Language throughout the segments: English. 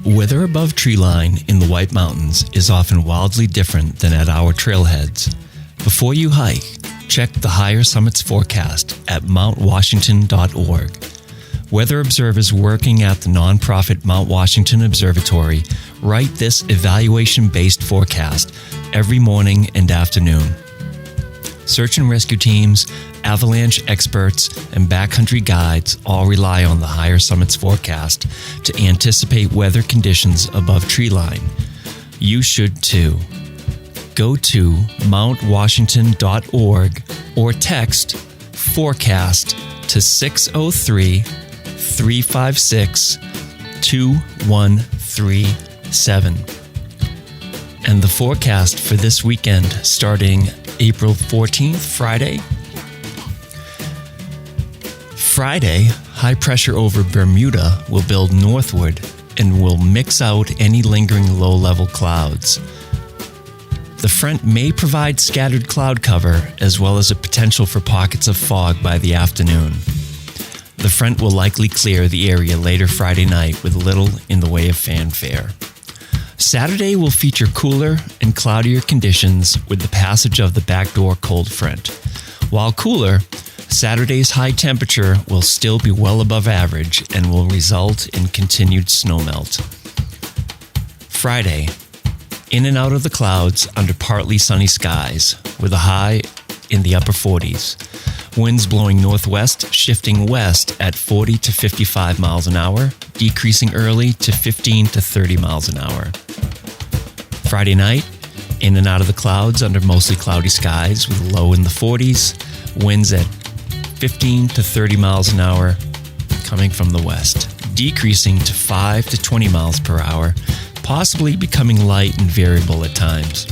Weather above treeline in the White Mountains is often wildly different than at our trailheads. Before you hike, check the higher summits forecast at mountwashington.org. Weather observers working at the nonprofit Mount Washington Observatory write this evaluation-based forecast every morning and afternoon. Search and rescue teams, avalanche experts, and backcountry guides all rely on the higher summits forecast to anticipate weather conditions above treeline. You should too. Go to mountwashington.org or text forecast to 603-356-2137. And the forecast for this weekend starting April 14th, Friday, high pressure over Bermuda will build northward and will mix out any lingering low-level clouds. The front may provide scattered cloud cover as well as a potential for pockets of fog by the afternoon. The front will likely clear the area later Friday night with little in the way of fanfare. Saturday will feature cooler and cloudier conditions with the passage of the backdoor cold front. While cooler, Saturday's high temperature will still be well above average and will result in continued snowmelt. Friday, in and out of the clouds under partly sunny skies with a high in the upper 40s. Winds blowing northwest, shifting west at 40 to 55 miles an hour, decreasing early to 15 to 30 miles an hour. Friday night, in and out of the clouds under mostly cloudy skies with a low in the 40s, winds at 15 to 30 miles an hour coming from the west, decreasing to 5 to 20 miles per hour, possibly becoming light and variable at times.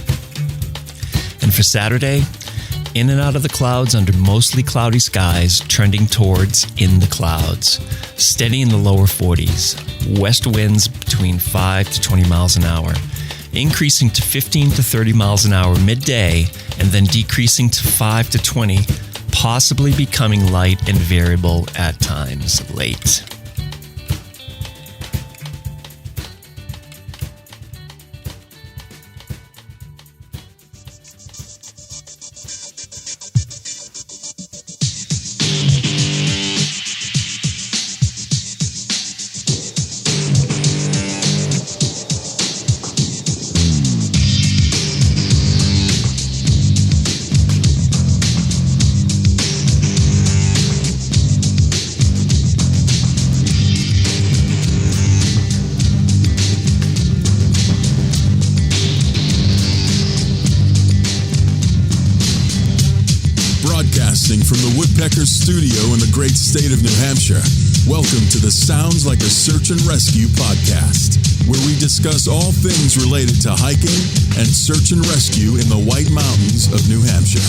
And for Saturday, in and out of the clouds under mostly cloudy skies, trending towards in the clouds, steady in the lower 40s, west winds between 5 to 20 miles an hour, increasing to 15 to 30 miles an hour midday, and then decreasing to 5 to 20, possibly becoming light and variable at times late. Broadcasting from the Woodpecker Studio in the great state of New Hampshire, welcome to the Sounds Like a Search and Rescue podcast, where we discuss all things related to hiking and search and rescue in the White Mountains of New Hampshire.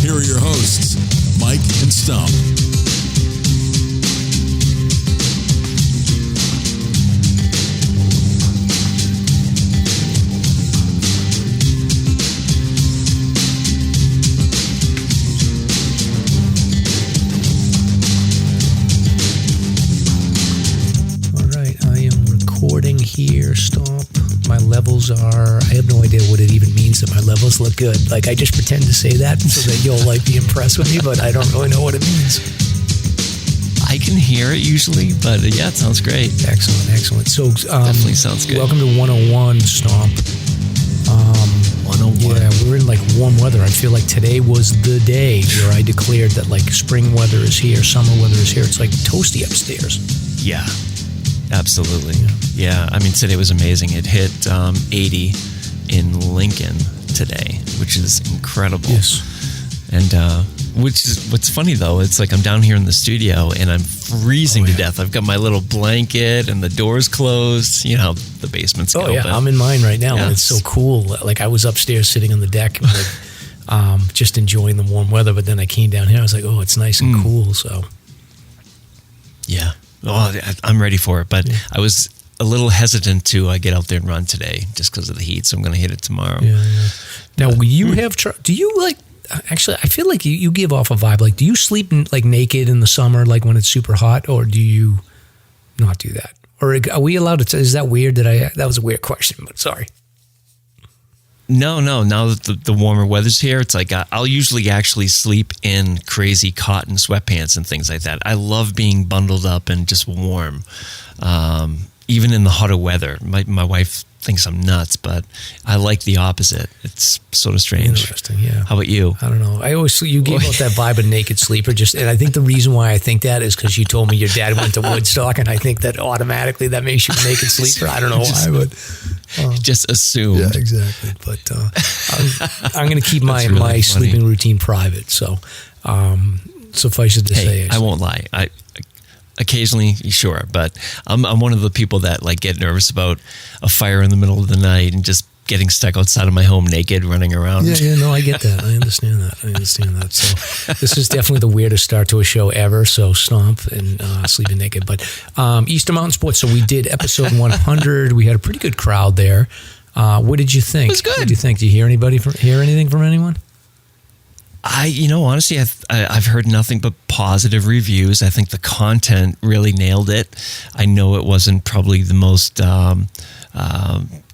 Here are your hosts, Mike and Stump. Here, stop. My levels are, I have no idea what it even means that my levels look good. Like, I just pretend to say that so that you'll be impressed with me, but I don't really know what it means. I can hear it usually, but yeah, it sounds great. Excellent. So, definitely sounds good. Welcome to 101, Stomp. 101. Yeah, we're in warm weather. I feel like today was the day where I declared that spring weather is here, summer weather is here. It's toasty upstairs. Yeah. Absolutely. Yeah. I mean, today was amazing. It hit 80 in Lincoln today, which is incredible. Yes. And what's funny though, it's I'm down here in the studio and I'm freezing to death. I've got my little blanket and the door's closed. You know, the basement's open. Yeah, I'm in mine right now, and it's so cool. I was upstairs sitting on the deck, just enjoying the warm weather. But then I came down here. I was like, oh, it's nice and cool. So. Yeah. Oh, I'm ready for it, but I was a little hesitant to get out there and run today just because of the heat, so I'm going to hit it tomorrow. Yeah. Now, you have, do you actually, I feel like you give off a vibe, do you sleep naked in the summer, when it's super hot, or do you not do that? Or are we allowed to? Is that weird? That was a weird question, but sorry. No. Now that the warmer weather's here, it's like I'll usually actually sleep in crazy cotton sweatpants and things like that. I love being bundled up and just warm, even in the hotter weather. My wife thinks I'm nuts, but I like the opposite. It's sort of strange. Interesting, yeah. How about you? I don't know. You gave out that vibe of naked sleeper, and I think the reason why I think that is because you told me your dad went to Woodstock, and I think that automatically that makes you a naked sleeper. I don't know why, but just assumed. Yeah, exactly. But I'm going to keep my sleeping routine private. So suffice it to say, I won't lie. Occasionally, sure, but I'm one of the people that like get nervous about a fire in the middle of the night and just getting stuck outside of my home naked, running around. Yeah, no, I get that. I understand that. So this is definitely the weirdest start to a show ever. So Stomp and sleeping naked. But Eastern Mountain Sports. So we did episode 100. We had a pretty good crowd there. What did you think? It was good. What did you think? Did you hear anything from anyone? Honestly, I've heard nothing but positive reviews. I think the content really nailed it. I know it wasn't probably the most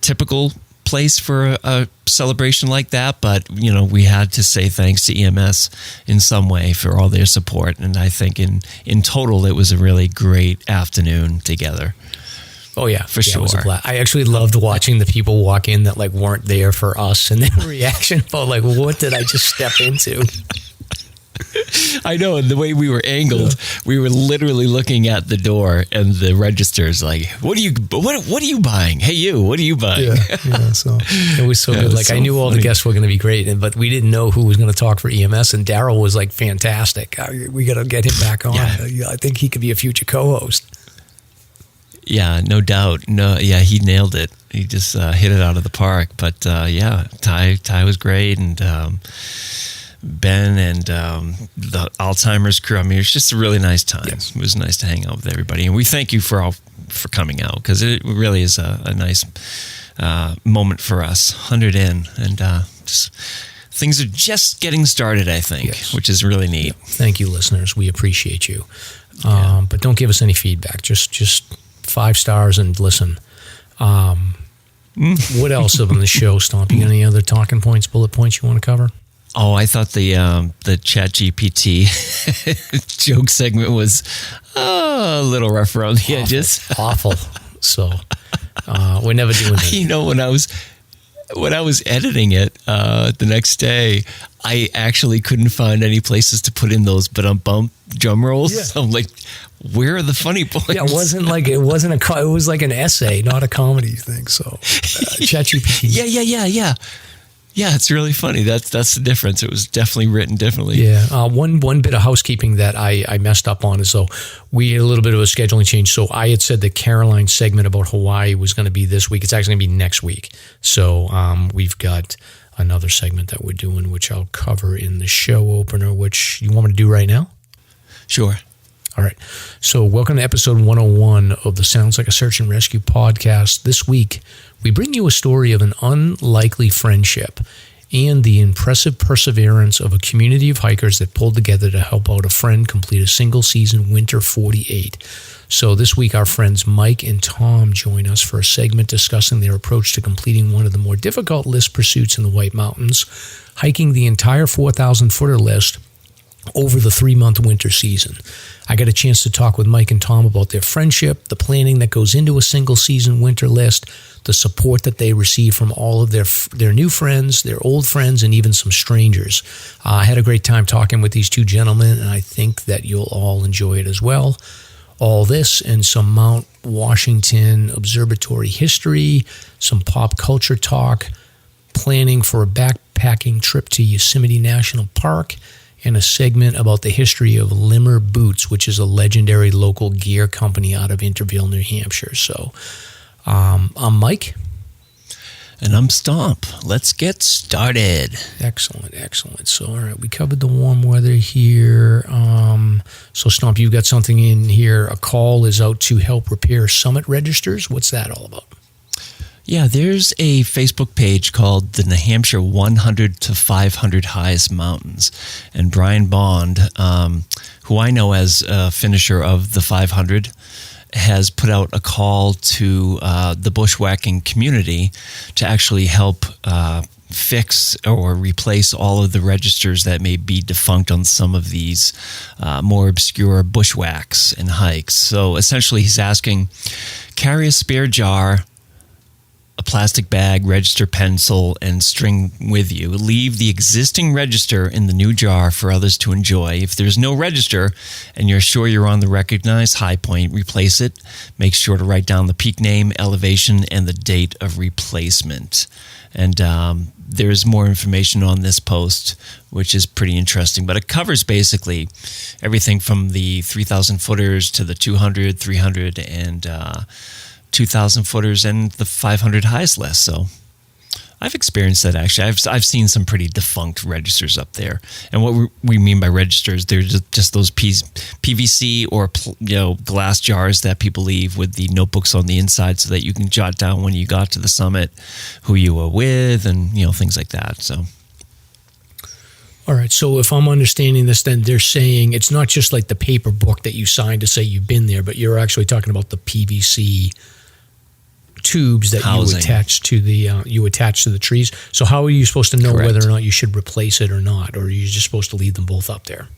typical place for a celebration like that, but we had to say thanks to EMS in some way for all their support. And I think in total, it was a really great afternoon together. Oh yeah, for sure. It was a blast. I actually loved watching the people walk in that like weren't there for us, and their reaction about like, what did I just step into? I know, and the way we were angled, we were literally looking at the door, and the register's like, "What are you buying? Hey, you, what are you buying?" Yeah. So it was so good. Like I knew all the guests were going to be great, but we didn't know who was going to talk for EMS. And Daryl was like fantastic. We got to get him back on. Yeah. I think he could be a future co-host. Yeah, no doubt. No, yeah, he nailed it. He just hit it out of the park. But Ty was great, and Ben and the Alzheimer's crew. I mean, it was just a really nice time. Yes. It was nice to hang out with everybody, and we thank you for coming out, because it really is a nice moment for us. 100 in, and just things are just getting started, I think, which is really neat. Yeah. Thank you, listeners. We appreciate you, but don't give us any feedback. Just 5 stars and listen. What else on the show, Stomp? You got any other talking points, bullet points you want to cover? Oh, I thought the ChatGPT joke segment was a little rough around the edges. Awful. So we're never doing that. When I was editing it the next day, I actually couldn't find any places to put in those bump drum rolls. Yeah. So I'm like, where are the funny points? Yeah, it was like an essay, not a comedy thing. So ChatGPT. Yeah. Yeah, it's really funny. That's the difference. It was definitely written differently. Yeah. One bit of housekeeping that I messed up on is, so we had a little bit of a scheduling change. So I had said the Caroline's segment about Hawaii was going to be this week. It's actually going to be next week. So we've got another segment that we're doing, which I'll cover in the show opener, which you want me to do right now? Sure. All right. So welcome to episode 101 of the Sounds Like a Search and Rescue podcast. This week, we bring you a story of an unlikely friendship and the impressive perseverance of a community of hikers that pulled together to help out a friend complete a single-season Winter 48. So this week, our friends Mike and Tom join us for a segment discussing their approach to completing one of the more difficult list pursuits in the White Mountains, hiking the entire 4,000-footer list over the 3-month winter season. I got a chance to talk with Mike and Tom about their friendship, the planning that goes into a single-season winter list, the support that they receive from all of their new friends, their old friends, and even some strangers. I had a great time talking with these two gentlemen, and I think that you'll all enjoy it as well. All this and some Mount Washington Observatory history, some pop culture talk, planning for a backpacking trip to Yosemite National Park, and a segment about the history of Limmer Boots, which is a legendary local gear company out of Intervale, New Hampshire. So I'm Mike. And I'm Stomp. Let's get started. Excellent. So, all right, we covered the warm weather here. So, Stomp, you've got something in here. A call is out to help repair summit registers. What's that all about? Yeah, there's a Facebook page called the New Hampshire 100 to 500 Highest Mountains. And Brian Bond, who I know as a finisher of the 500, has put out a call to the bushwhacking community to actually help fix or replace all of the registers that may be defunct on some of these more obscure bushwhacks and hikes. So essentially he's asking, carry a spare jar, a plastic bag, register pencil, and string with you. Leave the existing register in the new jar for others to enjoy. If there's no register and you're sure you're on the recognized high point, replace it. Make sure to write down the peak name, elevation, and the date of replacement. And there's more information on this post, which is pretty interesting. But it covers basically everything from the 3,000 footers to the 200, 300, and 2,000 footers and the 500 highest list. So I've experienced that, actually. I've seen some pretty defunct registers up there. And what we mean by registers, they're just those PVC or glass jars that people leave with the notebooks on the inside so that you can jot down when you got to the summit who you were with and things like that. So. All right. So if I'm understanding this, then they're saying it's not just like the paper book that you signed to say you've been there, but you're actually talking about the PVC tubes that housing. you attach to the trees. So how are you supposed to know Correct. whether or not you should replace it or not? Or are you just supposed to leave them both up there?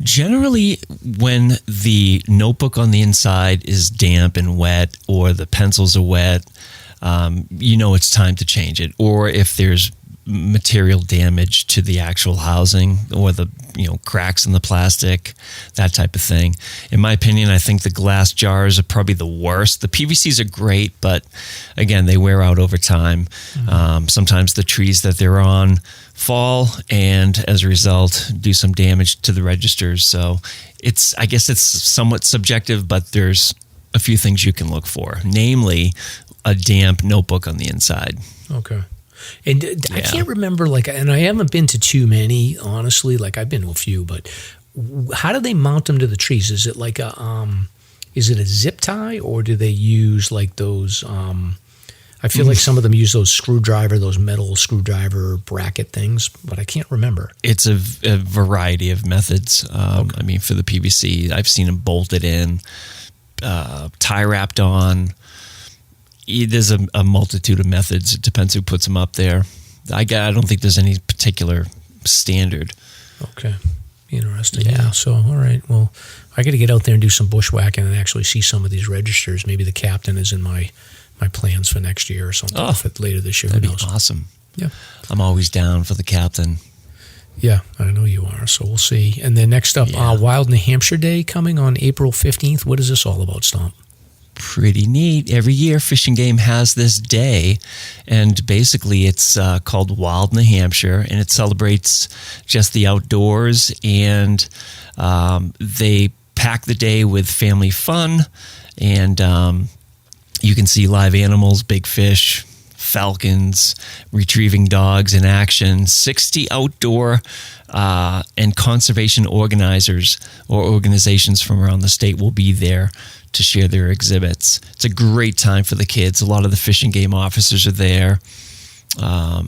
Generally, when the notebook on the inside is damp and wet, or the pencils are wet, it's time to change it. Or if there's material damage to the actual housing or the cracks in the plastic, that type of thing. In my opinion, I think the glass jars are probably the worst. The PVCs are great, but again, they wear out over time. Mm-hmm. Sometimes the trees that they're on fall and as a result do some damage to the registers. So I guess it's somewhat subjective, but there's a few things you can look for, namely a damp notebook on the inside. Okay. And I can't remember, and I haven't been to too many, honestly. I've been to a few, but how do they mount them to the trees? Is it is it a zip tie, or do they use those? I feel like some of them use those metal screwdriver bracket things, but I can't remember. It's a variety of methods. Okay. I mean, for the PVC, I've seen them bolted in, tie wrapped on. There's a multitude of methods. It depends who puts them up there. I don't think there's any particular standard. Okay. Interesting. Yeah. So, all right. Well, I got to get out there and do some bushwhacking and actually see some of these registers. Maybe the captain is in my plans for next year or something. Later this year. That'd be awesome. Yeah. I'm always down for the captain. Yeah, I know you are. So we'll see. And then next up, Wild New Hampshire Day coming on April 15th. What is this all about, Stomp? Pretty neat. Every year, Fish and Game has this day, and basically it's called Wild New Hampshire, and it celebrates just the outdoors, and they pack the day with family fun, and you can see live animals, big fish, falcons, retrieving dogs in action. 60 outdoor and conservation organizers or organizations from around the state will be there to share their exhibits. It's a great time for the kids. A lot of the Fish and Game officers are there.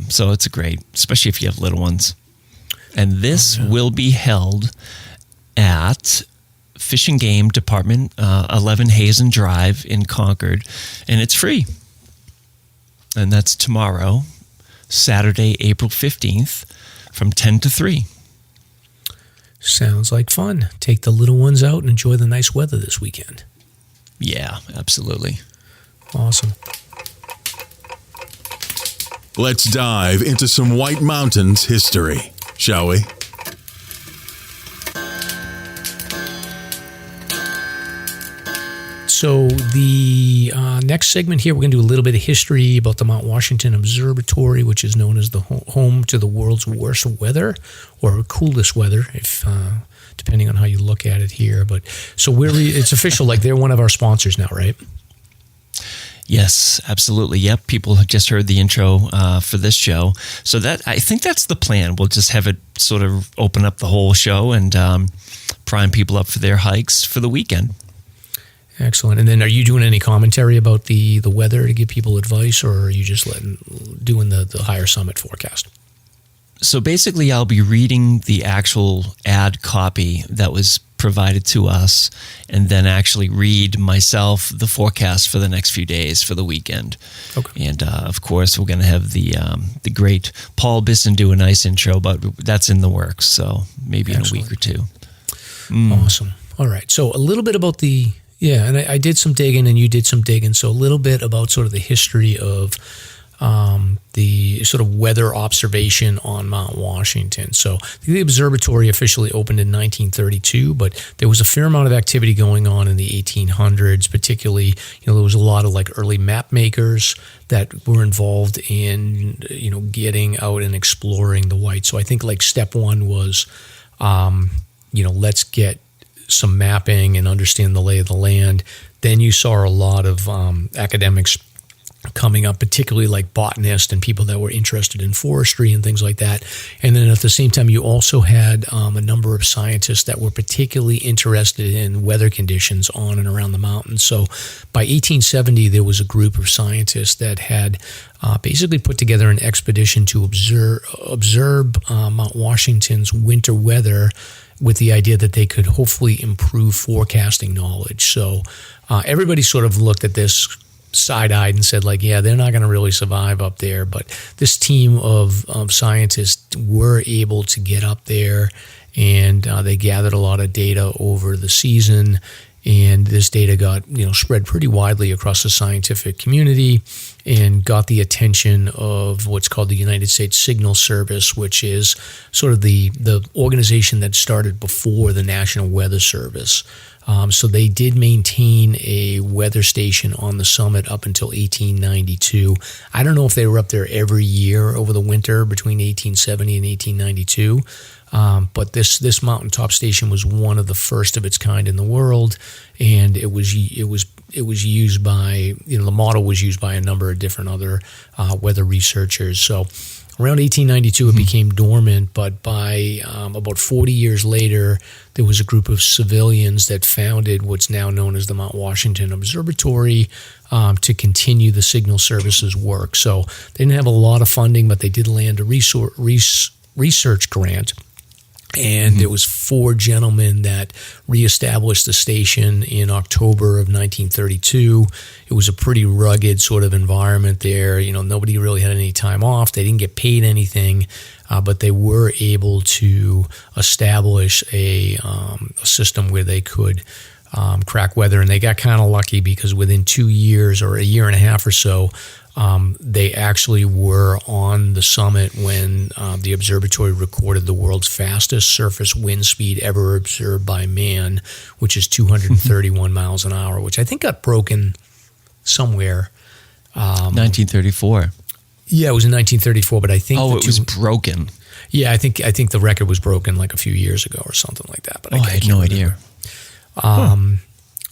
So it's great, especially if you have little ones. And this will be held at Fish and Game Department, 11 Hazen Drive in Concord, and it's free. And that's tomorrow, Saturday, April 15th, from 10 to 3. Sounds like fun. Take the little ones out and enjoy the nice weather this weekend. Yeah, absolutely. Awesome. Let's dive into some White Mountains history, shall we? So the next segment here, we're going to do a little bit of history about the Mount Washington Observatory, which is known as the home to the world's worst weather or coolest weather, if depending on how you look at it here. But so it's official, like they're one of our sponsors now, right? Yes, absolutely. Yep. People have just heard the intro for this show. So I think that's the plan. We'll just have it sort of open up the whole show and prime people up for their hikes for the weekend. Excellent. And then are you doing any commentary about the weather to give people advice, or are you just doing the higher summit forecast? So basically, I'll be reading the actual ad copy that was provided to us, and then actually read myself the forecast for the next few days for the weekend. Okay. And of course, we're going to have the great Paul Bisson do a nice intro, but that's in the works. So maybe Excellent. in a week or two. Awesome. All right. So a little bit about and I did some digging and you did some digging. So a little bit about sort of the history of the sort of weather observation on Mount Washington. So the observatory officially opened in 1932, but there was a fair amount of activity going on in the 1800s, particularly, there was a lot of like early map makers that were involved in, getting out and exploring the white. So I think like step one was, let's get some mapping and understand the lay of the land. Then you saw a lot of academics coming up, particularly like botanists and people that were interested in forestry and things like that. And then at the same time, you also had a number of scientists that were particularly interested in weather conditions on and around the mountains. So by 1870, there was a group of scientists that had basically put together an expedition to observe Mount Washington's winter weather with the idea that they could hopefully improve forecasting knowledge. So everybody sort of looked at this side-eyed and said, like, yeah, they're not going to really survive up there. But this team of scientists were able to get up there, and they gathered a lot of data over the season. And this data got spread pretty widely across the scientific community and got the attention of what's called the United States Signal Service, which is sort of the organization that started before the National Weather Service. So they did maintain a weather station on the summit up until 1892. I don't know if they were up there every year over the winter between 1870 and 1892. But this mountaintop station was one of the first of its kind in the world, and it was used by the model was used by a number of different other weather researchers. So around 1892, it became dormant, but by about 40 years later, there was a group of civilians that founded what's now known as the Mount Washington Observatory to continue the Signal Service's work. So they didn't have a lot of funding, but they did land a research grant. And there was 4 gentlemen that reestablished the station in October of 1932. It was a pretty rugged sort of environment there. Nobody really had any time off. They didn't get paid anything, but they were able to establish a system where they could crack weather. And they got kind of lucky because within 2 years or a year and a half or so, they actually were on the summit when the observatory recorded the world's fastest surface wind speed ever observed by man, which is 231 miles an hour, which I think got broken somewhere. 1934. Yeah, it was in 1934, but I think it was broken. Yeah, I think the record was broken like a few years ago or something like that. But I had no idea.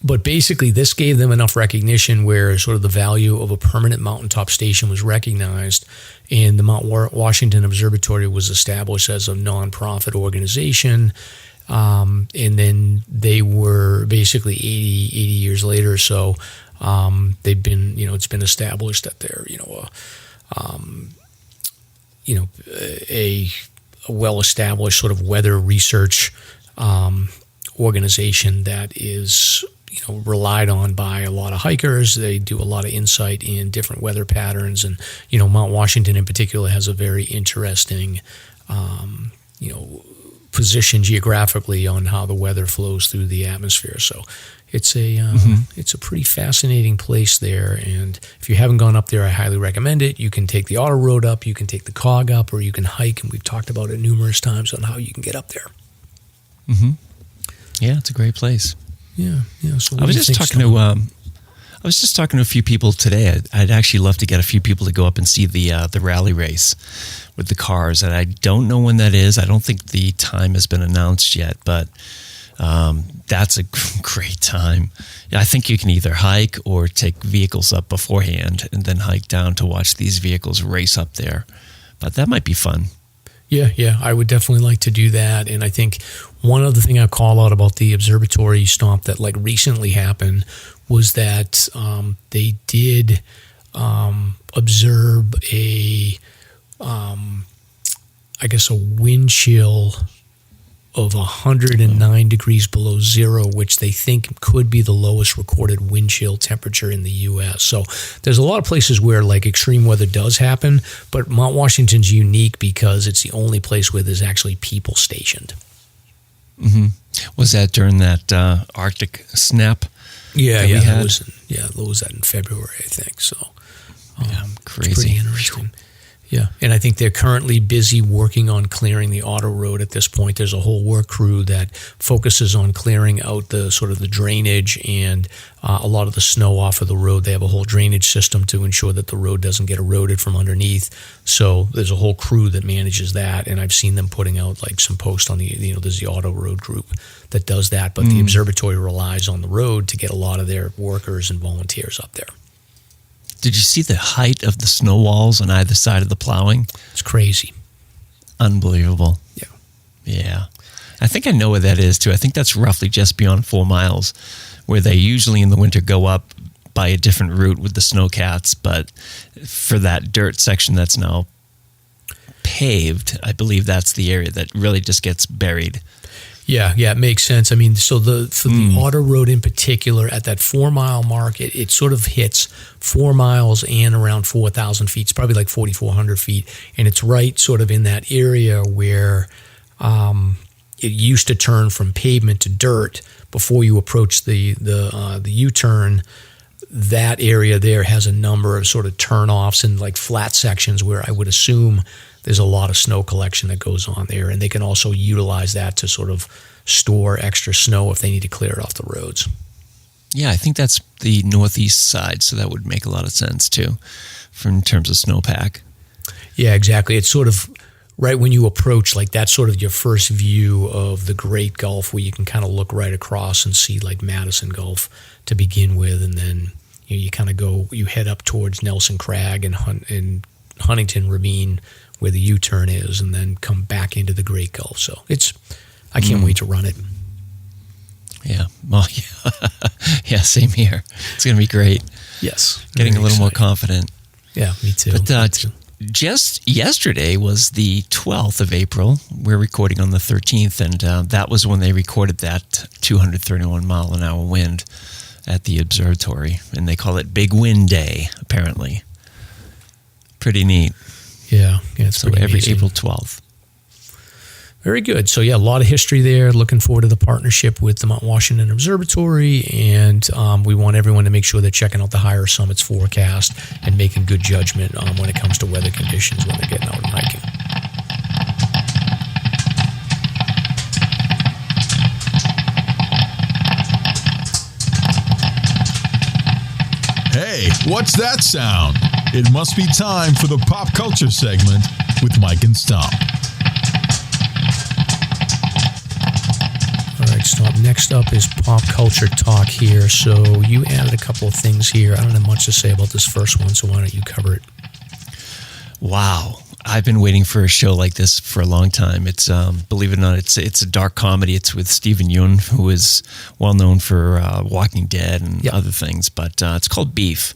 But basically, this gave them enough recognition where sort of the value of a permanent mountaintop station was recognized, and the Mount Washington Observatory was established as a nonprofit organization. And then they were basically 80 years later or so, they've been, it's been established that they're, a well-established sort of weather research organization that is relied on by a lot of hikers. They do a lot of insight in different weather patterns, and Mount Washington in particular has a very interesting position geographically on how the weather flows through the atmosphere. So it's a pretty fascinating place there, and if you haven't gone up there, I highly recommend it. You can take the auto road up, you can take the cog up, or you can hike, and we've talked about it numerous times on how you can get up there. Yeah, it's a great place. Yeah. So I was just talking to a few people today. I'd actually love to get a few people to go up and see the rally race with the cars, and I don't know when that is. I don't think the time has been announced yet, but that's a great time. I think you can either hike or take vehicles up beforehand and then hike down to watch these vehicles race up there. But that might be fun. Yeah, I would definitely like to do that. And I think one other thing I call out about the observatory stomp that like recently happened was that they did observe a wind chill of 109 degrees below zero, which they think could be the lowest recorded wind chill temperature in the U.S. So there's a lot of places where like extreme weather does happen, but Mount Washington's unique because it's the only place where there's actually people stationed. Mm-hmm. Was that during that Arctic snap? That was that in February, I think. So crazy. It's pretty interesting. Yeah, and I think they're currently busy working on clearing the auto road at this point. There's a whole work crew that focuses on clearing out the sort of the drainage and a lot of the snow off of the road. They have a whole drainage system to ensure that the road doesn't get eroded from underneath. So there's a whole crew that manages that, and I've seen them putting out like some posts on there's the auto road group that does that, but the observatory relies on the road to get a lot of their workers and volunteers up there. Did you see the height of the snow walls on either side of the plowing? It's crazy. Unbelievable. Yeah. I think I know where that is, too. I think that's roughly just beyond 4 miles, where they usually in the winter go up by a different route with the snowcats. But for that dirt section that's now paved, I believe that's the area that really just gets buried. Yeah, it makes sense. I mean, so the auto road in particular, at that 4 mile mark, it sort of hits 4 miles and around 4,000 feet. It's probably like 4,400 feet, and it's right sort of in that area where it used to turn from pavement to dirt before you approach the U-turn. That area there has a number of sort of turnoffs and like flat sections where I would assume there's a lot of snow collection that goes on there, and they can also utilize that to sort of store extra snow if they need to clear it off the roads. Yeah, I think that's the northeast side, so that would make a lot of sense too, in terms of snowpack. Yeah, exactly. It's sort of right when you approach, like that's sort of your first view of the Great Gulf, where you can kind of look right across and see like Madison Gulf to begin with, and then you kind of you head up towards Nelson Crag and Huntington Ravine, where the U-turn is, and then come back into the Great Gulf. So I can't wait to run it. Yeah. Well, yeah, same here. It's going to be great. Yes. Getting a little more confident. Yeah, me too. But just yesterday was the 12th of April. We're recording on the 13th, and that was when they recorded that 231 mile an hour wind at the observatory, and they call it Big Wind Day, apparently. Pretty neat. Yeah, it's so every amazing. April 12th. Very good. So yeah, a lot of history there. Looking forward to the partnership with the Mount Washington Observatory, and we want everyone to make sure they're checking out the Higher Summits forecast and making good judgment when it comes to weather conditions when they're getting out and hiking. Hey, what's that sound? It must be time for the pop culture segment with Mike and Stomp. All right, Stomp. Next up is pop culture talk here. So you added a couple of things here. I don't have much to say about this first one, so why don't you cover it? Wow. I've been waiting for a show like this for a long time. It's, believe it or not, it's a dark comedy. It's with Steven Yeun, who is well known for Walking Dead and other things. But it's called Beef,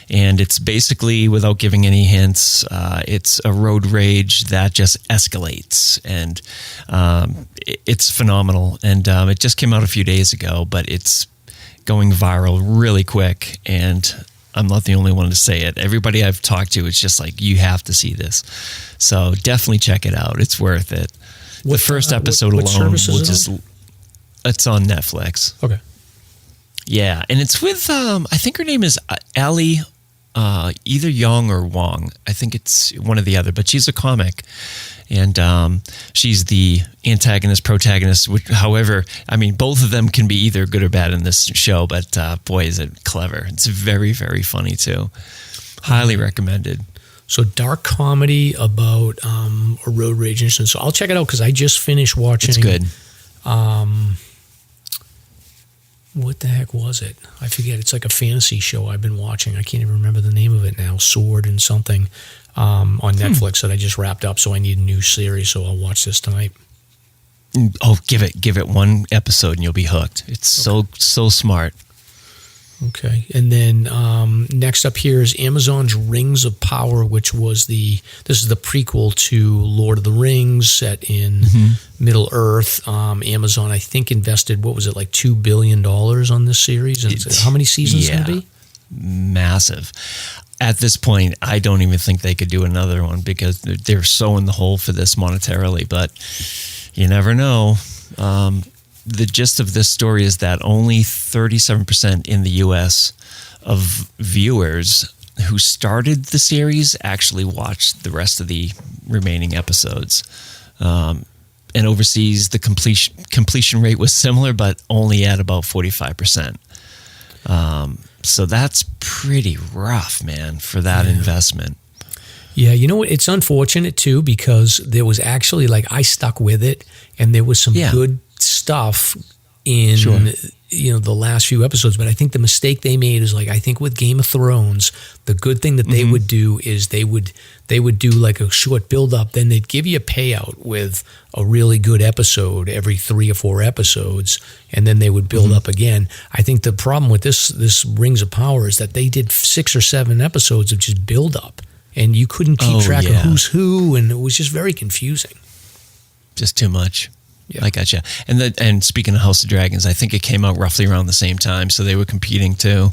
and it's basically, without giving any hints, it's a road rage that just escalates, and it's phenomenal. And it just came out a few days ago, but it's going viral really quick, and I'm not the only one to say it. Everybody I've talked to, it's just like, you have to see this. So definitely check it out. It's worth it. The first episode alone will just... It's on Netflix. Okay. Yeah, and it's with, I think her name is Ali, either Young or Wong. I think it's one or the other, but she's a comic. And she's the antagonist, protagonist. However, I mean, both of them can be either good or bad in this show, but boy, is it clever. It's very, very funny, too. Highly recommended. So dark comedy about a road rage incident. So I'll check it out because I just finished watching. It's good. What the heck was it? I forget. It's like a fantasy show I've been watching. I can't even remember the name of it now. Sword and something. On Netflix that I just wrapped up, so I need a new series, so I'll watch this tonight. Oh, give it one episode and you'll be hooked. It's so smart. Okay. And then next up here is Amazon's Rings of Power, which was this is the prequel to Lord of the Rings, set in Middle Earth. Amazon, I think, invested, what was it, like $2 billion on this series? And how many seasons going to be? Massive. At this point, I don't even think they could do another one because they're so in the hole for this monetarily, but you never know. The gist of this story is that only 37% in the U.S. of viewers who started the series actually watched the rest of the remaining episodes. And overseas, the completion rate was similar, but only at about 45%. So that's pretty rough, man, for that investment. Yeah, you know what? It's unfortunate, too, because there was actually, like, I stuck with it, and there was some good stuff in the last few episodes. But I think the mistake they made is, like, I think with Game of Thrones, the good thing that they would do is they would do like a short build up, then they'd give you a payout with a really good episode every 3 or 4 episodes, and then they would build up again. I think the problem with this Rings of Power is that they did 6 or 7 episodes of just build up, and you couldn't keep track of who's who, and it was just very confusing. Just too much. Yeah. I gotcha. And speaking of House of Dragons, I think it came out roughly around the same time, so they were competing too.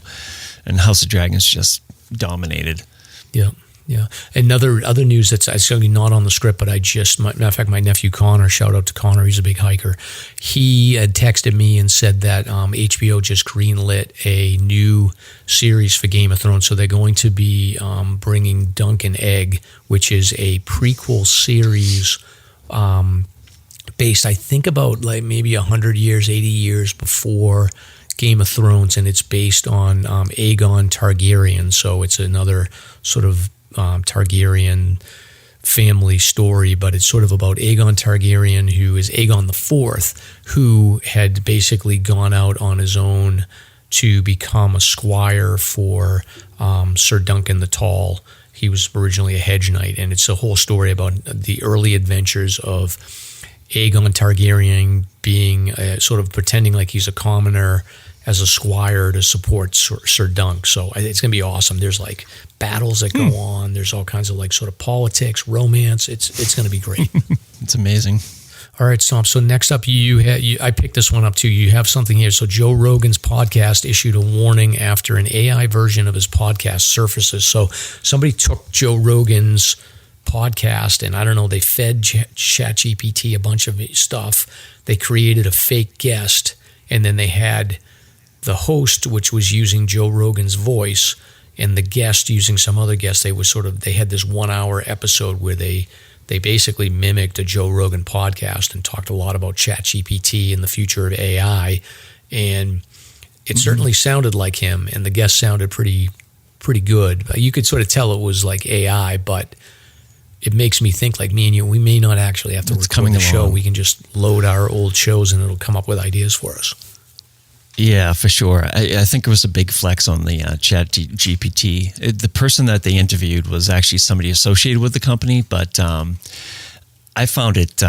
And House of Dragons just dominated. Yeah. Yeah. Other news that's actually not on the script, but matter of fact, my nephew Connor, shout out to Connor, he's a big hiker. He had texted me and said that HBO just greenlit a new series for Game of Thrones. So they're going to be bringing Dunk and Egg, which is a prequel series based, I think, about like maybe 100 years, 80 years before Game of Thrones, and it's based on Aegon Targaryen. So it's another sort of Targaryen family story, but it's sort of about Aegon Targaryen, who is Aegon IV, who had basically gone out on his own to become a squire for Sir Duncan the Tall. He was originally a hedge knight, and it's a whole story about the early adventures of Aegon Targaryen being sort of pretending like he's a commoner as a squire to support Sir Dunk. So it's going to be awesome. There's like battles that go on. There's all kinds of like sort of politics, romance. It's going to be great. It's amazing. All right, Stomp. So next up, I picked this one up too. You have something here. So Joe Rogan's podcast issued a warning after an AI version of his podcast surfaces. So somebody took Joe Rogan's podcast, and I don't know, they fed ChatGPT a bunch of stuff. They created a fake guest, and then they had the host, which was using Joe Rogan's voice, and the guest using some other guest. They had this 1-hour episode where they basically mimicked a Joe Rogan podcast and talked a lot about ChatGPT and the future of AI, and it certainly sounded like him, and the guest sounded pretty good. You could sort of tell it was like AI, but it makes me think, like, me and you, we may not actually have to record the show. We can just load our old shows and it'll come up with ideas for us. Yeah, for sure. I think it was a big flex on the ChatGPT. The person that they interviewed was actually somebody associated with the company, but I found it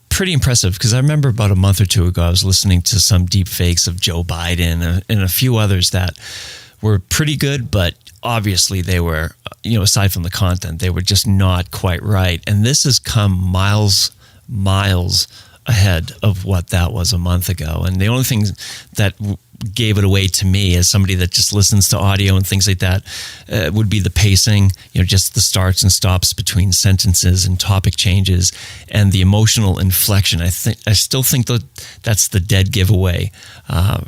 pretty impressive because I remember about a month or two ago, I was listening to some deep fakes of Joe Biden and a few others that were pretty good, but obviously they were, aside from the content, they were just not quite right. And this has come miles ahead of what that was a month ago. And the only thing that gave it away to me as somebody that just listens to audio and things like that would be the pacing, just the starts and stops between sentences and topic changes and the emotional inflection. I still think that that's the dead giveaway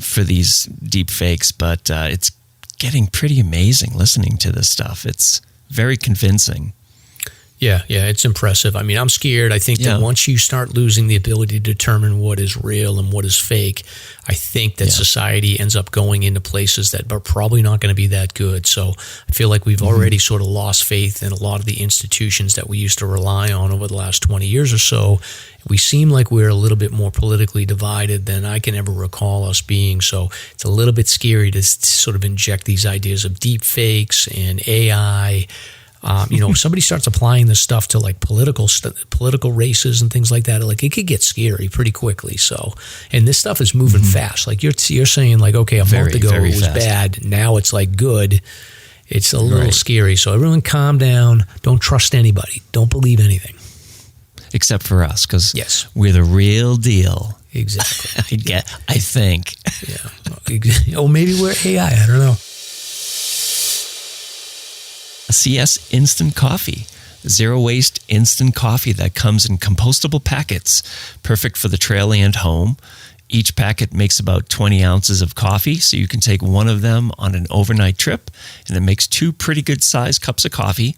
for these deep fakes, but it's getting pretty amazing listening to this stuff. It's very convincing. Yeah, it's impressive. I mean, I'm scared. I think that once you start losing the ability to determine what is real and what is fake, I think that society ends up going into places that are probably not going to be that good. So I feel like we've already sort of lost faith in a lot of the institutions that we used to rely on over the last 20 years or so. We seem like we're a little bit more politically divided than I can ever recall us being. So it's a little bit scary to sort of inject these ideas of deep fakes and AI. If somebody starts applying this stuff to like political races and things like that, like it could get scary pretty quickly. So, and this stuff is moving fast. Like you're saying, like, okay, a month ago it was bad, now it's like good. It's a little scary. So everyone calm down. Don't trust anybody. Don't believe anything. Except for us, because yes, we're the real deal. Exactly. I think. Yeah. Oh, maybe we're AI. I don't know. CS Instant Coffee. Zero waste instant coffee that comes in compostable packets. Perfect for the trail and home. Each packet makes about 20 ounces of coffee, so you can take one of them on an overnight trip, and it makes 2 pretty good sized cups of coffee.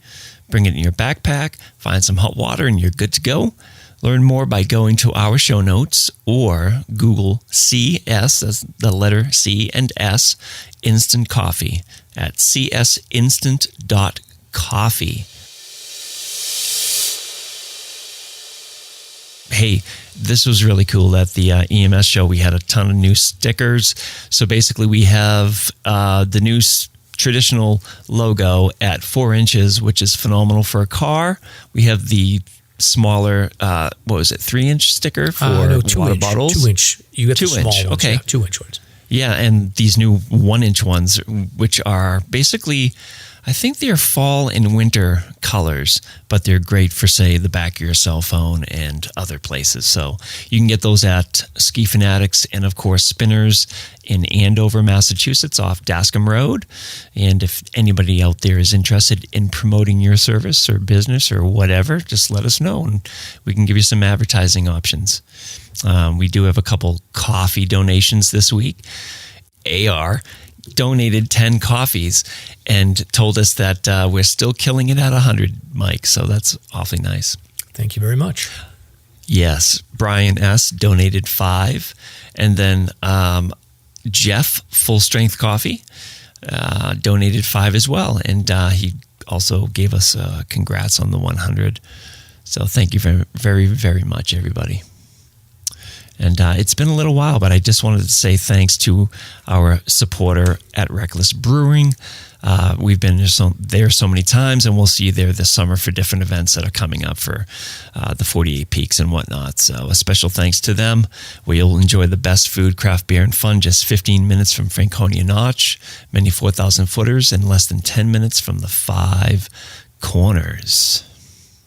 Bring it in your backpack, find some hot water, and you're good to go. Learn more by going to our show notes or Google CS, that's the letter C and S, Instant Coffee at csinstant.coffee. Hey, this was really cool. At the EMS show, we had a ton of new stickers. So basically, we have the new traditional logo at 4 inches, which is phenomenal for a car. We have the smaller, 3-inch sticker for 2 water inch, bottles? 2 inch. You got the small ones. Okay. Yeah, 2 inch ones. Yeah, and these new 1-inch ones, which are basically, I think they're fall and winter colors, but they're great for, say, the back of your cell phone and other places. So you can get those at Ski Fanatics and, of course, Spinners in Andover, Massachusetts off Dascombe Road. And if anybody out there is interested in promoting your service or business or whatever, just let us know and we can give you some advertising options. We do have a couple coffee donations this week. AR donated 10 coffees and told us that we're still killing it at 100, Mike. So that's awfully nice. Thank you very much. Yes. Brian S. donated 5. And then Jeff, Full Strength Coffee, donated 5 as well. And he also gave us congrats on the 100. So thank you very, very, very much, everybody. And it's been a little while, but I just wanted to say thanks to our supporter at Reckless Brewing. We've been there so many times, and we'll see you there this summer for different events that are coming up for the 48 Peaks and whatnot. So a special thanks to them, where you'll enjoy the best food, craft beer, and fun just 15 minutes from Franconia Notch, many 4,000 footers, and less than 10 minutes from the 5 Corners.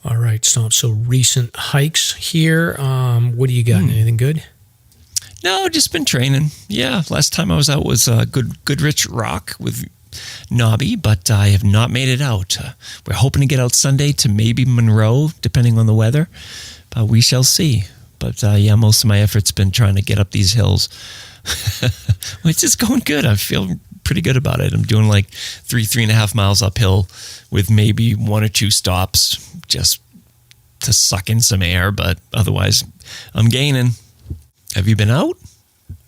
All right, Stomp. So recent hikes here. What do you got? Anything good? No, just been training. Yeah, last time I was out was Goodrich Rock with Nobby, but I have not made it out. We're hoping to get out Sunday to maybe Monroe, depending on the weather, but we shall see. But yeah, most of my effort's been trying to get up these hills. It's just going good. I feel pretty good about it. I'm doing like 3.5 miles uphill with maybe 1 or 2 stops just to suck in some air, but otherwise I'm gaining. Have you been out?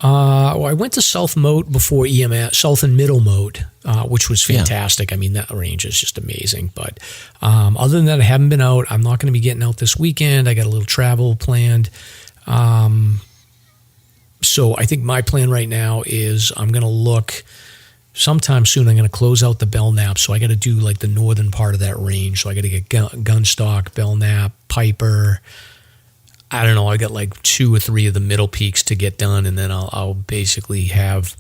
Well, I went to South Moat before EMS, South and Middle Moat, which was fantastic. Yeah. I mean, that range is just amazing. But other than that, I haven't been out. I'm not going to be getting out this weekend. I got a little travel planned. So I think my plan right now is I'm going to look sometime soon. I'm going to close out the Belknap. So I got to do like the northern part of that range. So I got to get Gunstock, Belknap, Piper. I don't know. I got like 2 or 3 of the middle peaks to get done, and then I'll basically have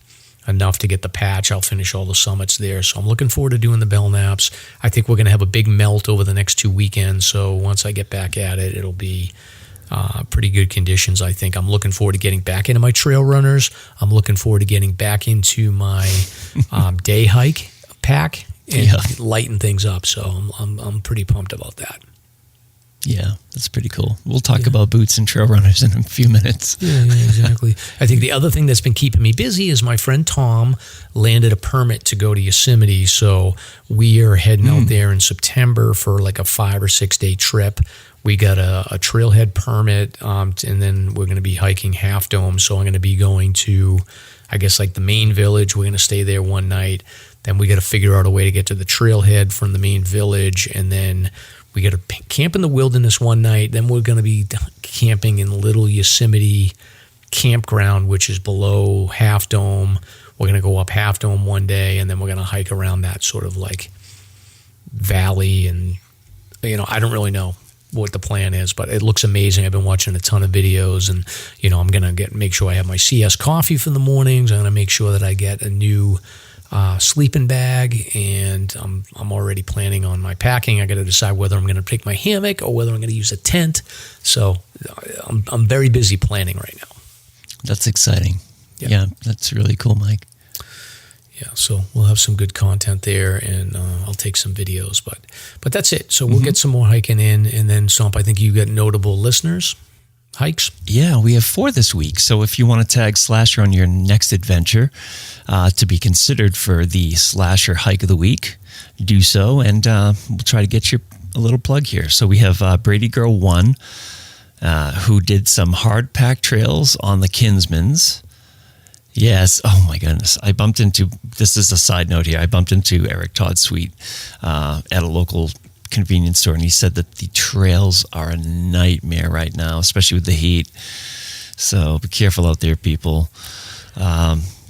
enough to get the patch. I'll finish all the summits there. So I'm looking forward to doing the Belknaps. I think we're going to have a big melt over the next 2 weekends. So once I get back at it, it'll be pretty good conditions, I think. I'm looking forward to getting back into my trail runners. I'm looking forward to getting back into my day hike pack and lighten things up. So I'm pretty pumped about that. Yeah, that's pretty cool. We'll talk about boots and trail runners in a few minutes. Yeah, exactly. I think the other thing that's been keeping me busy is my friend Tom landed a permit to go to Yosemite. So we are heading out there in September for like a 5 or 6 day trip. We got a trailhead permit, and then we're going to be hiking Half Dome. So I'm going to be going to, I guess, like the main village. We're going to stay there one night. Then we got to figure out a way to get to the trailhead from the main village, and then we got to camp in the wilderness one night. Then we're going to be camping in Little Yosemite Campground, which is below Half Dome. We're going to go up Half Dome one day, and then we're going to hike around that sort of like valley. And, I don't really know what the plan is, but it looks amazing. I've been watching a ton of videos, and, I'm going to make sure I have my CS coffee for the mornings. I'm going to make sure that I get a new sleeping bag, and I'm already planning on my packing. I got to decide whether I'm going to take my hammock or whether I'm going to use a tent. So I'm very busy planning right now. That's exciting. Yeah, that's really cool, Mike. Yeah, so we'll have some good content there, and I'll take some videos. But that's it. So we'll get some more hiking in, and then Stomp, I think you got notable listeners. Hikes? Yeah, we have 4 this week. So if you want to tag SLASR on your next adventure to be considered for the SLASR Hike of the Week, do so, and we'll try to get you a little plug here. So we have Brady Girl 1, who did some hard pack trails on the Kinsmans. Yes. Oh my goodness. This is a side note here, I bumped into Eric Todd Sweet at a local convenience store, and he said that the trails are a nightmare right now, especially with the heat. So be careful out there, people.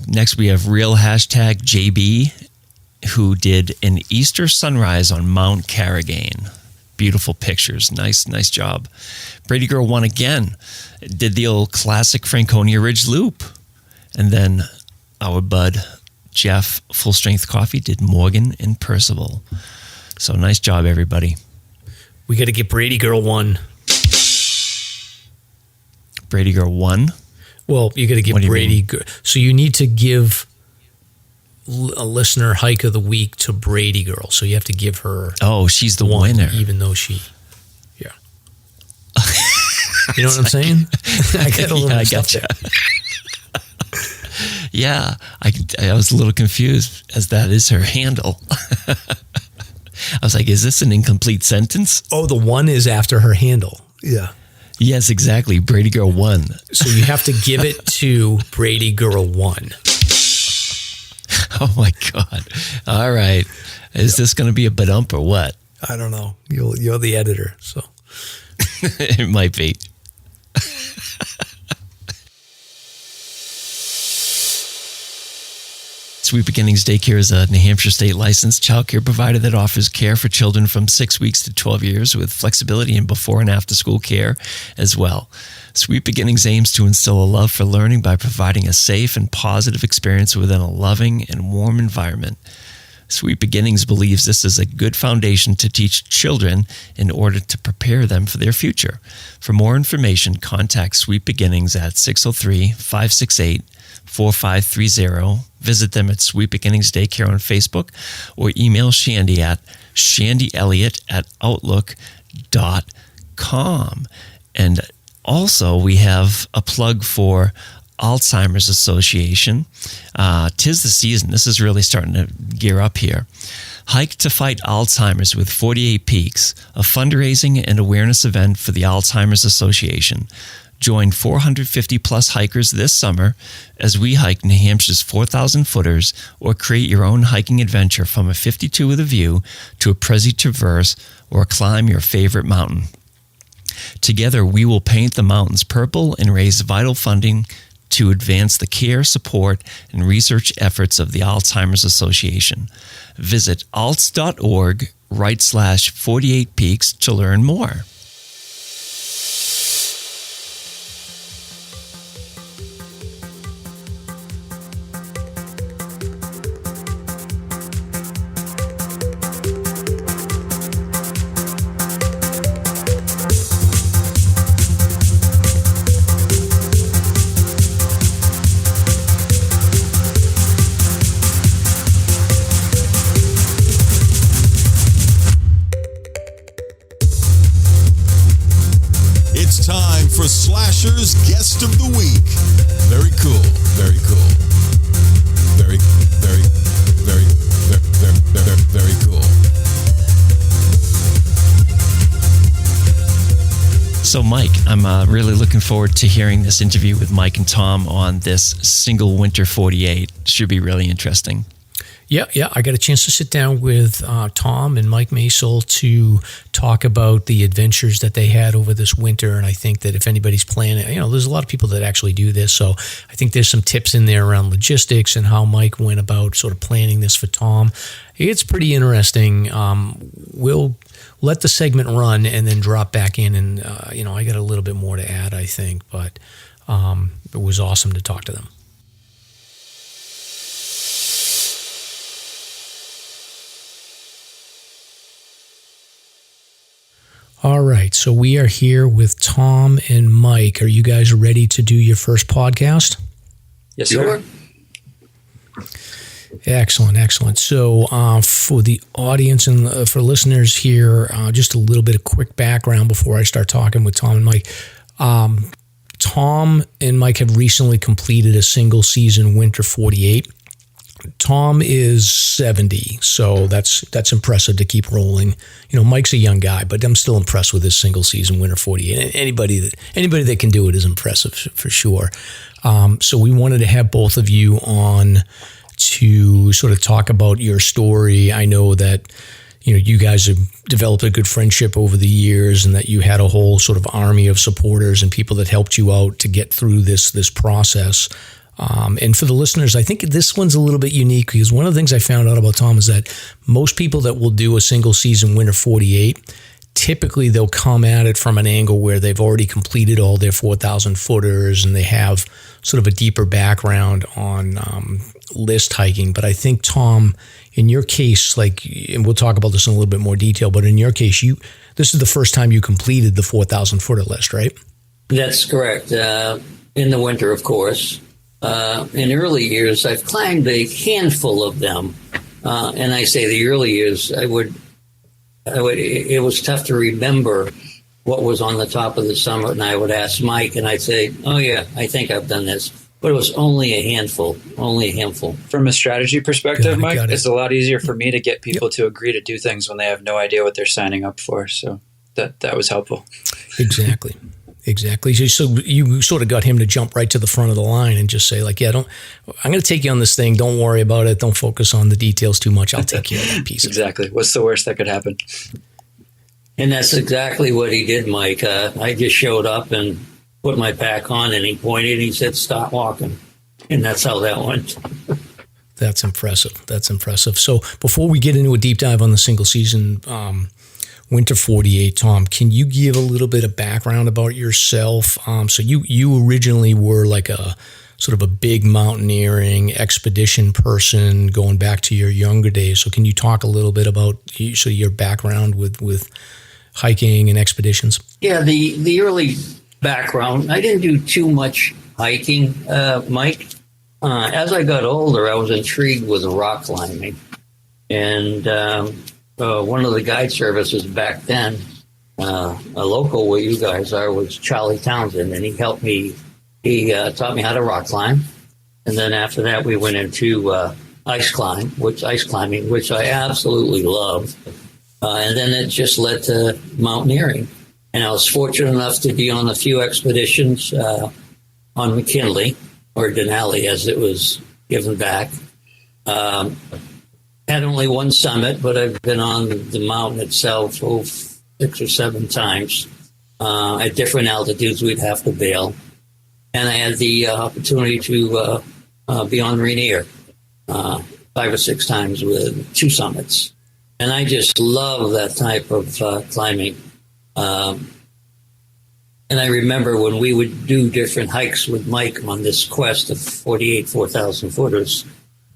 Next, we have real #JB, who did an Easter sunrise on Mount Carrigain. Beautiful pictures. Nice job. Brady Girl 1 again did the old classic Franconia Ridge Loop. And then our bud, Jeff, Full Strength Coffee, did Morgan and Percival. So nice job, everybody. We got to get Brady Girl 1. Brady Girl 1? Well, you got to get Brady Girl. So you need to give a listener hike of the week to Brady Girl. So you have to give her. Oh, she's the winner. Even though she. Yeah. You know what I'm saying? I got a little I gotcha. Yeah, I was a little confused as that is her handle. I was like, is this an incomplete sentence? Oh, the 1 is after her handle. Yeah. Yes, exactly. Brady Girl 1. So you have to give it to Brady Girl 1. Oh my God. All right. Is this going to be a badump or what? I don't know. You're the editor, so. It might be. Sweet Beginnings Daycare is a New Hampshire state licensed child care provider that offers care for children from 6 weeks to 12 years with flexibility in before and after school care as well. Sweet Beginnings aims to instill a love for learning by providing a safe and positive experience within a loving and warm environment. Sweet Beginnings believes this is a good foundation to teach children in order to prepare them for their future. For more information, contact Sweet Beginnings at 603-568-4530. Visit them at Sweet Beginnings Daycare on Facebook, or email Shandy at shandyelliott@outlook.com. And also, we have a plug for Alzheimer's Association. 'Tis the season. This is really starting to gear up here. Hike to Fight Alzheimer's with 48 Peaks, a fundraising and awareness event for the Alzheimer's Association. Join 450-plus hikers this summer as we hike New Hampshire's 4,000 footers, or create your own hiking adventure from a 52 with a view to a Prezi Traverse, or climb your favorite mountain. Together, we will paint the mountains purple and raise vital funding to advance the care, support, and research efforts of the Alzheimer's Association. Visit alts.org/48 Peaks to learn more. SLASR's Guest of the Week. Very cool. Very cool. Very, very, very, very, very, very, very cool. So, Mike, I'm really looking forward to hearing this interview with Mike and Tom on this single winter 48. Should be really interesting. Yeah. I got a chance to sit down with Tom and Mike Masel to talk about the adventures that they had over this winter. And I think that if anybody's planning, there's a lot of people that actually do this. So I think there's some tips in there around logistics and how Mike went about sort of planning this for Tom. It's pretty interesting. We'll let the segment run and then drop back in. And, I got a little bit more to add, I think. But it was awesome to talk to them. All right, so we are here with Tom and Mike. Are you guys ready to do your first podcast? Yes, sir. Excellent. So for the audience and for listeners here, just a little bit of quick background before I start talking with Tom and Mike. Tom and Mike have recently completed a single season Winter 48. Tom is 70, so that's impressive to keep rolling. You know, Mike's a young guy, but I'm still impressed with his single season Winter 48. And anybody that can do it is impressive for sure. So we wanted to have both of you on to sort of talk about your story. I know that, you know, you guys have developed a good friendship over the years and that you had a whole sort of army of supporters and people that helped you out to get through this process. And for the listeners, I think this one's a little bit unique because one of the things I found out about Tom is that most people that will do a single season Winter 48, typically they'll come at it from an angle where they've already completed all their 4,000 footers and they have sort of a deeper background on list hiking. But I think, Tom, in your case, and we'll talk about this in a little bit more detail, but in your case, this is the first time you completed the 4,000 footer list, right? That's correct. In the winter, of course. In early years, I've climbed a handful of them. And I say the early years, it was tough to remember what was on the top of the summit. And I would ask Mike and I'd say, oh yeah, I think I've done this. But it was only a handful. From a strategy perspective, Mike, it's a lot easier for me to get people to agree to do things when they have no idea what they're signing up for. So that was helpful. Exactly. So you sort of got him to jump right to the front of the line and just say, like, I'm going to take you on this thing. Don't worry about it. Don't focus on the details too much. I'll take care of that piece. Exactly. What's the worst that could happen? And that's exactly what he did, Mike. I just showed up and put my pack on and he pointed and he said, stop walking. And that's how that went. That's impressive. So before we get into a deep dive on the single season Winter 48, Tom, can you give a little bit of background about yourself? So you originally were like a sort of a big mountaineering expedition person going back to your younger days. So can you talk a little bit about your background with hiking and expeditions? Yeah, the early background, I didn't do too much hiking, Mike. As I got older, I was intrigued with rock climbing. And one of the guide services back then, a local where you guys are, was Charlie Townsend, and he helped me. He taught me how to rock climb, and then after that, we went into ice climbing, which I absolutely loved, and then it just led to mountaineering. And I was fortunate enough to be on a few expeditions on McKinley, or Denali, as it was given back. Had only one summit, but I've been on the mountain itself 6 or 7 times. At different altitudes, we'd have to bail. And I had the opportunity to be on Rainier 5 or 6 times with 2 summits. And I just love that type of climbing. And I remember when we would do different hikes with Mike on this quest of 48 4,000 footers,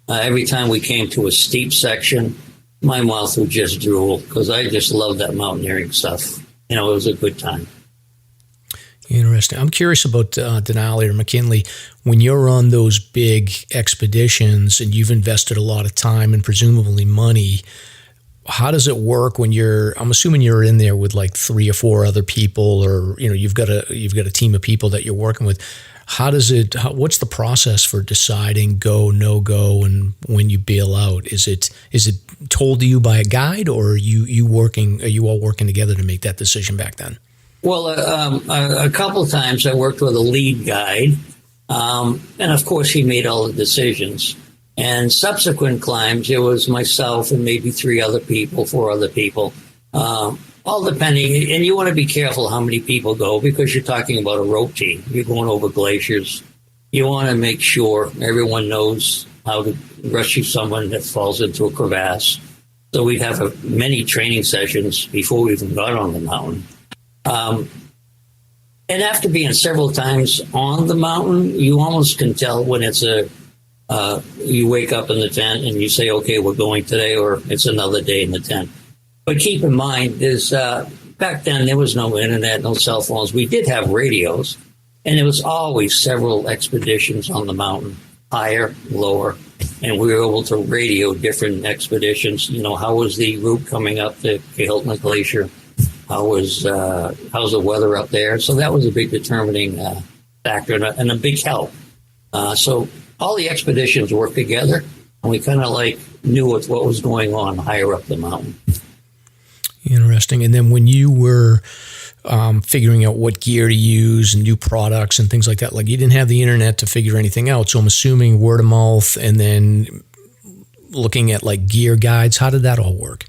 every time we came to a steep section, my mouth would just drool because I just love that mountaineering stuff. It was a good time. Interesting. I'm curious about Denali or McKinley. When you're on those big expeditions and you've invested a lot of time and presumably money, how does it work when I'm assuming you're in there with like 3 or 4 other people, or you've got a team of people that you're working with. What's the process for deciding go, no go, and when you bail out? Is it told to you by a guide, or are you all working together to make that decision back then? Well, a couple of times I worked with a lead guide, and of course he made all the decisions. And subsequent climbs, it was myself and maybe 4 other people, all depending. And you want to be careful how many people go because you're talking about a rope team. You're going over glaciers. You want to make sure everyone knows how to rescue someone that falls into a crevasse. So we'd have many training sessions before we even got on the mountain. And after being several times on the mountain, you almost can tell when it's you wake up in the tent and you say, okay, we're going today, or it's another day in the tent. But keep in mind, there's got back then there was no internet, no cell phones. We did have radios, and there was always several expeditions on the mountain, higher, lower, and we were able to radio different expeditions. How was the route coming up the Hilton Glacier? How's the weather up there? So that was a big determining factor and a big help. So all the expeditions worked together, and we kind of knew what was going on higher up the mountain. Interesting. And then when you were figuring out what gear to use and new products and things like that, you didn't have the internet to figure anything out. So I'm assuming word of mouth and then looking at gear guides. How did that all work?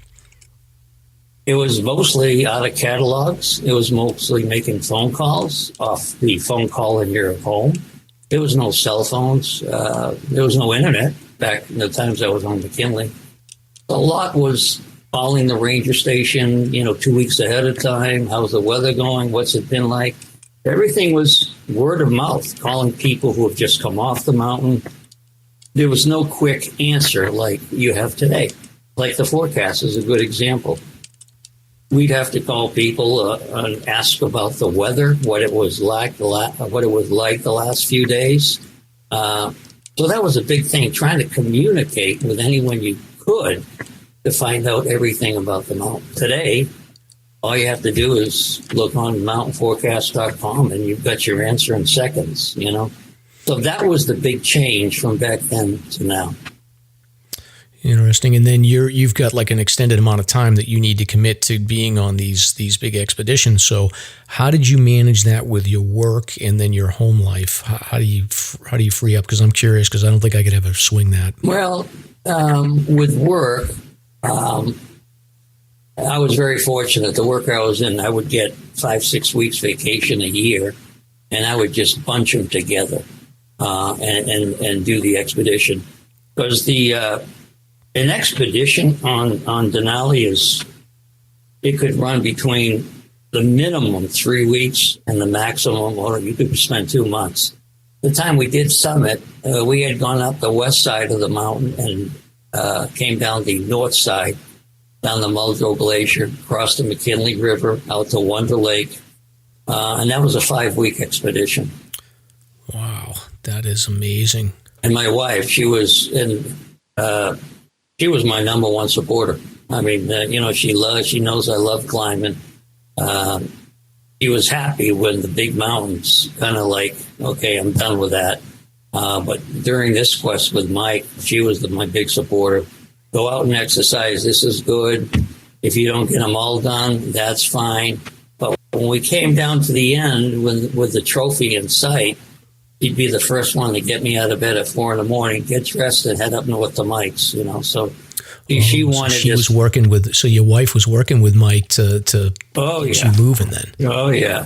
It was mostly out of catalogs. It was mostly making phone calls off the phone call in your home. There was no cell phones. There was no internet back in the times I was on McKinley. A lot was calling the ranger station, 2 weeks ahead of time. How's the weather going? What's it been like? Everything was word of mouth, calling people who have just come off the mountain. There was no quick answer like you have today. Like the forecast is a good example. We'd have to call people and ask about the weather, what it was like the last few days. So that was a big thing, trying to communicate with anyone you could to find out everything about the mountain. Today, all you have to do is look on mountainforecast.com and you've got your answer in seconds, So that was the big change from back then to now. Interesting. And then you've got an extended amount of time that you need to commit to being on these big expeditions. So how did you manage that with your work and then your home life? How do you free up? Because I'm curious, because I don't think I could ever swing that. Well, with work, I was very fortunate. The work I was in, I would get 5-6 weeks vacation a year, and I would just bunch them together and do the expedition. Because an expedition on Denali it could run between the minimum 3 weeks and the maximum, or you could spend 2 months. The time we did Summit, we had gone up the west side of the mountain and came down the north side, down the Muldrow Glacier, crossed the McKinley River, out to Wonder Lake, and that was a 5-week expedition. Wow, that is amazing. And my wife, she was my number one supporter. I mean, she knows I love climbing. She was happy when the big mountains kind of okay, I'm done with that. But during this quest with Mike, she was my big supporter. Go out and exercise. This is good. If you don't get them all done, that's fine. But when we came down to the end with the trophy in sight, she'd be the first one to get me out of bed at 4 a.m, get dressed, and head up north to Mike's. So she wanted. So she was working with. So your wife was working with Mike to get you moving then. Oh yeah.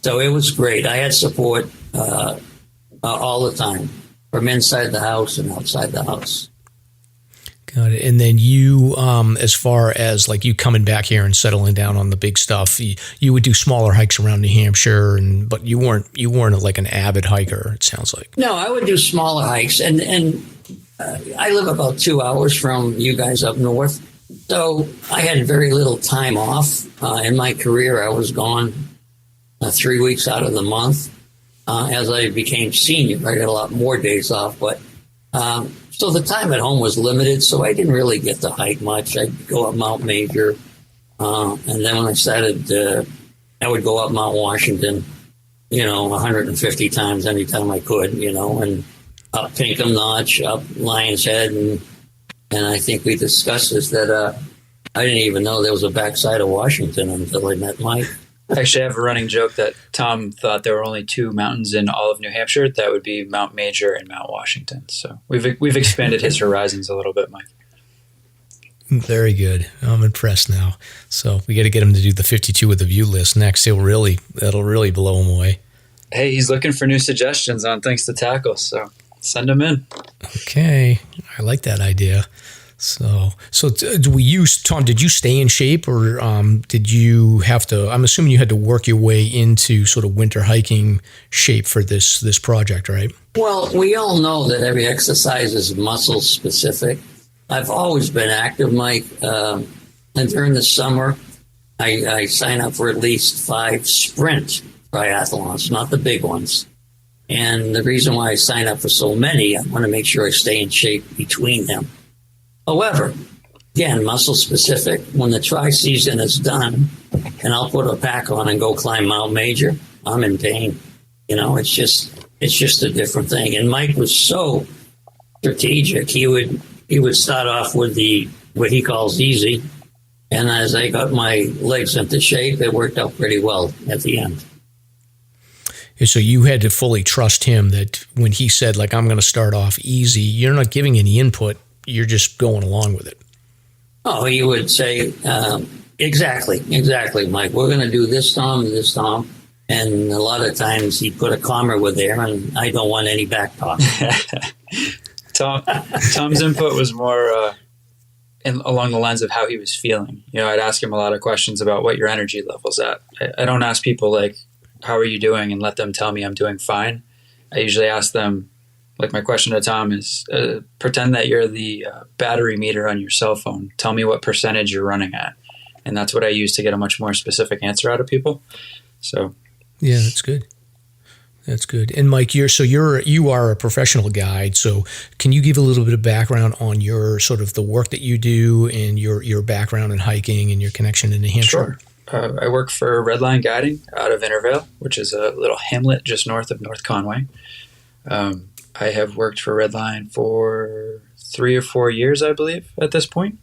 So it was great. I had support all the time, from inside the house and outside the house. Got it. And then you, as far as you coming back here and settling down on the big stuff, you would do smaller hikes around New Hampshire, but you weren't an avid hiker. It sounds like. No, I would do smaller hikes, and I live about 2 hours from you guys up north, so I had very little time off in my career. I was gone 3 weeks out of the month. As I became senior, I got a lot more days off, but. So the time at home was limited, so I didn't really get to hike much. I'd go up Mount Major, and then when I started, I would go up Mount Washington, 150 times anytime I could, and up Pinkham Notch, up Lion's Head, and I think we discussed this, that I didn't even know there was a backside of Washington until I met Mike. Actually, I have a running joke that Tom thought there were only 2 mountains in all of New Hampshire. That would be Mount Major and Mount Washington. So we've expanded his horizons a little bit, Mike. Very good. I'm impressed now. So we got to get him to do the 52 with the view list next. That'll really blow him away. Hey, he's looking for new suggestions on things to tackle. So send them in. Okay, I like that idea. So Tom, did you stay in shape, or did you have to, I'm assuming you had to work your way into sort of winter hiking shape for this project, right? Well, we all know that every exercise is muscle specific. I've always been active, Mike. And during the summer, I sign up for at least 5 sprint triathlons, not the big ones. And the reason why I sign up for so many, I want to make sure I stay in shape between them. However, again, muscle specific, when the tri season is done and I'll put a pack on and go climb Mount Major, I'm in pain. It's just a different thing. And Mike was so strategic. He would start off with what he calls easy. And as I got my legs into shape, it worked out pretty well at the end. So you had to fully trust him that when he said, like, I'm going to start off easy, you're not giving any input. You're just going along with it. Oh, he would say, exactly, Mike. We're going to do this, Tom. And a lot of times he'd put a comma with there, and I don't want any back talk. Tom's input was more along the lines of how he was feeling. I'd ask him a lot of questions about what your energy level's at. I don't ask people, like, how are you doing, and let them tell me I'm doing fine. I usually ask them, like, my question to Tom is, pretend that you're the battery meter on your cell phone. Tell me what percentage you're running at. And that's what I use to get a much more specific answer out of people. So, yeah, that's good. That's good. And Mike, you are a professional guide. So can you give a little bit of background on your sort of the work that you do and your background in hiking and your connection to New Hampshire? Sure. I work for Red Line Guiding out of Intervale, which is a little hamlet just north of North Conway. I have worked for Red Line for 3 or 4 years, I believe, at this point.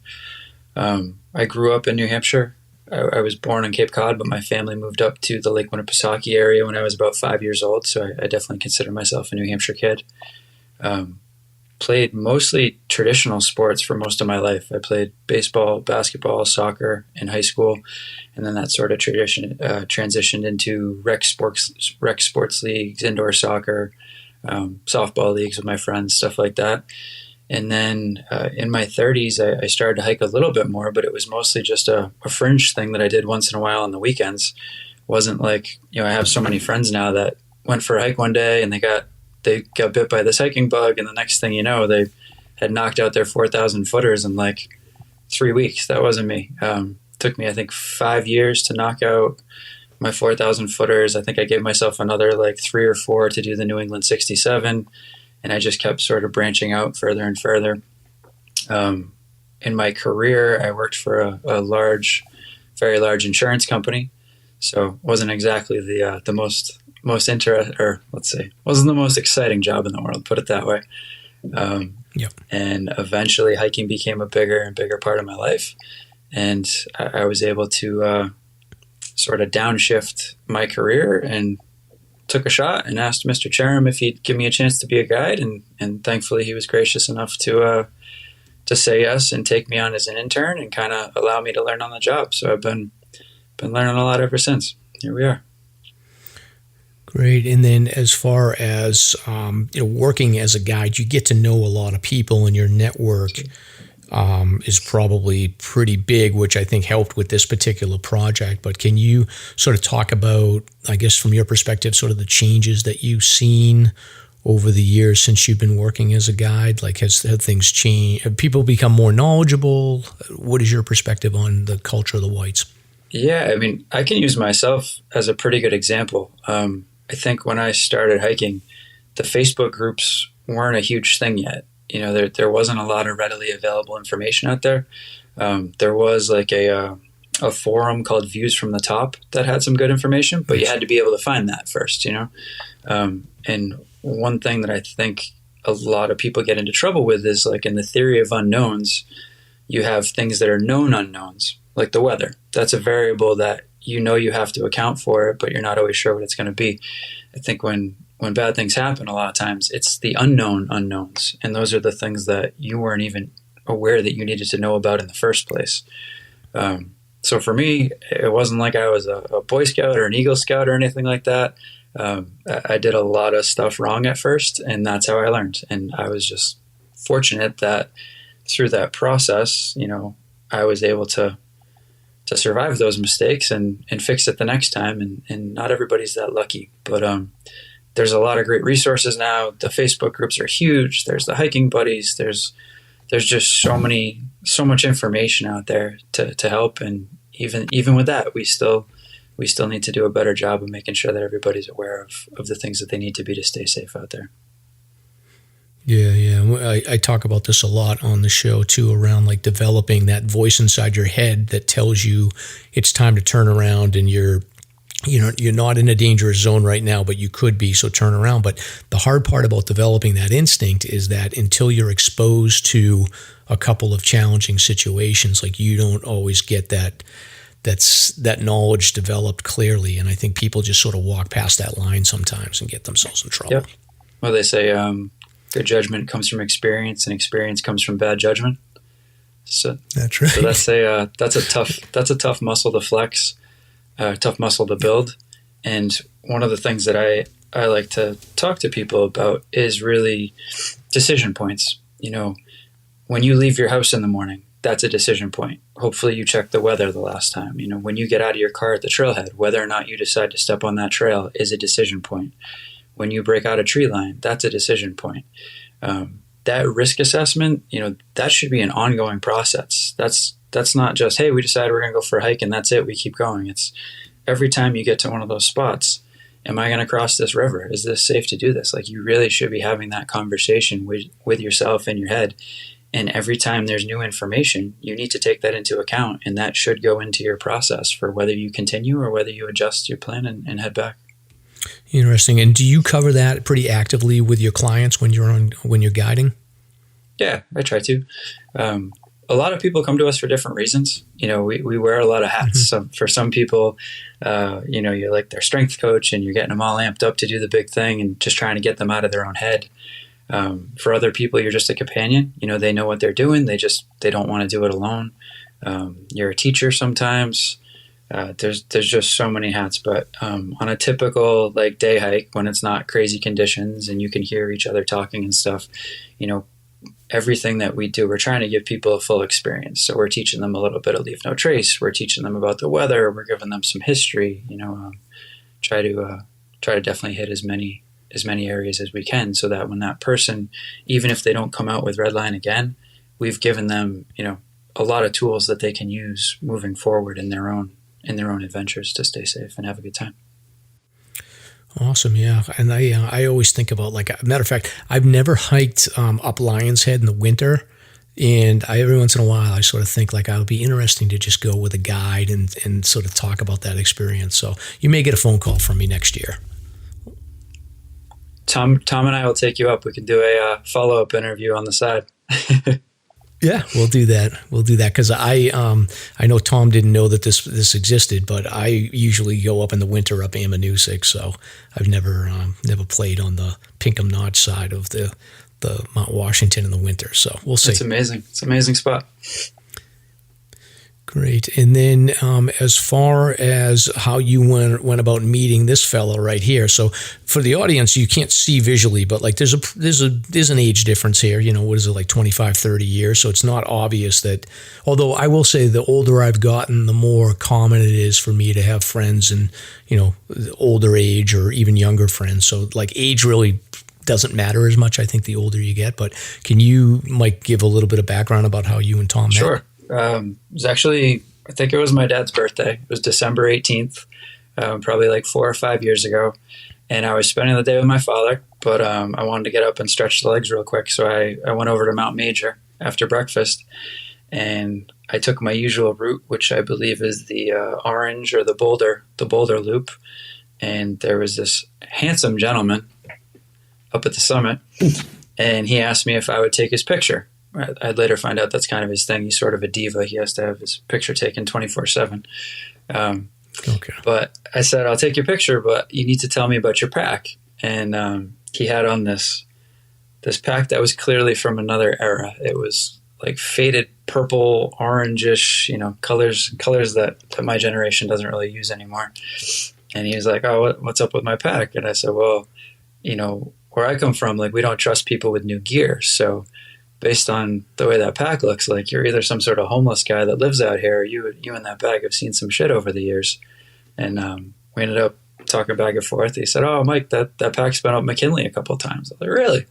I grew up in New Hampshire. I was born in Cape Cod, but my family moved up to the Lake Winnipesaukee area when I was about 5 years old, so I definitely consider myself a New Hampshire kid. Played mostly traditional sports for most of my life. I played baseball, basketball, soccer in high school, and then that sort of transitioned into rec sports leagues, indoor soccer, softball leagues with my friends, stuff like that. And then in my 30s, I started to hike a little bit more, but it was mostly just a fringe thing that I did once in a while on the weekends. It wasn't like, I have so many friends now that went for a hike one day and they got bit by this hiking bug, and the next thing you know, they had knocked out their 4,000 footers in like 3 weeks. That wasn't me. Took me, I think, 5 years to knock out my 4,000 footers. I think I gave myself another like 3 or 4 to do the New England 67. And I just kept sort of branching out further and further. In my career, I worked for a very large insurance company. So wasn't exactly the most wasn't the most exciting job in the world, put it that way. Yep. And eventually hiking became a bigger and bigger part of my life. And I was able to sort of downshift my career and took a shot and asked Mr. Cherim if he'd give me a chance to be a guide. And thankfully he was gracious enough to say yes and take me on as an intern and kind of allow me to learn on the job. So I've been learning a lot ever since. Here we are. Great. And then as far as working as a guide, you get to know a lot of people, and your network is probably pretty big, which I think helped with this particular project. But can you sort of talk about, I guess from your perspective, sort of the changes that you've seen over the years since you've been working as a guide? Like, have things changed? Have people become more knowledgeable? What is your perspective on the culture of the whites? Yeah, I mean, I can use myself as a pretty good example. I think when I started hiking, the Facebook groups weren't a huge thing yet. There wasn't a lot of readily available information out there. There was like a forum called Views from the Top that had some good information, but you had to be able to find that first, And one thing that I think a lot of people get into trouble with is, like, in the theory of unknowns, you have things that are known unknowns, like the weather. That's a variable that you have to account for it, but you're not always sure what it's going to be. I think when bad things happen, a lot of times it's the unknown unknowns. And those are the things that you weren't even aware that you needed to know about in the first place. So for me, it wasn't like I was a Boy Scout or an Eagle Scout or anything like that. I did a lot of stuff wrong at first, and that's how I learned. And I was just fortunate that through that process, I was able to survive those mistakes and fix it the next time. And not everybody's that lucky, but there's a lot of great resources now. The Facebook groups are huge. There's the hiking buddies. There's just so much information out there to help. And, even with that, we still need to do a better job of making sure that everybody's aware of the things that they need to be to stay safe out there. Yeah. I talk about this a lot on the show too, around like developing that voice inside your head that tells you it's time to turn around, and you're not in a dangerous zone right now, but you could be, so turn around. But the hard part about developing that instinct is that until you're exposed to a couple of challenging situations, like, you don't always get that knowledge developed clearly. And I think people just sort of walk past that line sometimes and get themselves in trouble. Yep. Well, they say good judgment comes from experience, and experience comes from bad judgment. So that's right. So that's a tough muscle to flex. Tough muscle to build. And one of the things that I like to talk to people about is really decision points. When you leave your house in the morning, that's a decision point. Hopefully you checked the weather the last time. When you get out of your car at the trailhead, whether or not you decide to step on that trail is a decision point. When you break out a tree line, that's a decision point. That risk assessment, that should be an ongoing process. That's not just, hey, we decided we're going to go for a hike and that's it, we keep going. It's every time you get to one of those spots, am I going to cross this river? Is this safe to do this? Like, you really should be having that conversation with yourself in your head. And every time there's new information, you need to take that into account. And that should go into your process for whether you continue or whether you adjust your plan and head back. Interesting. And do you cover that pretty actively with your clients when you're guiding? Yeah, I try to. A lot of people come to us for different reasons. We wear a lot of hats. Mm-hmm. For some people, you're like their strength coach and you're getting them all amped up to do the big thing and just trying to get them out of their own head. For other people, you're just a companion. They know what they're doing. They don't want to do it alone. You're a teacher sometimes. There's just so many hats. But on a typical like day hike, when it's not crazy conditions and you can hear each other talking and stuff, everything that we do, we're trying to give people a full experience. So we're teaching them a little bit of Leave No Trace. We're teaching them about the weather. We're giving them some history. Try to definitely hit as many areas as we can, so that when that person, even if they don't come out with red line again, we've given them a lot of tools that they can use moving forward in their own adventures to stay safe and have a good time. Awesome, yeah. And I always think about, like, a matter of fact, I've never hiked up Lion's Head in the winter, and every once in a while I sort of think like it would be interesting to just go with a guide and sort of talk about that experience. So you may get a phone call from me next year. Tom and I will take you up. We can do a follow-up interview on the side. Yeah, we'll do that. Because I know Tom didn't know that this existed, but I usually go up in the winter up Ammonoosuc, so I've never played on the Pinkham Notch side of the Mount Washington in the winter. So we'll see. It's amazing. It's an amazing spot. Great. And then as far as how you went about meeting this fellow right here. So for the audience, you can't see visually, but like there's an age difference here. What is it, like 25, 30 years? So it's not obvious that, although I will say the older I've gotten, the more common it is for me to have friends in, older age or even younger friends. So like age really doesn't matter as much, I think, the older you get. But can you, Mike, give a little bit of background about how you and Tom met? Sure. It was actually, I think it was my dad's birthday. It was December 18th, probably like 4 or 5 years ago. And I was spending the day with my father, but I wanted to get up and stretch the legs real quick. So I went over to Mount Major after breakfast, and I took my usual route, which I believe is the orange or the Boulder loop. And there was this handsome gentleman up at the summit, and he asked me if I would take his picture. I'd later find out that's kind of his thing. He's sort of a diva. He has to have his picture taken 24/7. Okay. But I said, I'll take your picture, but you need to tell me about your pack. And he had on this pack that was clearly from another era. It was like faded purple, orangish, colors that my generation doesn't really use anymore. And he was like, oh, what's up with my pack? And I said, well, where I come from, like, we don't trust people with new gear. So based on the way that pack looks, like, you're either some sort of homeless guy that lives out here, or you and that bag have seen some shit over the years. And we ended up talking back and forth. He said, oh, Mike, that pack's been up McKinley a couple of times. I was like, really?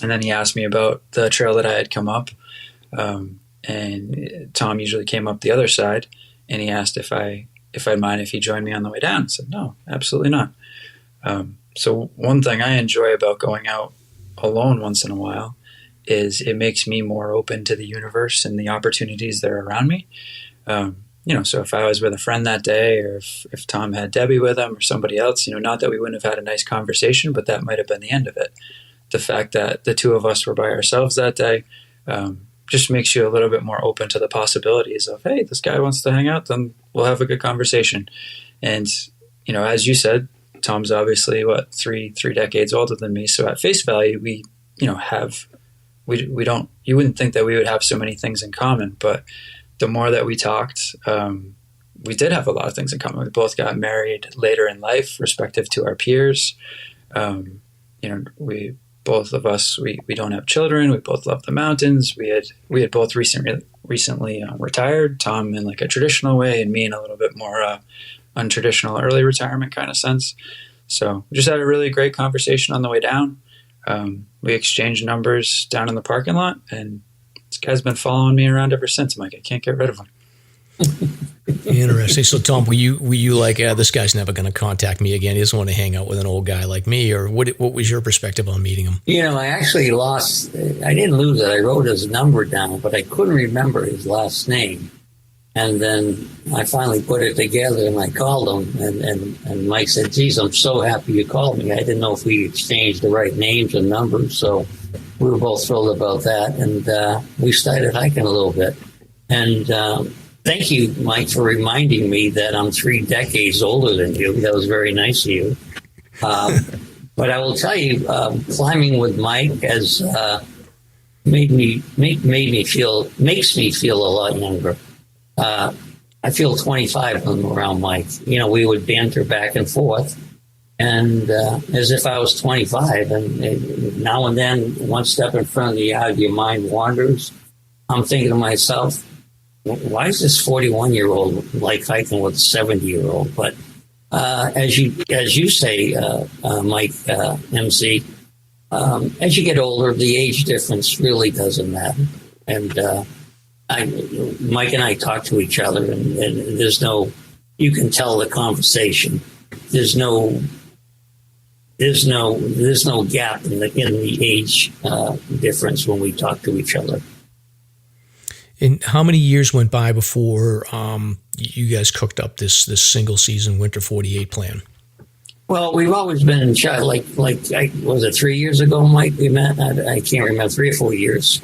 And then he asked me about the trail that I had come up. And Tom usually came up the other side. he asked if I'd mind if he joined me on the way down. I said, no, absolutely not. So one thing I enjoy about going out alone once in a while is it makes me more open to the universe and the opportunities that are around me. So if I was with a friend that day, or if Tom had Debbie with him or somebody else, not that we wouldn't have had a nice conversation, but that might have been the end of it. The fact that the two of us were by ourselves that day just makes you a little bit more open to the possibilities of, hey, this guy wants to hang out, then we'll have a good conversation. And, as you said, Tom's obviously three decades older than me. So at face value, we you wouldn't think that we would have so many things in common, but the more that we talked, we did have a lot of things in common. We both got married later in life, respective to our peers. We both of us, we don't have children. We both love the mountains. We had both recently retired. Tom in like a traditional way, and me in a little bit more untraditional early retirement kind of sense. So we just had a really great conversation on the way down. We exchanged numbers down in the parking lot, and this guy's been following me around ever since, Mike. I can't get rid of him. Interesting. So, Tom, were you like, this guy's never going to contact me again? He doesn't want to hang out with an old guy like me? Or what was your perspective on meeting him? I actually I didn't lose it. I wrote his number down, but I couldn't remember his last name. And then I finally put it together, and I called him, and Mike said, geez, I'm so happy you called me. I didn't know if we exchanged the right names and numbers, so we were both thrilled about that. And we started hiking a little bit. And thank you, Mike, for reminding me that I'm 3 decades older than you. That was very nice of you. But I will tell you, climbing with Mike has makes me feel a lot younger. I feel 25 when I'm around Mike. We would banter back and forth, and as if I was 25. And now and then, one step in front of the yard, your mind wanders. I'm thinking to myself, why is this 41-year-old like hiking with a 70-year-old? But as you say, Mike, MC, as you get older, the age difference really doesn't matter. And Mike and I talk to each other, and you can tell the conversation. There's no gap in the age difference when we talk to each other. And how many years went by before you guys cooked up this single season Winter 48 plan? Well, we've always been in chat. Was it 3 years ago, Mike? We met. I can't remember, 3 or 4 years.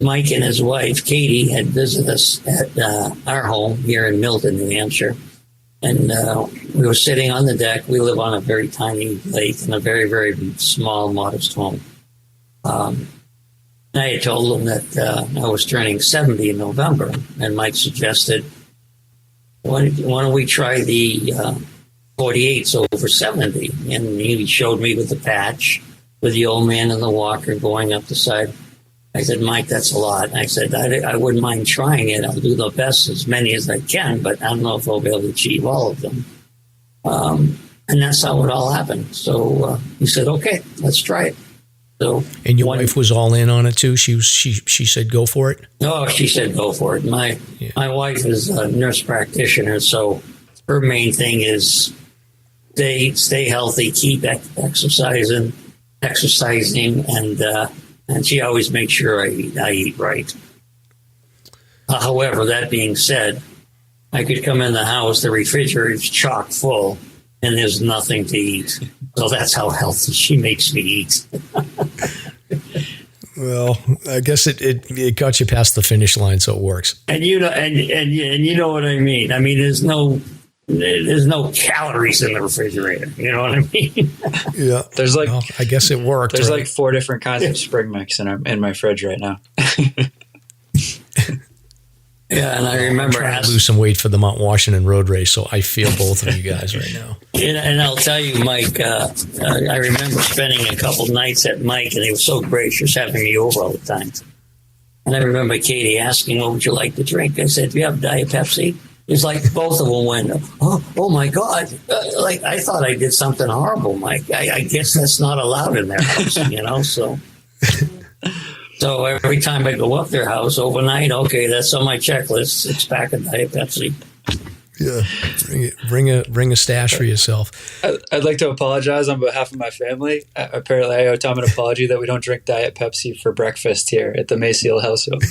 Mike and his wife, Katie, had visited us at our home here in Milton, New Hampshire. And we were sitting on the deck. We live on a very tiny lake in a very, very small, modest home. I had told him that I was turning 70 in November. And Mike suggested, why don't we try the 48s over 70? And he showed me with the patch, with the old man in the walker going up the side. I said, Mike, that's a lot. I said, I wouldn't mind trying it. I'll do the best, as many as I can, but I don't know if I'll be able to achieve all of them. And that's how it all happened. So he said, okay, let's try it. So, and your wife was all in on it too? She said, go for it? Oh, she said, go for it. My wife is a nurse practitioner, so her main thing is stay healthy, keep exercising, and she always makes sure I eat right. However, that being said, I could come in the house, the refrigerator is chock full, and there's nothing to eat. So that's how healthy she makes me eat. Well, I guess it got you past the finish line, so it works. And you know what I mean. I mean, there's no calories in the refrigerator. You know what I mean? Yeah. There's I guess it worked. There's right? 4 different kinds of spring mix in my fridge right now. Yeah, and I remember I'm trying to lose some weight for the Mount Washington road race, so I feel both of you guys right now. And I'll tell you, Mike, I remember spending a couple nights at Mike, and he was so gracious having me over all the time. And I remember Katie asking, what would you like to drink? I said, do you have Diet Pepsi? It's like both of them went, oh my God. Like I thought I did something horrible, Mike. I guess that's not allowed in their house, So So every time I go up their house overnight, okay, that's on my checklist. 6-pack of Diet Pepsi. Yeah, bring a stash for yourself. I'd like to apologize on behalf of my family. Apparently, I owe Tom an apology that we don't drink Diet Pepsi for breakfast here at the Maciel household.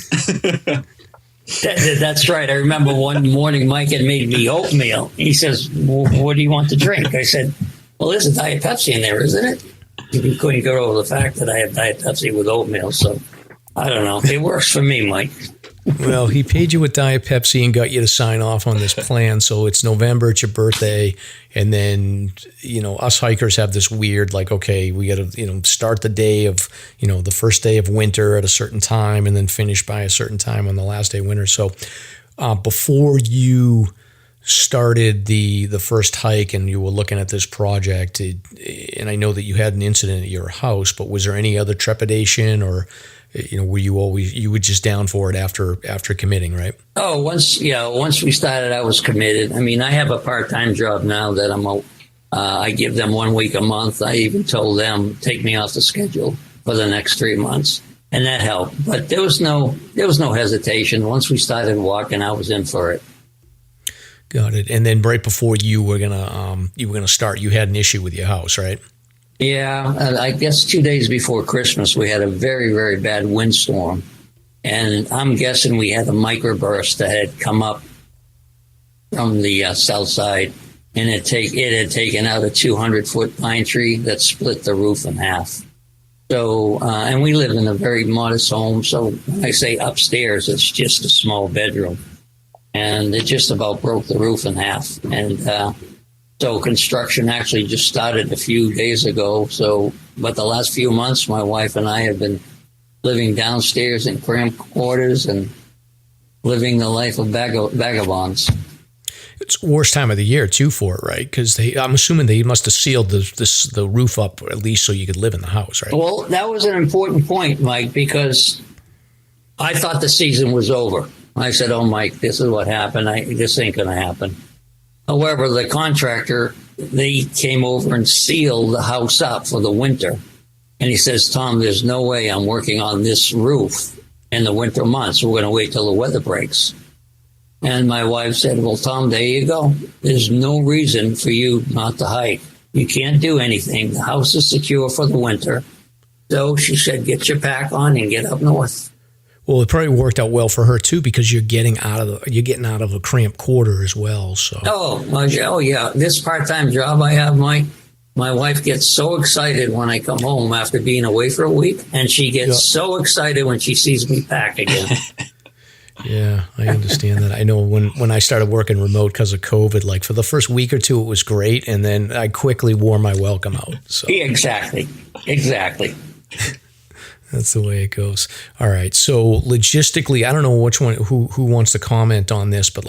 That's right. I remember one morning Mike had made me oatmeal. He says, well, what do you want to drink? I said, well, there's a Diet Pepsi in there, isn't it? He couldn't get over the fact that I have Diet Pepsi with oatmeal. So I don't know. It works for me, Mike. Well, he paid you with Diet Pepsi and got you to sign off on this plan. So it's November, it's your birthday. And then, us hikers have this weird, okay, we got to, start the day of, the first day of winter at a certain time and then finish by a certain time on the last day of winter. So before you started the first hike and you were looking at this project, and I know that you had an incident at your house, but was there any other trepidation or were you were just down for it after committing, right? Oh, once we started, I was committed. I mean, I have a part-time job now that I give them 1 week a month. I even told them, take me off the schedule for the next 3 months. And that helped. But there was no hesitation. Once we started walking, I was in for it. Got it. And then right before you were gonna start, you had an issue with your house, right? Yeah, I guess 2 days before Christmas, we had a very, very bad windstorm. And I'm guessing we had a microburst that had come up from the south side. And it had taken out a 200-foot pine tree that split the roof in half. So, and we live in a very modest home. So when I say upstairs, it's just a small bedroom. And it just about broke the roof in half. And so construction actually just started a few days ago. But the last few months, my wife and I have been living downstairs in cramped quarters and living the life of vagabonds. It's the worst time of the year too for it, right? Because I'm assuming they must have sealed the roof up at least so you could live in the house, right? Well, that was an important point, Mike, because I thought the season was over. I said, "Oh, Mike, this is what happened. This ain't going to happen." However, the contractor, they came over and sealed the house up for the winter. And he says, "Tom, there's no way I'm working on this roof in the winter months. We're going to wait till the weather breaks." And my wife said, "Well, Tom, there you go. There's no reason for you not to hike. You can't do anything. The house is secure for the winter." So she said, "Get your pack on and get up north." Well, it probably worked out well for her too because you're getting out of a cramped quarter as well. So oh yeah, this part-time job I have, Mike. My wife gets so excited when I come home after being away for a week, and she gets so excited when she sees me pack again. Yeah, I understand that. I know when I started working remote because of COVID, for the first week or two, it was great, and then I quickly wore my welcome out. So Exactly. That's the way it goes. All right. So logistically, I don't know who wants to comment on this, but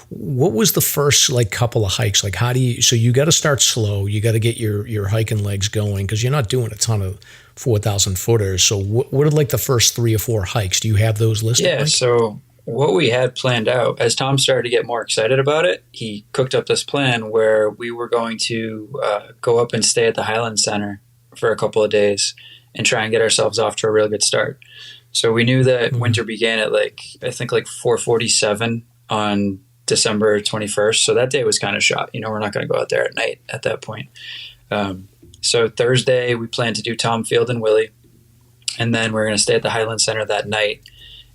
what was the first couple of hikes? So you got to start slow. You got to get your hiking legs going because you're not doing a ton of 4,000 footers. So what are the first 3 or 4 hikes? Do you have those listed? Yeah. So what we had planned out, as Tom started to get more excited about it, he cooked up this plan where we were going to go up and stay at the Highland Center for a couple of days and try and get ourselves off to a real good start. So we knew that winter began at 4:47 on December 21st. So that day was kind of shot. We're not going to go out there at night at that point. So Thursday we planned to do Tom Field and Willie, and then we're going to stay at the Highland Center that night.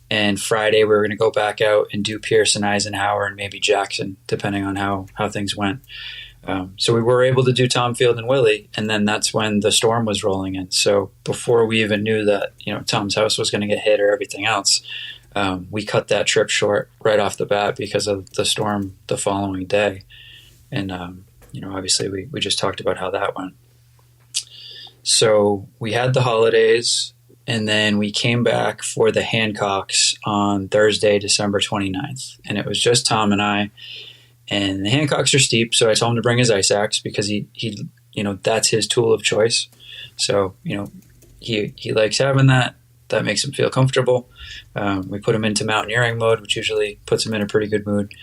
And Friday we were going to go back out and do Pierce and Eisenhower and maybe Jackson, depending on how things went. So we were able to do Tom Field and Willie, and then that's when the storm was rolling in. So before we even knew that, Tom's house was going to get hit or everything else, we cut that trip short right off the bat because of the storm the following day. And, obviously we just talked about how that went. So we had the holidays, and then we came back for the Hancocks on Thursday, December 29th. And it was just Tom and I. And the Hancocks are steep, so I told him to bring his ice axe because he that's his tool of choice. So, he likes having that. That makes him feel comfortable. We put him into mountaineering mode, which usually puts him in a pretty good mood.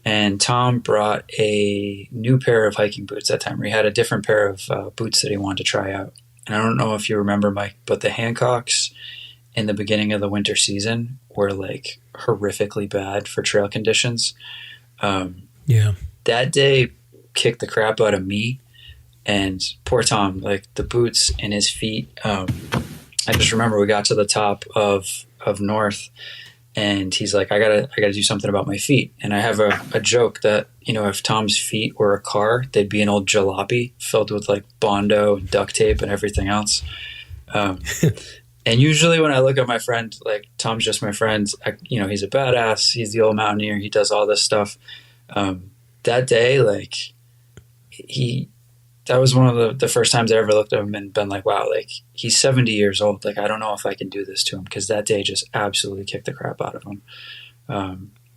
And Tom brought a new pair of hiking boots that time. He had a different pair of boots that he wanted to try out. And I don't know if you remember, Mike, but the Hancocks in the beginning of the winter season were like horrifically bad for trail conditions. That day kicked the crap out of me, and poor Tom, like the boots in his feet. I just remember we got to the top of North, and he's like, I gotta do something about my feet. And I have a joke that, you know, if Tom's feet were a car, they'd be an old jalopy filled with like Bondo and duct tape and everything else. And usually when I look at my friend, like Tom's just my friend, he's a badass. He's the old mountaineer. He does all this stuff. That day, like that was one of the first times I ever looked at him and been like, wow, like he's 70 years old. Like, I don't know if I can do this to him, because that day just absolutely kicked the crap out of him.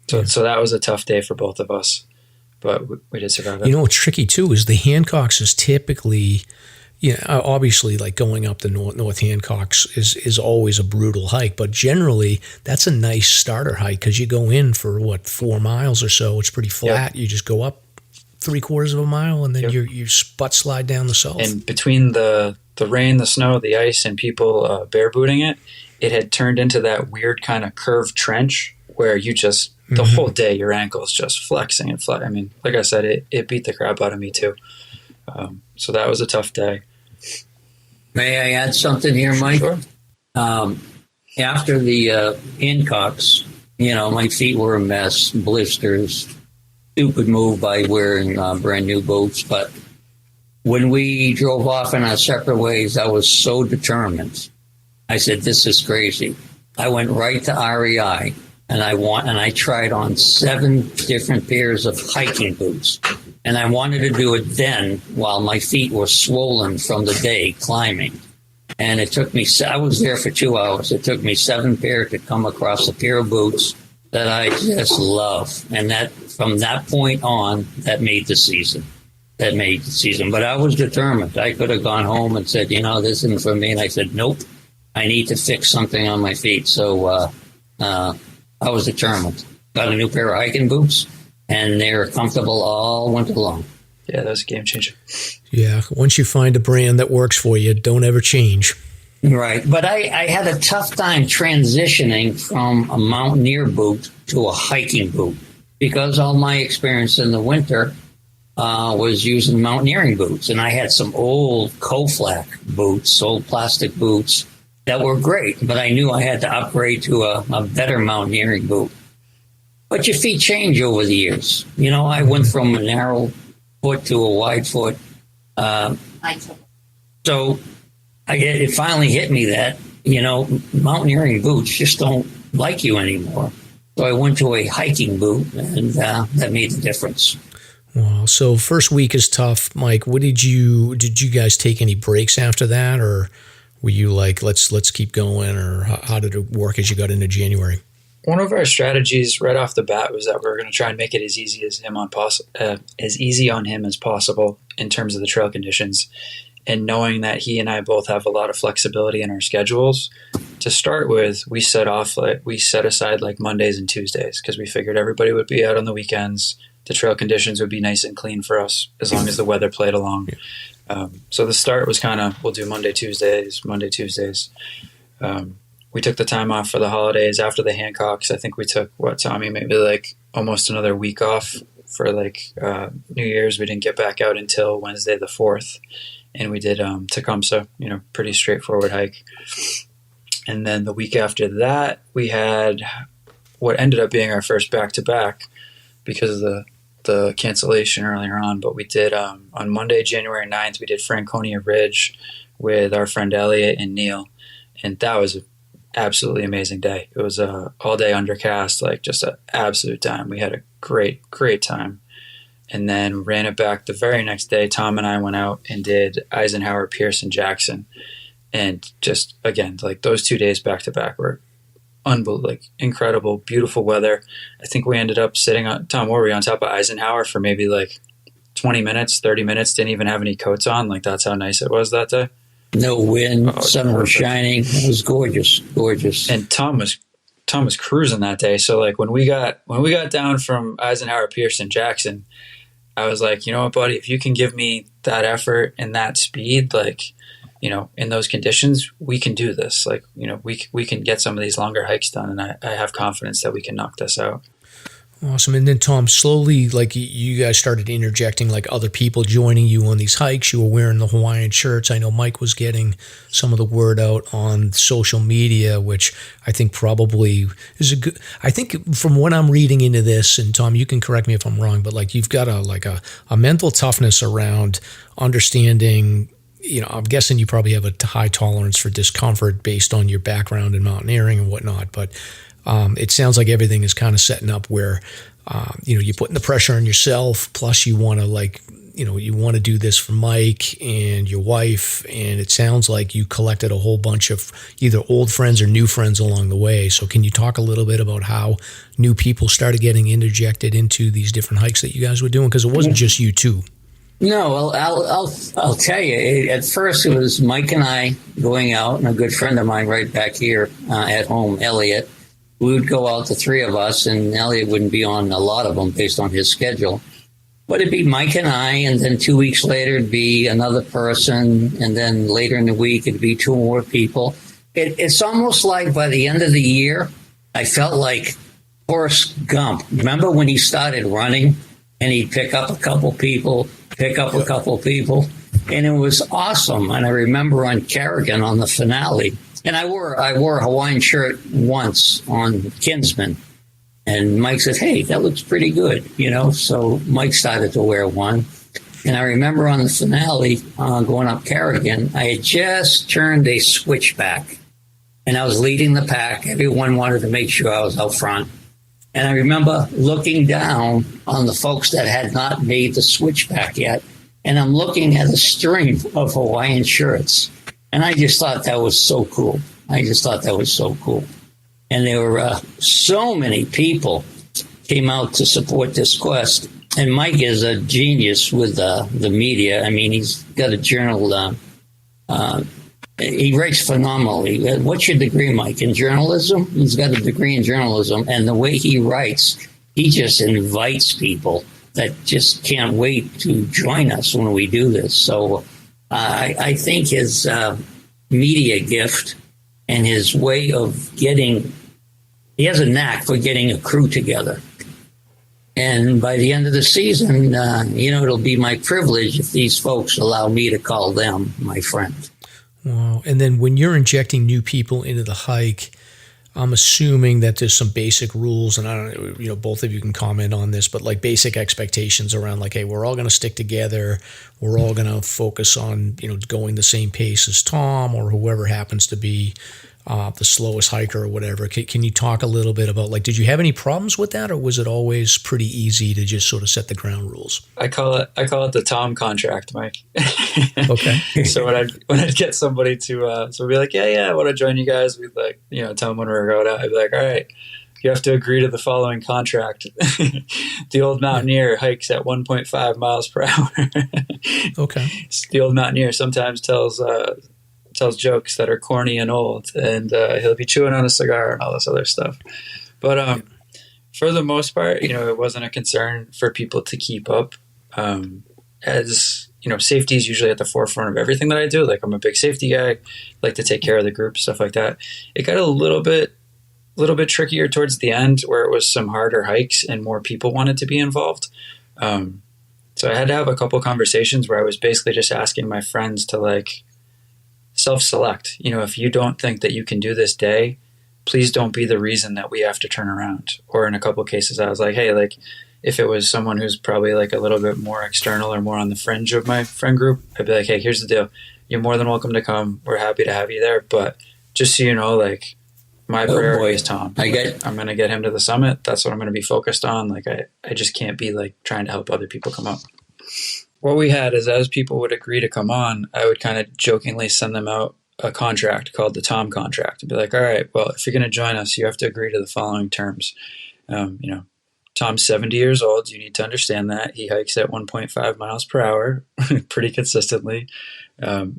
So that was a tough day for both of us, but we did survive it. You know, what's tricky too is the Hancocks is typically, obviously like going up the North Hancocks is always a brutal hike, but generally that's a nice starter hike because you go in for 4 miles or so. It's pretty flat. Yep. You just go up 3/4 of a mile and then you butt slide down the south. And between the rain, the snow, the ice, and people bare booting it had turned into that weird kind of curved trench where you just, the whole day, your ankle's just flexing and I mean, like I said, it beat the crap out of me too. So that was a tough day. May I add something here, Mike? Sure. After the Hancocks, my feet were a mess, blisters. Stupid move by wearing brand new boots. But when we drove off in our separate ways, I was so determined. I said, this is crazy. I went right to REI and I tried on 7 different pairs of hiking boots. And I wanted to do it then while my feet were swollen from the day climbing. And it took me, I was there for 2 hours. It took me 7 pair to come across a pair of boots that I just love. And that from that point on, that made the season. But I was determined. I could have gone home and said, this isn't for me. And I said, nope, I need to fix something on my feet. So I was determined. Got a new pair of hiking boots, and they were comfortable all winter long. Yeah, that was a game changer. Yeah, once you find a brand that works for you, don't ever change. Right, but I had a tough time transitioning from a mountaineer boot to a hiking boot because all my experience in the winter was using mountaineering boots. And I had some old Koflak boots, old plastic boots that were great, but I knew I had to upgrade to a better mountaineering boot. But your feet change over the years. I went from a narrow foot to a wide foot. So it finally hit me that, mountaineering boots just don't like you anymore. So I went to a hiking boot, and that made the difference. Wow. So first week is tough. Mike, did you guys take any breaks after that, or were you like, let's keep going, or how did it work as you got into January? One of our strategies right off the bat was that we were going to try and make it as easy on him as possible in terms of the trail conditions. And knowing that he and I both have a lot of flexibility in our schedules, to start with, we set aside like Mondays and Tuesdays because we figured everybody would be out on the weekends. The trail conditions would be nice and clean for us as long as the weather played along. So the start was kind of, we'll do Monday, Tuesdays. We took the time off for the holidays after the Hancocks. I think we took, Tommy, maybe like almost another week off for like New Year's. We didn't get back out until Wednesday the 4th. And we did Tecumseh, pretty straightforward hike. And then the week after that, we had what ended up being our first back-to-back because of the cancellation earlier on. But we did, on Monday, January 9th, we did Franconia Ridge with our friend Elliot and Neil. And that was an absolutely amazing day. It was a all-day undercast, like just an absolute time. We had a great, great time. And then ran it back the very next day. Tom and I went out and did Eisenhower, Pierce, and Jackson. And just, again, like those 2 days back to back were unbelievable, like incredible, beautiful weather. I think we ended up sitting on, Tom, what were we on top of Eisenhower for maybe like 20 minutes, 30 minutes, didn't even have any coats on. Like that's how nice it was that day. No wind, sun was shining. It was gorgeous, gorgeous. And Tom was cruising that day. So like when we got down from Eisenhower, Pierce, and Jackson, I was like, you know what, buddy, if you can give me that effort and that speed, like, in those conditions, we can do this. Like, we can get some of these longer hikes done, and I have confidence that we can knock this out. Awesome. And then Tom, slowly, like you guys started interjecting like other people joining you on these hikes. You were wearing the Hawaiian shirts. I know Mike was getting some of the word out on social media, which I think probably is a good, I think from what I'm reading into this, and Tom, you can correct me if I'm wrong, but like you've got a mental toughness around understanding. I'm guessing you probably have a high tolerance for discomfort based on your background in mountaineering and whatnot, but it sounds like everything is kind of setting up where, you're putting the pressure on yourself, plus you want to you want to do this for Mike and your wife, and it sounds like you collected a whole bunch of either old friends or new friends along the way. So can you talk a little bit about how new people started getting interjected into these different hikes that you guys were doing? Because it wasn't just you two. No, well, I'll tell you. At first, it was Mike and I going out, and a good friend of mine right back here at home, Elliot. We would go out, the three of us, and Elliot wouldn't be on a lot of them based on his schedule. But it'd be Mike and I, and then 2 weeks later, it'd be another person, and then later in the week, it'd be two more people. It's almost like by the end of the year, I felt like Forrest Gump. Remember when he started running, and he'd pick up a couple people, and it was awesome. And I remember on Carrigan on the finale, and I wore a Hawaiian shirt once on Kinsman, and Mike said, "Hey, that looks pretty good," So Mike started to wear one, and I remember on the finale going up Carrigan, I had just turned a switchback, and I was leading the pack. Everyone wanted to make sure I was out front, and I remember looking down on the folks that had not made the switchback yet, and I'm looking at a string of Hawaiian shirts. And I just thought that was so cool. And there were so many people came out to support this quest. And Mike is a genius with the media. I mean, he's got a journal. He writes phenomenally. What's your degree, Mike? In journalism? He's got a degree in journalism. And the way he writes, he just invites people that just can't wait to join us when we do this. So I think his media gift and his way of he has a knack for getting a crew together. And by the end of the season, it'll be my privilege if these folks allow me to call them my friend. Wow. And then when you're injecting new people into the hike, I'm assuming that there's some basic rules, and I don't know, both of you can comment on this, but like basic expectations around like, hey, we're all going to stick together. We're all going to focus on, going the same pace as Tom or whoever happens to be the slowest hiker or whatever. Can you talk a little bit about, like, did you have any problems with that, or was it always pretty easy to just sort of set the ground rules? I call it the Tom contract, Mike. Okay. So when I'd get somebody to so we'd be like, yeah, I want to join you guys. We'd like, tell them when we're going out. I'd be like, all right, you have to agree to the following contract. The old mountaineer hikes at 1.5 miles per hour. Okay. The old mountaineer sometimes tells jokes that are corny and old, and he'll be chewing on a cigar and all this other stuff. But for the most part, it wasn't a concern for people to keep up. As safety is usually at the forefront of everything that I do. Like, I'm a big safety guy, like to take care of the group, stuff like that. It got a little bit trickier towards the end, where it was some harder hikes and more people wanted to be involved. So I had to have a couple conversations where I was basically just asking my friends to like self-select. If you don't think that you can do this day, please don't be the reason that we have to turn around. Or in a couple of cases, I was like, hey, like if it was someone who's probably like a little bit more external or more on the fringe of my friend group, I'd be like, hey, here's the deal. You're more than welcome to come. We're happy to have you there. But just so you know, like, my priority is Tom. I'm going to get him to the summit. That's what I'm going to be focused on. Like, I just can't be like trying to help other people come up. What we had is, as people would agree to come on, I would kind of jokingly send them out a contract called the Tom contract and be like, all right, well, if you're going to join us, you have to agree to the following terms. Tom's 70 years old. You need to understand that. He hikes at 1.5 miles per hour pretty consistently.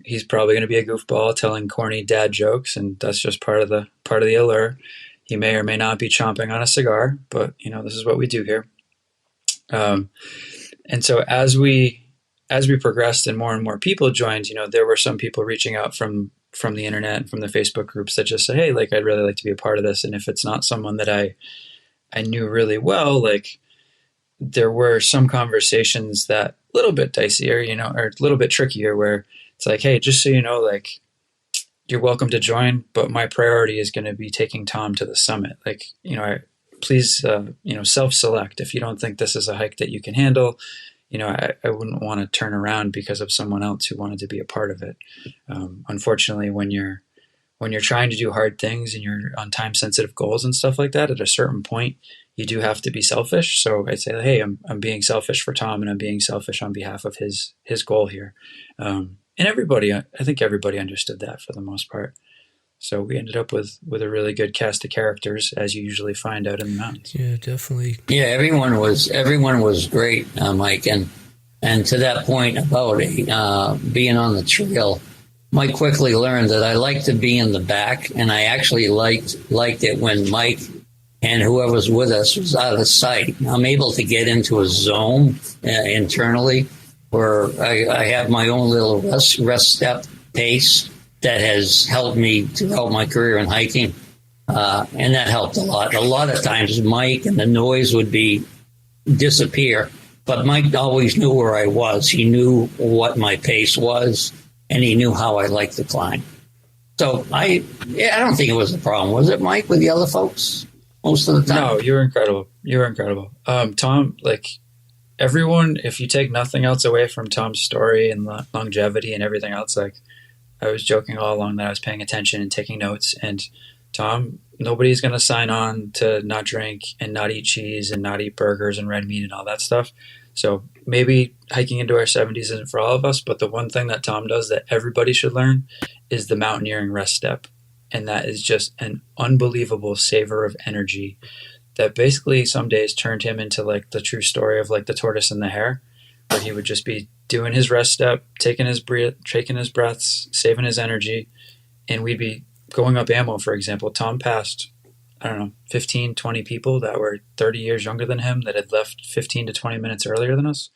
He's probably going to be a goofball telling corny dad jokes, and that's just part of the allure. He may or may not be chomping on a cigar, but this is what we do here. And so as we as we progressed and more people joined, there were some people reaching out from the internet, from the Facebook groups that just say, hey, like, I'd really like to be a part of this. And if it's not someone that I knew really well, like, there were some conversations that a little bit dicier, or a little bit trickier, where it's like, hey, just so you know, like, you're welcome to join, but my priority is going to be taking Tom to the summit. Like, please, self-select. If you don't think this is a hike that you can handle, I wouldn't want to turn around because of someone else who wanted to be a part of it. Unfortunately, when you're trying to do hard things and you're on time-sensitive goals and stuff like that, at a certain point, you do have to be selfish. So I'd say, hey, I'm being selfish for Tom, and I'm being selfish on behalf of his goal here. And I think everybody understood that for the most part. So we ended up with a really good cast of characters, as you usually find out in the mountains. Yeah, definitely. Yeah, everyone was great, Mike. And to that point about being on the trail, Mike quickly learned that I like to be in the back, and I actually liked it when Mike and whoever was with us was out of sight. I'm able to get into a zone internally where I have my own little rest step pace that has helped me throughout my career in hiking. And that helped a lot. A lot of times Mike and the noise would disappear, but Mike always knew where I was. He knew what my pace was, and he knew how I liked to climb. So I don't think it was a problem, was it, Mike, with the other folks most of the time? No, you were incredible. Tom, like, everyone, if you take nothing else away from Tom's story and longevity and everything else, like, I was joking all along that I was paying attention and taking notes. And Tom, nobody's going to sign on to not drink and not eat cheese and not eat burgers and red meat and all that stuff. So maybe hiking into our 70s isn't for all of us, but the one thing that Tom does that everybody should learn is the mountaineering rest step. And that is just an unbelievable saver of energy that basically some days turned him into, like, the true story of, like, the tortoise and the hare, where he would just be doing his rest step, taking his breaths, saving his energy, and we'd be going up ammo, for example. Tom passed, 15, 20 people that were 30 years younger than him that had left 15 to 20 minutes earlier than us,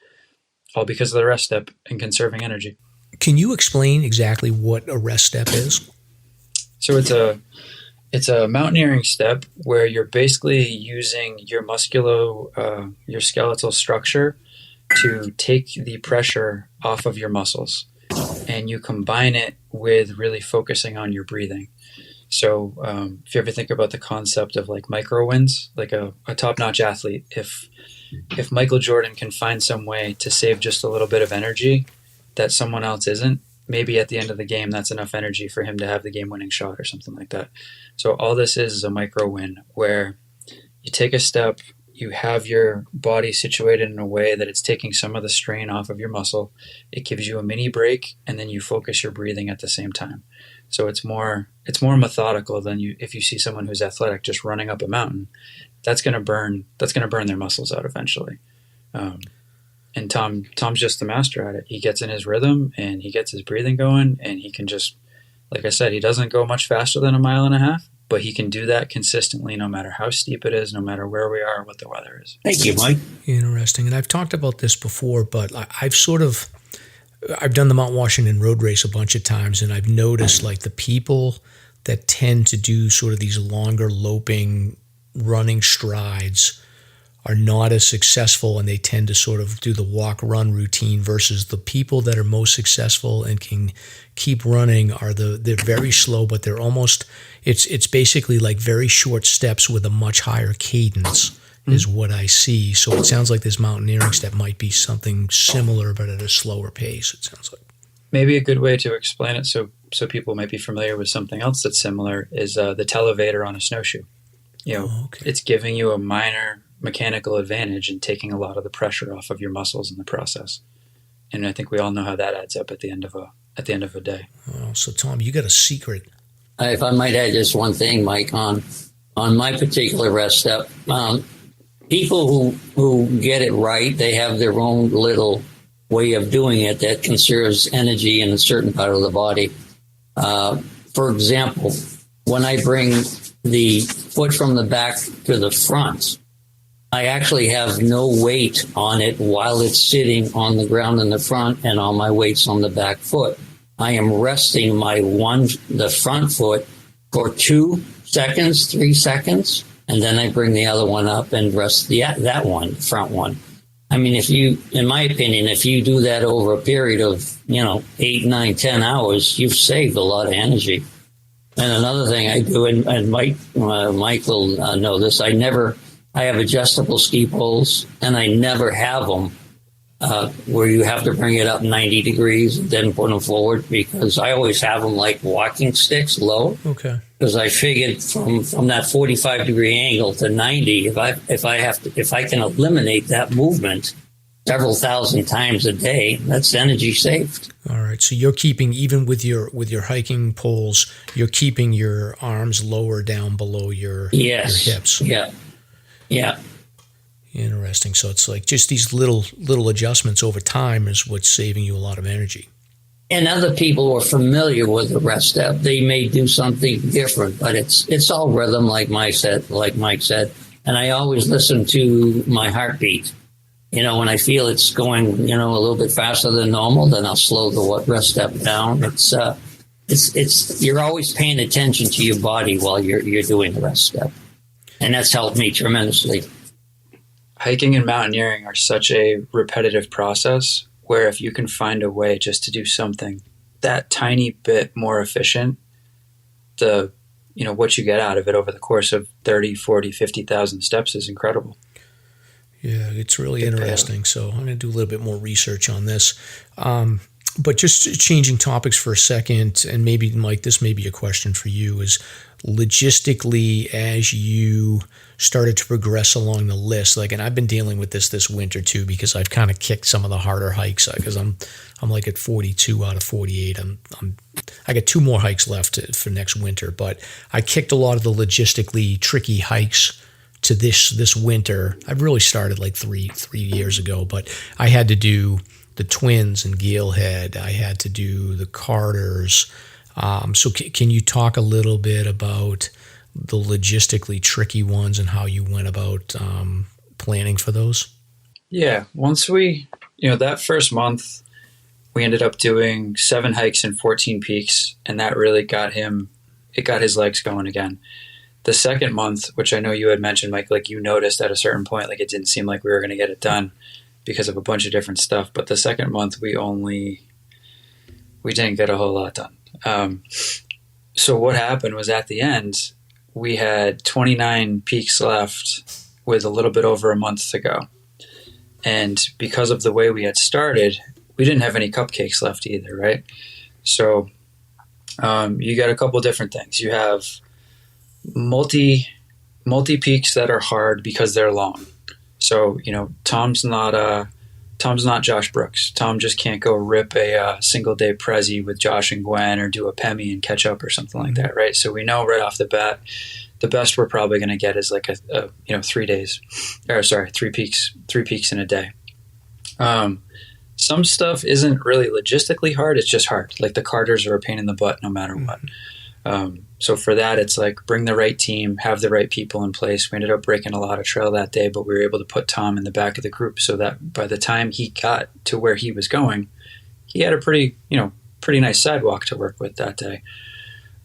all because of the rest step and conserving energy. Can you explain exactly what a rest step is? So it's a mountaineering step where you're basically using your your skeletal structure to take the pressure off of your muscles, and you combine it with really focusing on your breathing. So if you ever think about the concept of, like, micro wins, like a top-notch athlete, if Michael Jordan can find some way to save just a little bit of energy that someone else isn't, maybe at the end of the game, that's enough energy for him to have the game-winning shot or something like that. So all this is a micro win, where you take a step, you have your body situated in a way that it's taking some of the strain off of your muscle. It gives you a mini break, and then you focus your breathing at the same time. So it's more methodical than if you see someone who's athletic just running up a mountain. That's going to burn their muscles out eventually. And Tom's just the master at it. He gets in his rhythm and he gets his breathing going, and he can just, like I said, he doesn't go much faster than 1.5 miles, but he can do that consistently no matter how steep it is, no matter where we are, what the weather is. Thank you, Mike. Interesting. And I've talked about this before, but I've done the Mount Washington road race a bunch of times, and I've noticed, like, the people that tend to do sort of these longer loping running strides are not as successful, and they tend to sort of do the walk-run routine, versus the people that are most successful and can keep running they're very slow, but they're almost, it's basically like very short steps with a much higher cadence is what I see. So it sounds like this mountaineering step might be something similar, but at a slower pace, it sounds like. Maybe a good way to explain it so people might be familiar with something else that's similar is the televator on a snowshoe. It's giving you a minor mechanical advantage and taking a lot of the pressure off of your muscles in the process. And I think we all know how that adds up at the end of a day. Oh, so Tom, you got a secret. If I might add just one thing, Mike, on my particular rest step, people who get it right, they have their own little way of doing it that conserves energy in a certain part of the body. For example, when I bring the foot from the back to the front, I actually have no weight on it while it's sitting on the ground in the front, and all my weight's on the back foot. I am resting the front foot for 2 seconds, 3 seconds, and then I bring the other one up and rest that one, the front one. I mean, in my opinion, if you do that over a period of, 8, 9, 10 hours, you've saved a lot of energy. And another thing I do, and Mike will know this, I have adjustable ski poles, and I never have them where you have to bring it up 90 degrees and then put them forward, because I always have them like walking sticks low. Okay. Because I figured from that 45-degree angle to 90, if I can eliminate that movement several thousand times a day, that's energy saved. All right. So you're keeping, even with your hiking poles, you're keeping your arms lower down below your hips. Yeah. Yeah. Interesting. So it's like just these little adjustments over time is what's saving you a lot of energy. And other people who are familiar with the rest step, they may do something different, but it's all rhythm, like Mike said. And I always listen to my heartbeat. When I feel it's going, a little bit faster than normal, then I'll slow the rest step down. It's you're always paying attention to your body while you're doing the rest step, and that's helped me tremendously. Hiking and mountaineering are such a repetitive process where if you can find a way just to do something that tiny bit more efficient, what you get out of it over the course of 30, 40, 50,000 steps is incredible. Yeah, it's really interesting. So I'm going to do a little bit more research on this. But just changing topics for a second, and maybe, Mike, this may be a question for you, is logistically, as you started to progress along the list, and I've been dealing with this winter too, because I've kind of kicked some of the harder hikes, because I'm like at 42 out of 48. I got 2 more hikes left for next winter, but I kicked a lot of the logistically tricky hikes to this winter. I've really started like three years ago, but I had to do the Twins and Galehead. I had to do the Carters. So can you talk a little bit about the logistically tricky ones and how you went about planning for those? Yeah. Once that first month, we ended up doing 7 hikes and 14 peaks, and that really got his legs going again. The second month, which I know you had mentioned, Mike, you noticed at a certain point, it didn't seem like we were going to get it done because of a bunch of different stuff. But the second month, we didn't get a whole lot done. So what happened was, at the end, we had 29 peaks left with a little bit over a month to go. And because of the way we had started, we didn't have any cupcakes left either, right? So you got a couple different things. You have multi peaks that are hard because they're long. So, Tom's not Josh Brooks. Tom just can't go rip a single day Prezi with Josh and Gwen, or do a Pemi and catch up or something like that, right? So we know right off the bat, the best we're probably going to get is 3 days, 3 peaks in a day. Some stuff isn't really logistically hard. It's just hard. The Carters are a pain in the butt no matter what. So for that, it's bring the right team, have the right people in place. We ended up breaking a lot of trail that day, but we were able to put Tom in the back of the group so that by the time he got to where he was going, he had a pretty nice sidewalk to work with that day.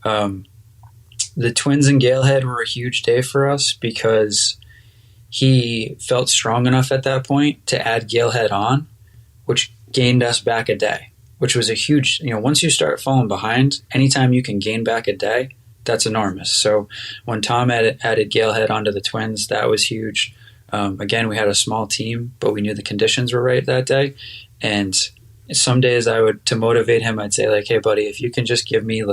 The Twins and Galehead were a huge day for us because he felt strong enough at that point to add Galehead on, which gained us back a day, which was a huge, once you start falling behind, anytime you can gain back a day, that's enormous. So when Tom added Galehead onto the Twins, that was huge. Again, we had a small team, but we knew the conditions were right that day. And some days to motivate him, I'd say hey buddy, if you can just give me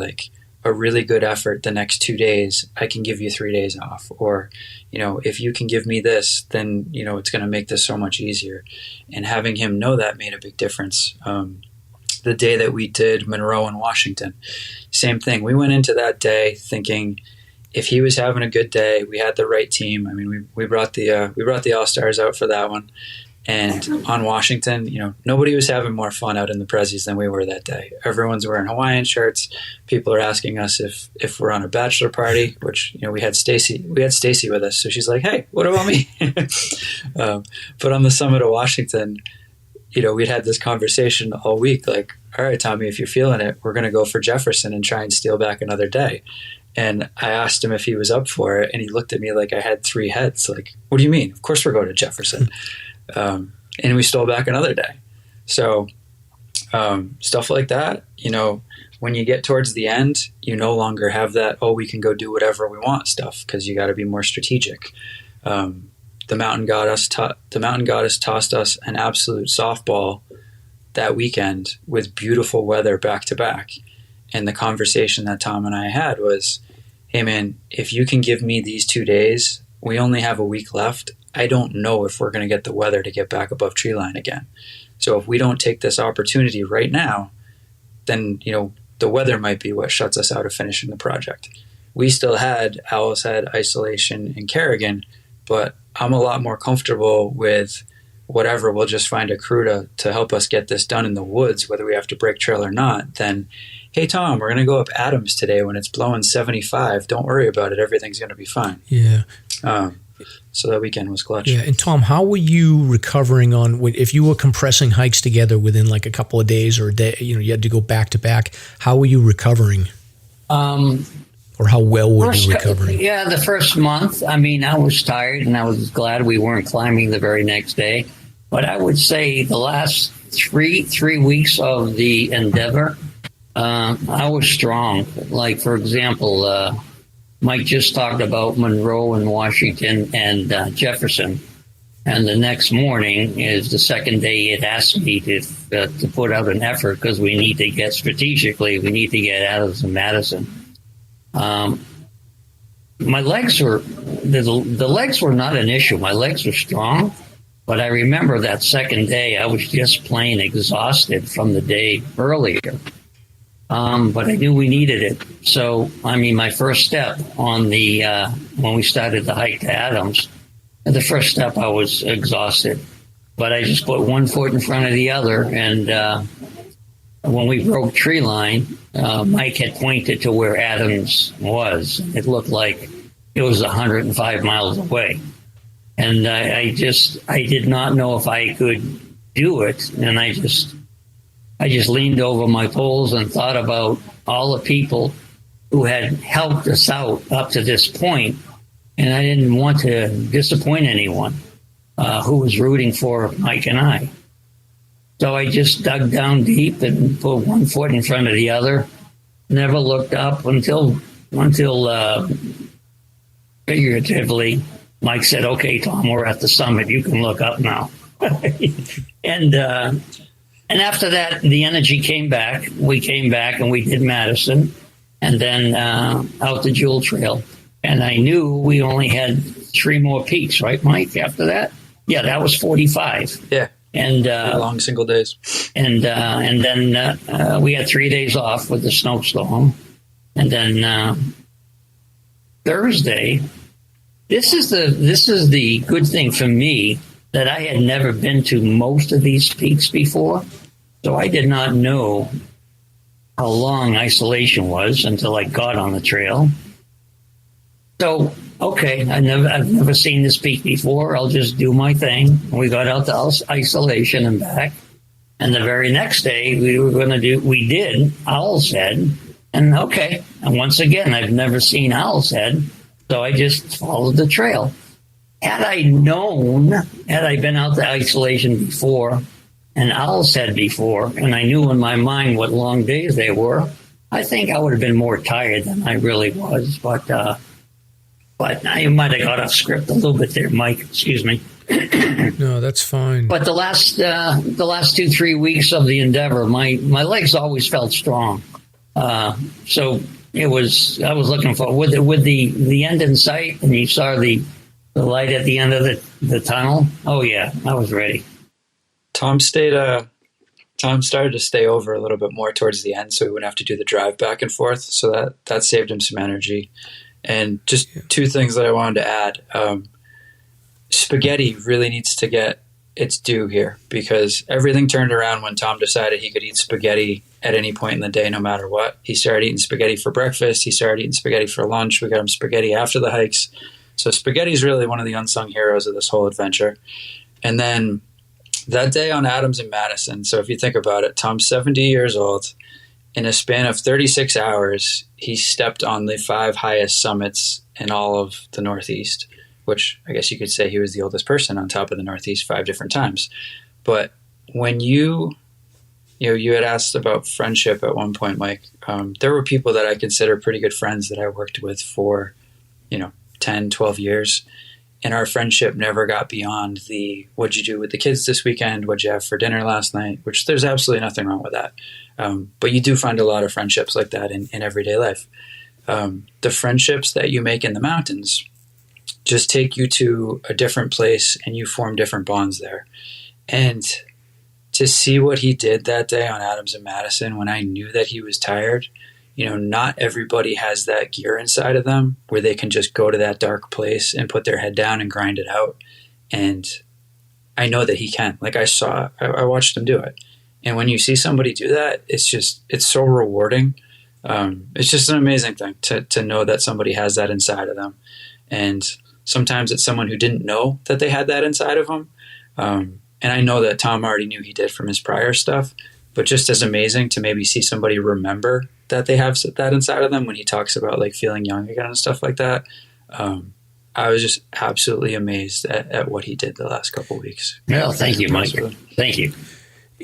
a really good effort the next 2 days, I can give you 3 days off. Or, if you can give me this, then, it's going to make this so much easier. And having him know that made a big difference. The day that we did Monroe and Washington, same thing. We went into that day thinking if he was having a good day, we had the right team. I mean, we brought the All-Stars out for that one. And on Washington, nobody was having more fun out in the Prezzies than we were that day. Everyone's wearing Hawaiian shirts. People are asking us if we're on a bachelor party, which, we had Stacy with us. So she's like, hey, what about me? But on the summit of Washington, we'd had this conversation all week, like, all right, Tommy, if you're feeling it, we're going to go for Jefferson and try and steal back another day. And I asked him if he was up for it, and he looked at me like I had three heads. Like, what do you mean? Of course we're going to Jefferson. And we stole back another day. So stuff like that, when you get towards the end, you no longer have that, we can go do whatever we want stuff, because you got to be more strategic. The mountain goddess tossed us an absolute softball that weekend with beautiful weather back to back. And the conversation that Tom and I had was, hey man, if you can give me these 2 days, we only have a week left. I don't know if we're going to get the weather to get back above tree line again. So if we don't take this opportunity right now, then, the weather might be what shuts us out of finishing the project. We still had Owl's Head, Isolation, and Kerrigan, but I'm a lot more comfortable with whatever. We'll just find a crew to help us get this done in the woods, whether we have to break trail or not, than, hey, Tom, we're going to go up Adams today when it's blowing 75. Don't worry about it. Everything's going to be fine. Yeah. So that weekend was clutch. Yeah. And Tom, how were you recovering if you were compressing hikes together within like a couple of days or a day, you had to go back to back, how were you recovering? Or how well were you recovering? Yeah, the first month, I was tired and I was glad we weren't climbing the very next day. But I would say the last three weeks of the endeavor, I was strong. Like, for example, Mike just talked about Monroe and Washington and Jefferson. And the next morning is the second day it asked me to put out an effort, because we need to get Adams and Madison. My legs the legs were not an issue. My legs were strong, but I remember that second day I was just plain exhausted from the day earlier. But I knew we needed it. So, my first step on when we started the hike to Adams, the first step I was exhausted, but I just put one foot in front of the other. And when we broke tree line, Mike had pointed to where Adams was. It looked like it was 105 miles away. And I did not know if I could do it. And I just leaned over my poles and thought about all the people who had helped us out up to this point. And I didn't want to disappoint anyone who was rooting for Mike and I. So I just dug down deep and put one foot in front of the other. Never looked up until figuratively, Mike said, okay, Tom, we're at the summit. You can look up now. And after that, the energy came back. We came back and we did Madison, and then out the Jewel Trail. And I knew we only had 3 more peaks, right, Mike, after that? Yeah, that was 45. Yeah. And long single days. And then we had 3 days off with the snowstorm. And then Thursday, this is the good thing for me, that I had never been to most of these peaks before. So I did not know how long Isolation was until I got on the trail. So, okay, I've never seen this peak before. I'll just do my thing. We got out to Isolation and back. And the very next day, we did Owl's Head. And okay, and once again, I've never seen Owl's Head. So I just followed the trail. Had I been out to Isolation before and Owl's Head before, and I knew in my mind what long days they were, I think I would have been more tired than I really was. But I might have got off script a little bit there, Mike. Excuse me. No, that's fine. But the last 2-3 weeks of the endeavor, my legs always felt strong. So I was looking for with the end in sight, and you saw the light at the end of the tunnel. Oh yeah, I was ready. Tom started to stay over a little bit more towards the end, so we wouldn't have to do the drive back and forth. So that saved him some energy. And just 2 things that I wanted to add. Spaghetti really needs to get it's due here, because everything turned around when Tom decided he could eat spaghetti at any point in the day, no matter what. He started eating spaghetti for breakfast. He started eating spaghetti for lunch. We got him spaghetti after the hikes. So spaghetti is really one of the unsung heroes of this whole adventure. And then that day on Adams and Madison, so if you think about it, Tom's 70 years old. In a span of 36 hours, he stepped on the 5 highest summits in all of the Northeast, which I guess you could say he was the oldest person on top of the Northeast 5 different times. But when you had asked about friendship at one point, Mike, there were people that I consider pretty good friends that I worked with for, 10, 12 years. And our friendship never got beyond the, what'd you do with the kids this weekend? What'd you have for dinner last night? Which there's absolutely nothing wrong with that. But you do find a lot of friendships like that in everyday life. The friendships that you make in the mountains just take you to a different place and you form different bonds there. And to see what he did that day on Adams and Madison, when I knew that he was tired, not everybody has that gear inside of them where they can just go to that dark place and put their head down and grind it out. And I know that he can. Like I watched him do it. And when you see somebody do that, it's so rewarding. It's just an amazing thing to know that somebody has that inside of them. And sometimes it's someone who didn't know that they had that inside of them. And I know that Tom already knew he did from his prior stuff, but just as amazing to maybe see somebody remember that they have that inside of them when he talks about like feeling young again and stuff like that. I was just absolutely amazed at what he did the last couple of weeks. Well, thank you, Mike. Thank you.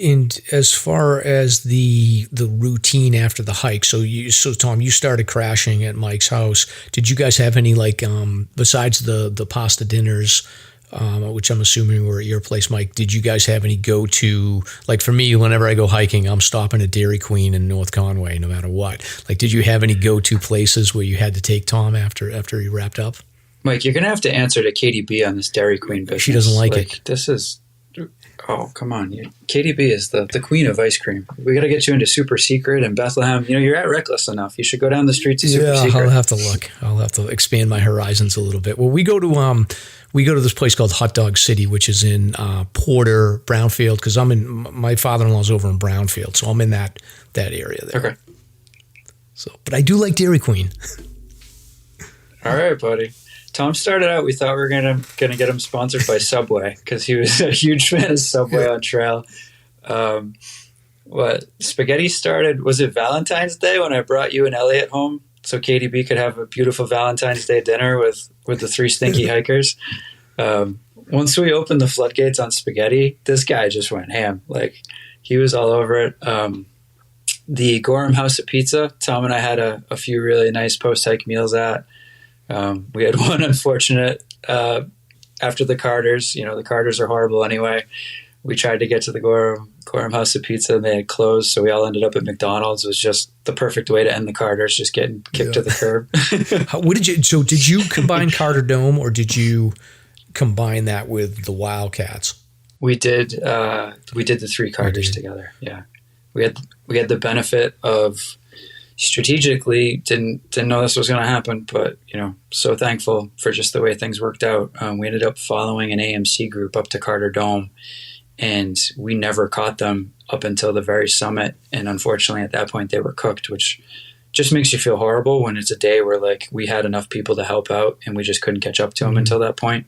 And as far as the routine after the hike, so Tom, you started crashing at Mike's house. Did you guys have any besides the pasta dinners, which I'm assuming were at your place, Mike? Did you guys have any go-to? Like for me, whenever I go hiking, I'm stopping at Dairy Queen in North Conway, no matter what. Like, did you have any go-to places where you had to take Tom after he wrapped up? Mike, you're gonna have to answer to Katie B on this Dairy Queen business. She doesn't like it. This is. Oh, come on. Katie B is the queen of ice cream. We got to get you into Super Secret and Bethlehem. You're at Reckless enough. You should go down the street to Super Secret. I'll have to look. I'll have to expand my horizons a little bit. Well, we go to this place called Hot Dog City, which is in Porter, Brownfield, because my father-in-law's over in Brownfield, so I'm in that area there. Okay. So, but I do like Dairy Queen. All right, buddy. Tom started out, we thought we were gonna get him sponsored by Subway because he was a huge fan of Subway on trail. Spaghetti started, was it Valentine's Day when I brought you and Elliot home so Katie B could have a beautiful Valentine's Day dinner with the 3 stinky hikers? Once we opened the floodgates on spaghetti, this guy just went ham. Like, he was all over it. The Gorham House of Pizza, Tom and I had a few really nice post-hike meals at. We had one unfortunate after the Carters. The Carters are horrible anyway. We tried to get to the Gorham House of Pizza and they had closed, so we all ended up at McDonald's. It was just the perfect way to end the Carters, just getting kicked to the curb. So did you combine Carter Dome or did you combine that with the Wildcats? We did the 3 Carters together. Yeah. We had the benefit of strategically didn't know this was going to happen, but so thankful for just the way things worked out. We ended up following an AMC group up to Carter Dome, and we never caught them up until the very summit. And unfortunately, at that point, they were cooked, which just makes you feel horrible when it's a day where we had enough people to help out, and we just couldn't catch up to them until that point.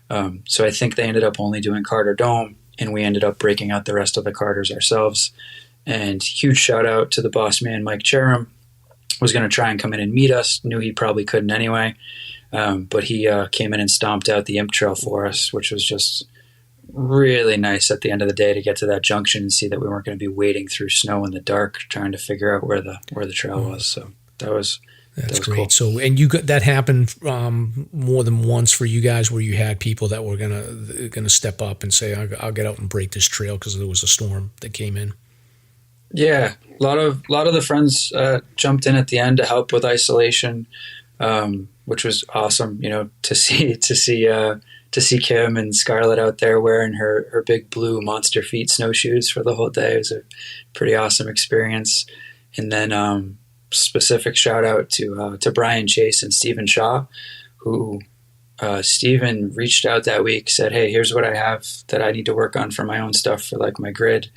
So I think they ended up only doing Carter Dome, and we ended up breaking out the rest of the Carters ourselves. And huge shout out to the boss man, Mike Cherum. Was going to try and come in and meet us. Knew he probably couldn't anyway. But he came in and stomped out the Imp Trail for us, which was just really nice at the end of the day to get to that junction and see that we weren't going to be wading through snow in the dark trying to figure out where the trail was. So that's great. Cool. So, and you got that happened more than once for you guys, where you had people that were gonna step up and say, "I'll get out and break this trail" because there was a storm that came in. Yeah, a lot of the friends jumped in at the end to help with isolation, which was awesome. To see Kim and Scarlett out there wearing her big blue monster feet snowshoes for the whole day. It was a pretty awesome experience. And then specific shout out to Brian Chase and Stephen Shaw, who Steven reached out that week, said, "Hey, here's what I have that I need to work on for my own stuff for like my grid.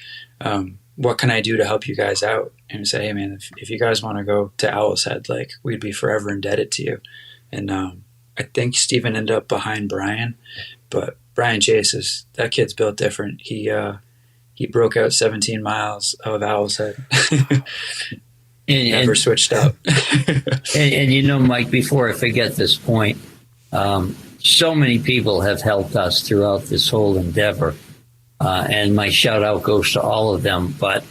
What can I do to help you guys out?" And we said, "Hey man, if you guys want to go to Owl's Head, like we'd be forever indebted to you." And I think Steven ended up behind Brian, but Brian Chase that kid's built different. He broke out 17 miles of Owl's Head. Never switched up. and you know, Mike, before I forget this point, so many people have helped us throughout this whole endeavor. And my shout out goes to all of them. But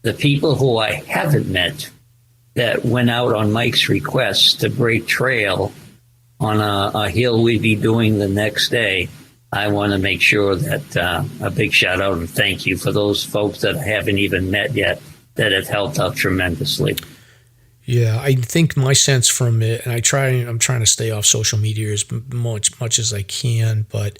the people who I haven't met that went out on Mike's request to break trail on a hill we'd be doing the next day, I want to make sure that a big shout out and thank you for those folks that I haven't even met yet that have helped out tremendously. Yeah, I think my sense from it, and I'm trying to stay off social media as much as I can, but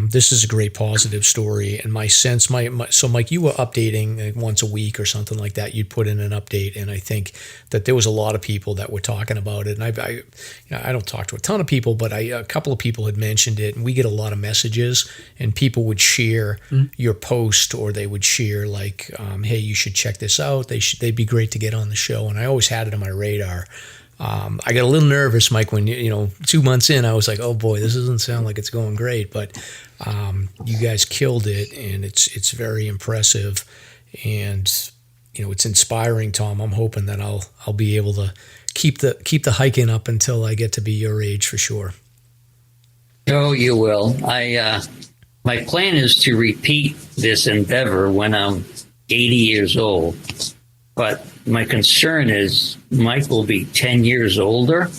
this is a great positive story. And my sense, so Mike, you were updating once a week or something like that. You'd put in an update, and I think that there was a lot of people that were talking about it. And I don't talk to a ton of people, but a couple of people had mentioned it, and we get a lot of messages, and people would share your post, or they would share like, "Hey, you should check this out. They'd be great to get on the show." And I always had it on my radar. I got a little nervous, Mike, when 2 months in, I was like, "Oh boy, this doesn't sound like it's going great." But you guys killed it, and it's very impressive, and it's inspiring, Tom. I'm hoping that I'll be able to keep the hiking up until I get to be your age for sure. Oh, you will. My plan is to repeat this endeavor when I'm 80 years old. But my concern is Mike will be 10 years older,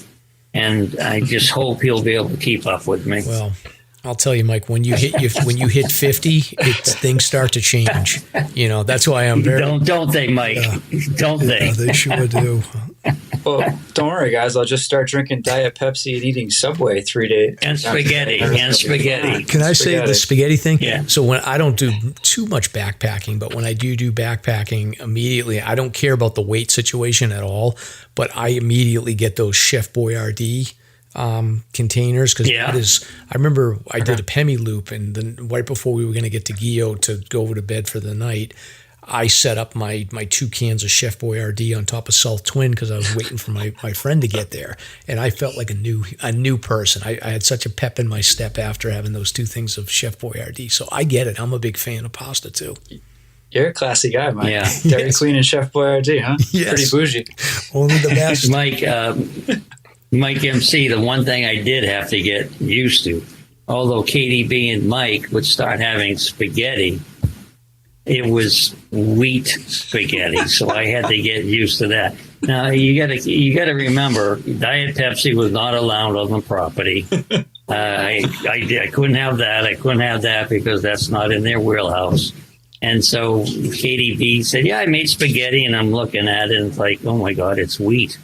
and I just hope he'll be able to keep up with me. Well, I'll tell you, Mike, when you hit 50, things start to change. That's why I'm very... Don't they, Mike? Don't they? Yeah, they sure do. Well, don't worry, guys. I'll just start drinking Diet Pepsi and eating Subway 3 days. And spaghetti. Can I say the spaghetti thing? Yeah. So when I don't do too much backpacking, but when I do backpacking, immediately, I don't care about the weight situation at all, but I immediately get those Chef Boyardee containers, because that is, I remember I did a Pemi loop, and then right before we were going to get to Gio to go over to bed for the night, I set up my 2 cans of Chef Boyardee on top of Salt Twin because I was waiting for my friend to get there, and I felt like a new person. I had such a pep in my step after having those 2 things of Chef Boyardee. So I get it. I'm a big fan of pasta too. You're a classy guy, Mike. Yeah. Dairy Queen and Chef Boyardee, huh? Yes. Pretty bougie. Only the best. Mike MC, the one thing I did have to get used to, although Katie B and Mike would start having spaghetti, it was wheat spaghetti, so I had to get used to that. Now you gotta remember, Diet Pepsi was not allowed on the property. I couldn't have that. I couldn't have that because that's not in their wheelhouse. And so Katie B said, "Yeah, I made spaghetti," and I'm looking at it and it's like, oh my God, it's wheat.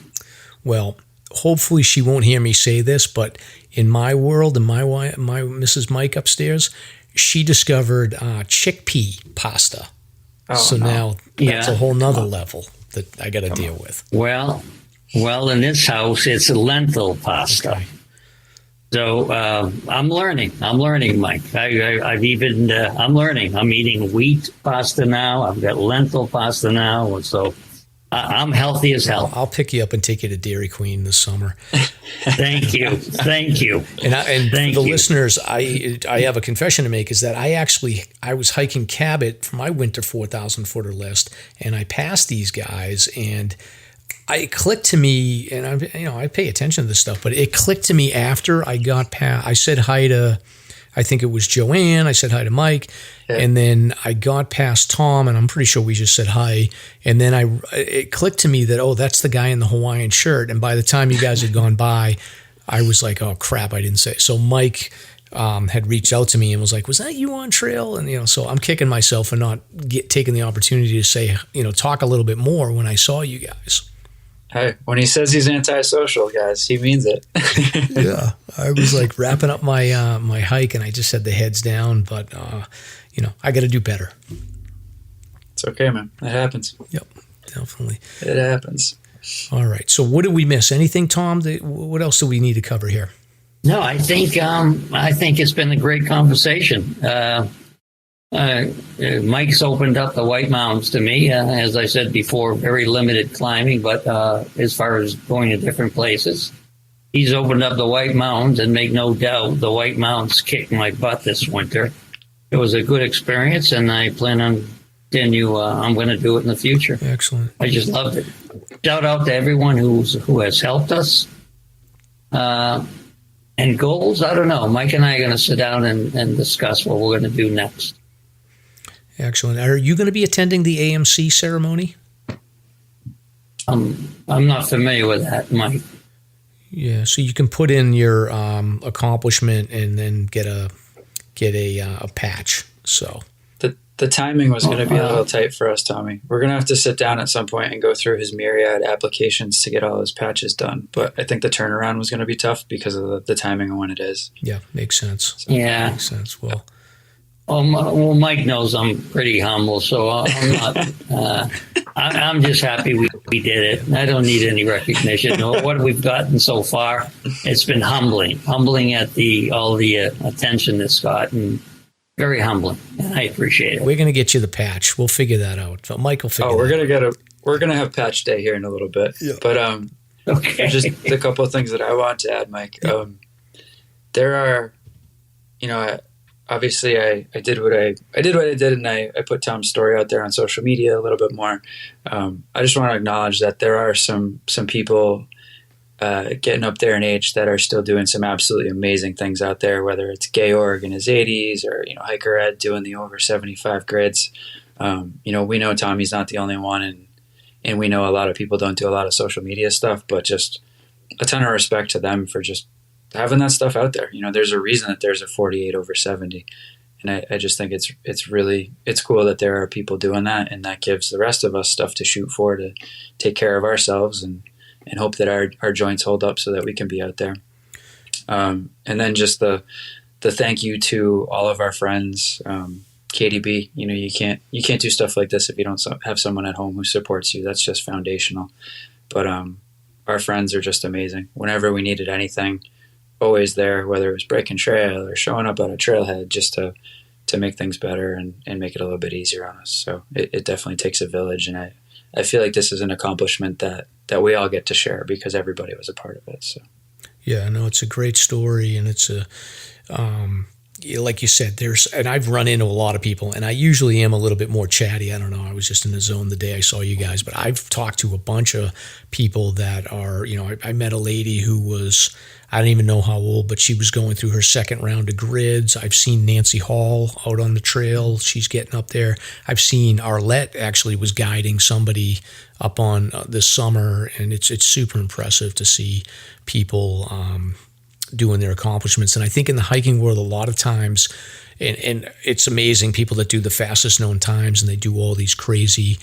Well, hopefully she won't hear me say this, but in my world, in my Mrs. Mike upstairs, she discovered chickpea pasta. Oh, so no. Now that's a whole nother level that I got to deal with. Well, in this house, it's lentil pasta. Okay. So I'm learning, Mike. I'm learning. I'm eating wheat pasta now. I've got lentil pasta now. So I'm healthy as hell. I'll pick you up and take you to Dairy Queen this summer. Thank you. And for the listeners, I have a confession to make, is that I was hiking Cabot for my winter 4,000 footer list, and I passed these guys, and it clicked to me, and I pay attention to this stuff, but it clicked to me after I got past. I said hi to, I think it was Joanne. I said hi to Mike, and then I got past Tom, and I'm pretty sure we just said hi. And then it clicked to me that, that's the guy in the Hawaiian shirt. And by the time you guys had gone by, I was like, oh crap, I didn't say it. So Mike had reached out to me and was like, was that you on trail? And so I'm kicking myself for not taking the opportunity to say, talk a little bit more when I saw you guys. Hey, when he says he's antisocial, guys, he means it. Yeah, I was like wrapping up my my hike, and I just had the heads down. But I got to do better. It's okay, man. It happens. Yep, definitely. It happens. All right. So what did we miss? Anything, Tom? What else do we need to cover here? No, I think it's been a great conversation. Mike's opened up the White Mountains to me. As I said before, very limited climbing, but as far as going to different places, he's opened up the White Mountains, and make no doubt, the White Mountains kicked my butt this winter. It was a good experience, and I plan on continue. I'm going to do it in the future. Excellent. I just loved it. Shout out to everyone who has helped us. And goals, I don't know. Mike and I are going to sit down and discuss what we're going to do next. Excellent. Are you going to be attending the AMC ceremony? I'm not familiar with that, Mike. Yeah, so you can put in your accomplishment and then get a patch. So the timing was going to be a little tight for us, Tommy. We're going to have to sit down at some point and go through his myriad applications to get all his patches done. But I think the turnaround was going to be tough because of the timing of when it is. Yeah, makes sense. So, yeah, makes sense. Well, Mike knows I'm pretty humble, so I'm not. I'm just happy we did it. I don't need any recognition. What we've gotten so far, it's been humbling at all the attention it's gotten. Very humbling, and I appreciate it. We're going to get you the patch. We'll figure that out. So Mike will figure. Oh, we're going to have patch day here in a little bit. Yeah. But okay. Just a couple of things that I want to add, Mike. There are, obviously I did what I did, and I put Tom's story out there on social media a little bit more. I just want to acknowledge that there are some people getting up there in age that are still doing some absolutely amazing things out there, whether it's Georg in his 80s or, Hiker Ed doing the over 75 grids. We know Tommy's not the only one, and we know a lot of people don't do a lot of social media stuff, but just a ton of respect to them for just having that stuff out there. There's a reason that there's a 48 over 70. And I just think it's cool that there are people doing that, and that gives the rest of us stuff to shoot for, to take care of ourselves and hope that our joints hold up so that we can be out there. And then just the thank you to all of our friends. KDB, you can't do stuff like this if you don't have someone at home who supports you. That's just foundational. But our friends are just amazing. Whenever we needed anything, always there, whether it was breaking trail or showing up at a trailhead, just to make things better and make it a little bit easier on us. So it definitely takes a village, and I feel like this is an accomplishment that we all get to share because everybody was a part of it. So, yeah, no, it's a great story, and it's like you said, and I've run into a lot of people, and I usually am a little bit more chatty. I don't know. I was just in the zone the day I saw you guys, but I've talked to a bunch of people that are, I met a lady who was, I don't even know how old, but she was going through her second round of grids. I've seen Nancy Hall out on the trail. She's getting up there. I've seen Arlette actually was guiding somebody up on this summer, and it's super impressive to see people doing their accomplishments. And I think in the hiking world, a lot of times, and it's amazing, people that do the fastest known times and they do all these crazy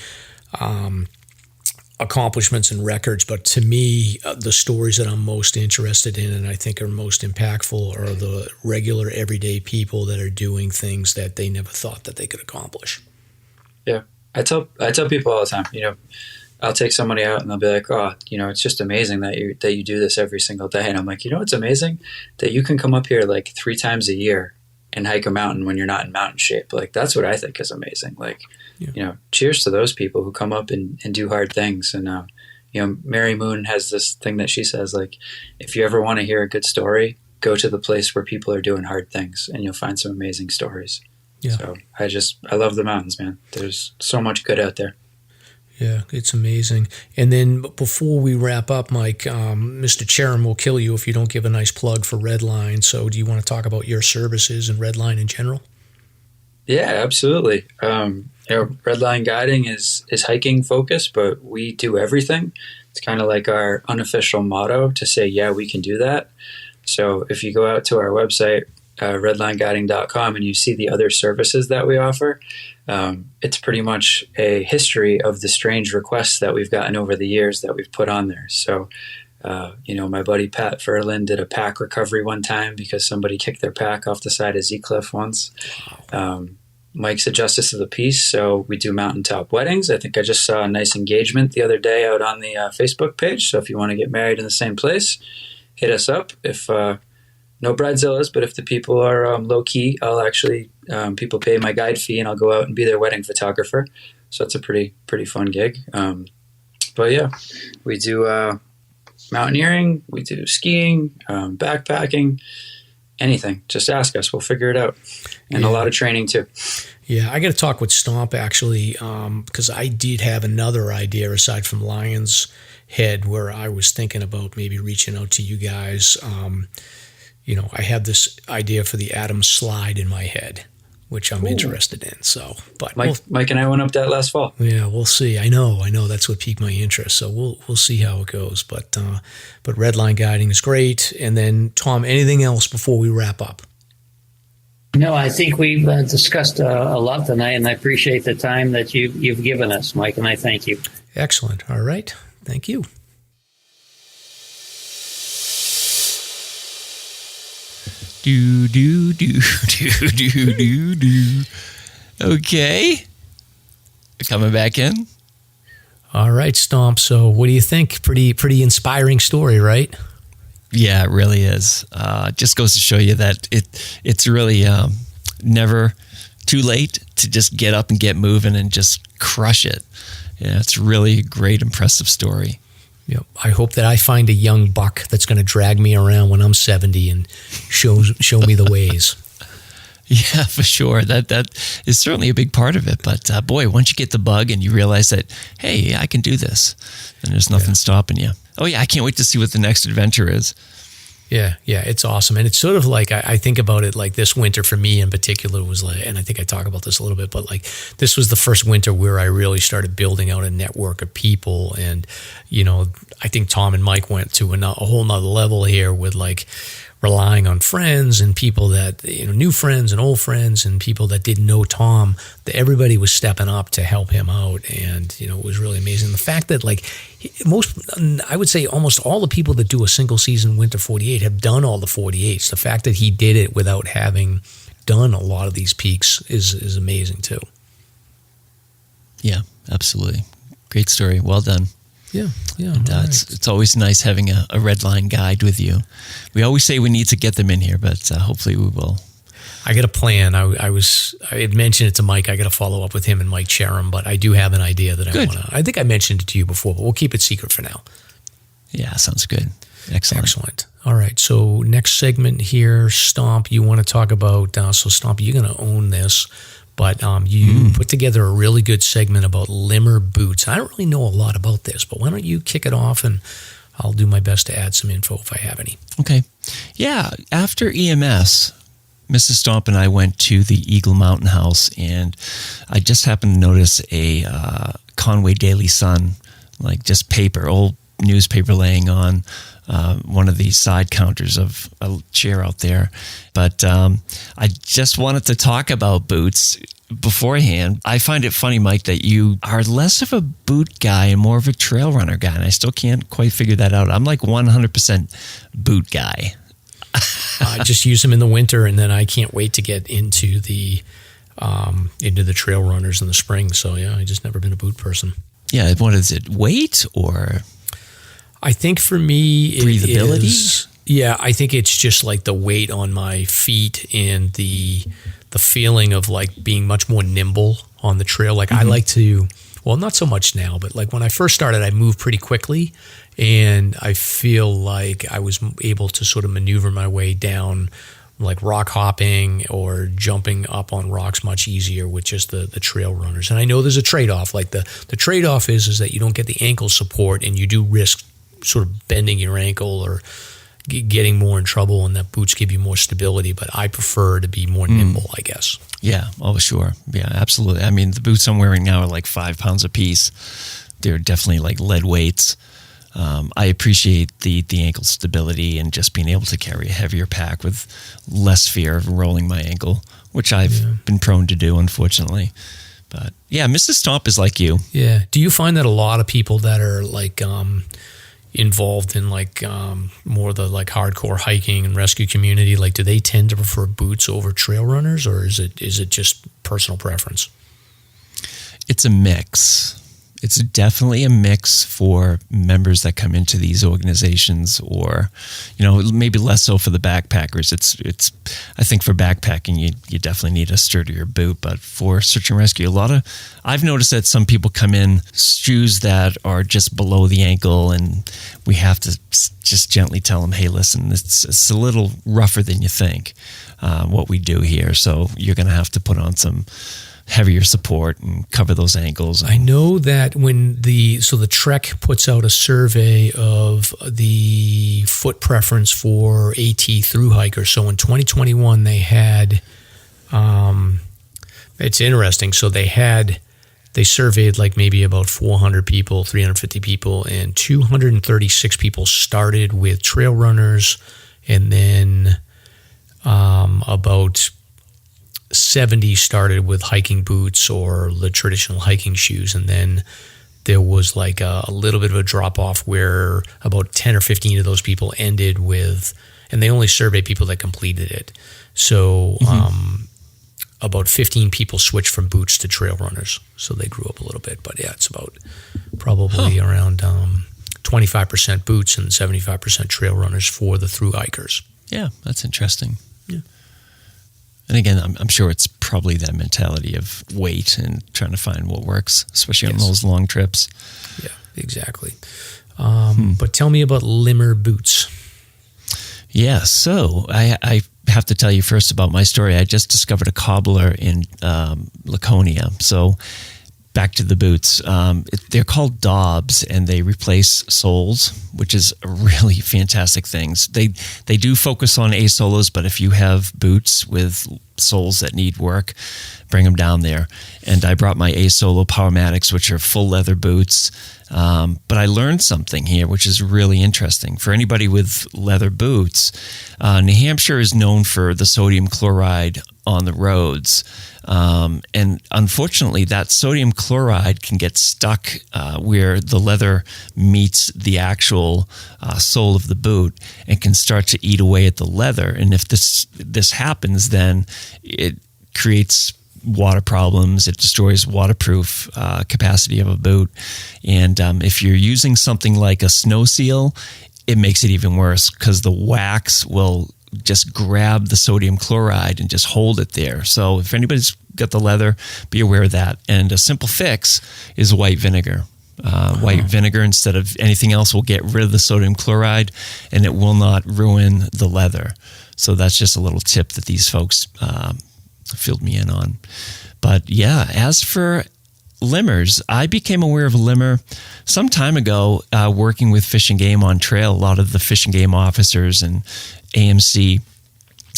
accomplishments and records. But to me, the stories that I'm most interested in and I think are most impactful are the regular everyday people that are doing things that they never thought that they could accomplish. Yeah. I tell people all the time, I'll take somebody out and they'll be like, oh, it's just amazing that you do this every single day. And I'm like, it's amazing that you can come up here like 3 times a year and hike a mountain when you're not in mountain shape. Like, that's what I think is amazing. Like, cheers to those people who come up and do hard things. And, Mary Moon has this thing that she says, like, if you ever want to hear a good story, go to the place where people are doing hard things and you'll find some amazing stories. Yeah. So I love the mountains, man. There's so much good out there. Yeah, it's amazing. And then before we wrap up, Mike, Mr. Cherim will kill you if you don't give a nice plug for Redline. So do you want to talk about your services and Redline in general? Yeah, absolutely. Redline guiding is hiking focused, but we do everything. It's kind of like our unofficial motto to say, yeah, we can do that. So if you go out to our website, redlineguiding.com, and you see the other services that we offer, it's pretty much a history of the strange requests that we've gotten over the years that we've put on there. So, my buddy Pat Ferlin did a pack recovery one time because somebody kicked their pack off the side of Z-Cliff once. Mike's a justice of the peace, so we do mountaintop weddings. I think I just saw a nice engagement the other day out on the Facebook page. So if you want to get married in the same place, hit us up. If no bridezillas, but if the people are low key, I'll actually, people pay my guide fee and I'll go out and be their wedding photographer. So it's a pretty fun gig. But yeah, we do mountaineering, we do skiing, backpacking, anything. Just ask us, we'll figure it out. And a lot of training too. Yeah, I got to talk with Stomp actually, because I did have another idea aside from Lion's Head where I was thinking about maybe reaching out to you guys. I had this idea for the Adams Slide in my head, which I'm interested in. So, but Mike and I went up that last fall. Yeah, we'll see. I know. That's what piqued my interest. So we'll see how it goes. But redline guiding is great. And then Tom, anything else before we wrap up? No, I think we've discussed a lot tonight, and I appreciate the time that you've given us, Mike, and I thank you. Excellent. All right. Thank you. Do. Okay. Coming back in. All right, Stomp. So what do you think? Pretty inspiring story, right? Yeah, it really is. Just goes to show you that it's really never too late to just get up and get moving and just crush it. Yeah, it's really a great, impressive story. Yep. I hope that I find a young buck that's going to drag me around when I'm 70 and show me the ways. Yeah, for sure. That is certainly a big part of it. But boy, once you get the bug and you realize that, hey, I can do this, then there's nothing stopping you. Oh yeah, I can't wait to see what the next adventure is. Yeah, it's awesome. And it's sort of like, I think about it like this winter for me in particular was like, and I think I talk about this a little bit, but like this was the first winter where I really started building out a network of people. And, I think Tom and Mike went to a whole nother level here with like relying on friends and people that, new friends and old friends and people that didn't know Tom, that everybody was stepping up to help him out. And, it was really amazing. The fact that like I would say almost all the people that do a single season Winter 48 have done all the 48s. The fact that he did it without having done a lot of these peaks is amazing too. Yeah, absolutely. Great story. Well done. Yeah. And, it's always nice having a red line guide with you. We always say we need to get them in here, but hopefully we will. I got a plan. I had mentioned it to Mike. I got to follow up with him and Mike Cherum, but I do have an idea that I want to. I think I mentioned it to you before, but we'll keep it secret for now. Yeah, sounds good. Excellent. All right. So next segment here, Stomp. You want to talk about? So Stomp, you're going to own this. But you put together a really good segment about Limmer Boots. I don't really know a lot about this, but why don't you kick it off and I'll do my best to add some info if I have any. Okay. Yeah. After EMS, Mrs. Stomp and I went to the Eagle Mountain House, and I just happened to notice a Conway Daily Sun, like just paper, old newspaper laying on one of the side counters of a chair out there. But I just wanted to talk about boots beforehand. I find it funny, Mike, that you are less of a boot guy and more of a trail runner guy, and I still can't quite figure that out. I'm like 100% boot guy. I just use them in the winter, and then I can't wait to get into the trail runners in the spring. So yeah, I just never been a boot person. Yeah, what is it? Weight or? I think for me, breathability. I think it's just like the weight on my feet and the feeling of like being much more nimble on the trail. Like I like to, well, not so much now, but like when I first started, I moved pretty quickly, and I feel like I was able to sort of maneuver my way down, like rock hopping or jumping up on rocks much easier with just the trail runners. And I know there's a trade-off. Like the trade-off is that you don't get the ankle support, and you do risk sort of bending your ankle or getting more in trouble, and that boots give you more stability. But I prefer to be more nimble, I guess. Yeah. Oh, sure. Yeah, absolutely. I mean, the boots I'm wearing now are like 5 pounds a piece. They're definitely like lead weights. I appreciate the ankle stability and just being able to carry a heavier pack with less fear of rolling my ankle, which I've been prone to do, unfortunately. But yeah, Mrs. Stomp is like you. Yeah. Do you find that a lot of people that are like involved in like more the like hardcore hiking and rescue community, like do they tend to prefer boots over trail runners, or is it just personal preference? It's a mix. It's definitely a mix for members that come into these organizations, or, maybe less so for the backpackers. It's I think for backpacking, you definitely need a sturdier boot, but for search and rescue, I've noticed that some people come in shoes that are just below the ankle, and we have to just gently tell them, hey, listen, it's a little rougher than you think, what we do here. So you're going to have to put on some heavier support and cover those ankles. I know that when the Trek puts out a survey of the foot preference for AT through hikers. So in 2021 they had, it's interesting. So they surveyed like maybe about 400 people, 350 people, and 236 people started with trail runners, and then about 70 started with hiking boots or the traditional hiking shoes, and then there was like a little bit of a drop off where about 10 or 15 of those people ended with, and they only surveyed people that completed it. So about 15 people switched from boots to trail runners, so they grew up a little bit. But yeah, it's about probably around 25% boots and 75% trail runners for the through hikers. Yeah, that's interesting. Yeah. And again, I'm sure it's probably that mentality of weight and trying to find what works, especially on those long trips. Yeah, exactly. But tell me about Limmer Boots. Yeah, so I have to tell you first about my story. I just discovered a cobbler in Laconia. So back to the boots. They're called Dobbs, and they replace soles, which is a really fantastic thing. They do focus on A-solos, but if you have boots with soles that need work, bring them down there. And I brought my A-Solo Powermatics, which are full leather boots. But I learned something here, which is really interesting. For anybody with leather boots, New Hampshire is known for the sodium chloride on the roads. And unfortunately, that sodium chloride can get stuck where the leather meets the actual sole of the boot and can start to eat away at the leather. And if this happens, then it creates water problems. It destroys waterproof capacity of a boot. And if you're using something like a snow seal, it makes it even worse because the wax will just grab the sodium chloride and just hold it there. So if anybody's got the leather, be aware of that. And a simple fix is white vinegar. White vinegar instead of anything else will get rid of the sodium chloride, and it will not ruin the leather. So that's just a little tip that these folks filled me in on. But yeah, as for Limmers, I became aware of Limmer some time ago working with Fish and Game on trail. A lot of the Fish and Game officers and AMC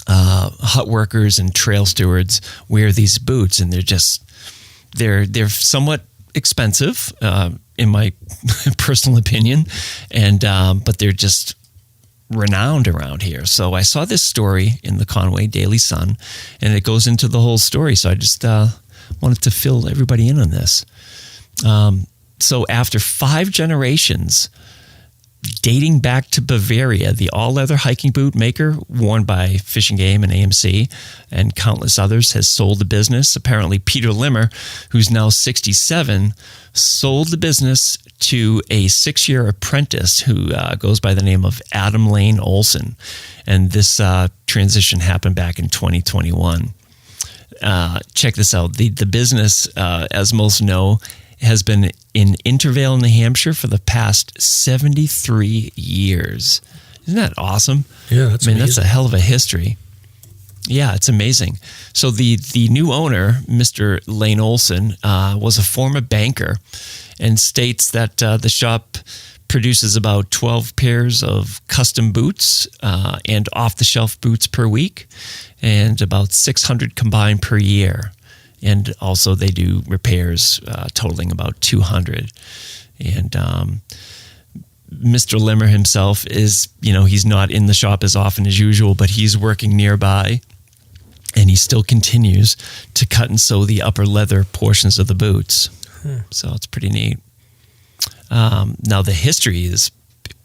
hut workers and trail stewards wear these boots, and they're somewhat expensive in my personal opinion, and but they're just renowned around here. So I saw this story in the Conway Daily Sun, and it goes into the whole story. So I just wanted to fill everybody in on this. So after 5 generations, dating back to Bavaria, the all-leather hiking boot maker worn by Fish and Game and AMC and countless others has sold the business. Apparently, Peter Limmer, who's now 67, sold the business to a 6-year apprentice who goes by the name of Adam Lane Olson. And this transition happened back in 2021. Check this out. The business, as most know, has been in Intervale, New Hampshire for the past 73 years. Isn't that awesome? Yeah, that's amazing. That's a hell of a history. Yeah, it's amazing. So the new owner, Mr. Lane Olson, was a former banker and states that the shop produces about 12 pairs of custom boots and off-the-shelf boots per week, and about 600 combined per year. And also they do repairs totaling about 200. And Mr. Limmer himself is, he's not in the shop as often as usual, but he's working nearby. And he still continues to cut and sew the upper leather portions of the boots. So it's pretty neat. Now the history is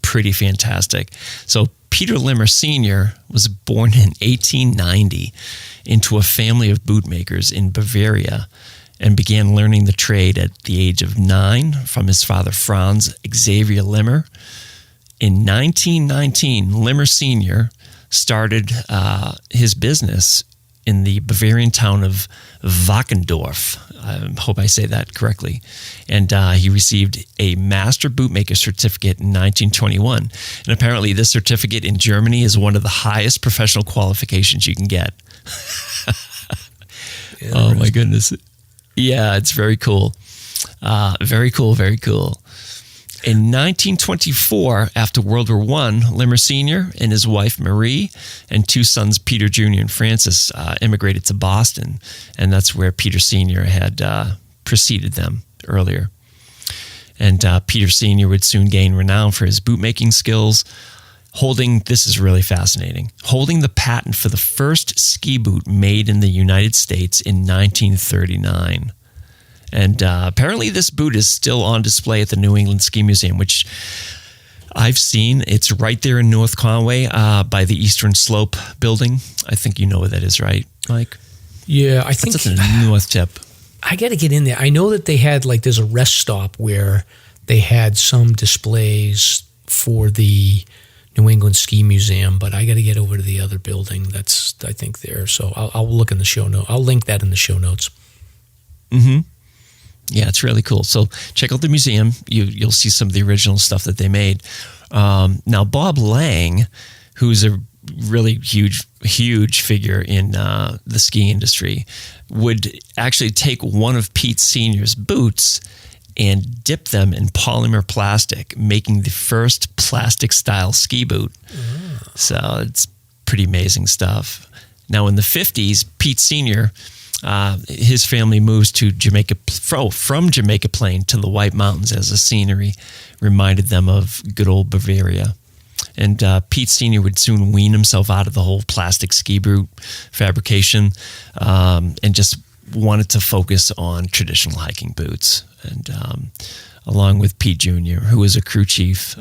pretty fantastic. So Peter Limmer Sr. was born in 1890 into a family of bootmakers in Bavaria. and began learning the trade at the age of 9 from his father, Franz Xavier Limmer. In 1919, Limmer Sr. started his business in the Bavarian town of Wachendorf. I hope I say that correctly. And he received a master bootmaker certificate in 1921. And apparently this certificate in Germany is one of the highest professional qualifications you can get. Oh my goodness. Yeah, it's very cool. Very cool, very cool. In 1924, after World War I, Limmer Sr. and his wife Marie and 2 sons, Peter Jr. and Francis, immigrated to Boston, and that's where Peter Sr. had preceded them earlier. And Peter Sr. would soon gain renown for his bootmaking skills, this is really fascinating, holding the patent for the first ski boot made in the United States in 1939. And apparently this boot is still on display at the New England Ski Museum, which I've seen. It's right there in North Conway by the Eastern Slope building. I think you know what that is, right, Mike? Yeah, I think that's a north tip. I got to get in there. I know that they had, like, there's a rest stop where they had some displays for the New England Ski Museum, but I got to get over to the other building that's, I think, there. So I'll look in the show notes. I'll link that in the show notes. Mm-hmm. Yeah, it's really cool. So check out the museum. You'll see some of the original stuff that they made. Now, Bob Lang, who's a really huge figure in the ski industry, would actually take one of Pete Sr.'s boots and dip them in polymer plastic, making the first plastic-style ski boot. Oh. So it's pretty amazing stuff. Now, in the 50s, Pete Sr., his family moves to from Jamaica Plain to the White Mountains as the scenery reminded them of good old Bavaria. And Pete Sr. would soon wean himself out of the whole plastic ski boot fabrication and just wanted to focus on traditional hiking boots. And along with Pete Jr., who was a crew chief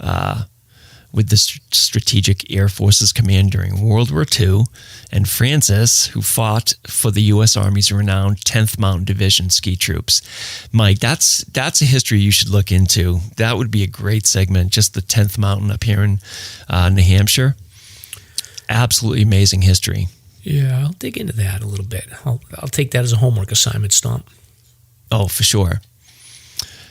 with the Strategic Air Forces Command during World War II, and Francis, who fought for the U.S. Army's renowned 10th Mountain Division ski troops. Mike, that's a history you should look into. That would be a great segment, just the 10th Mountain up here in New Hampshire. Absolutely amazing history. Yeah, I'll dig into that a little bit. I'll take that as a homework assignment, Stomp. Oh, for sure.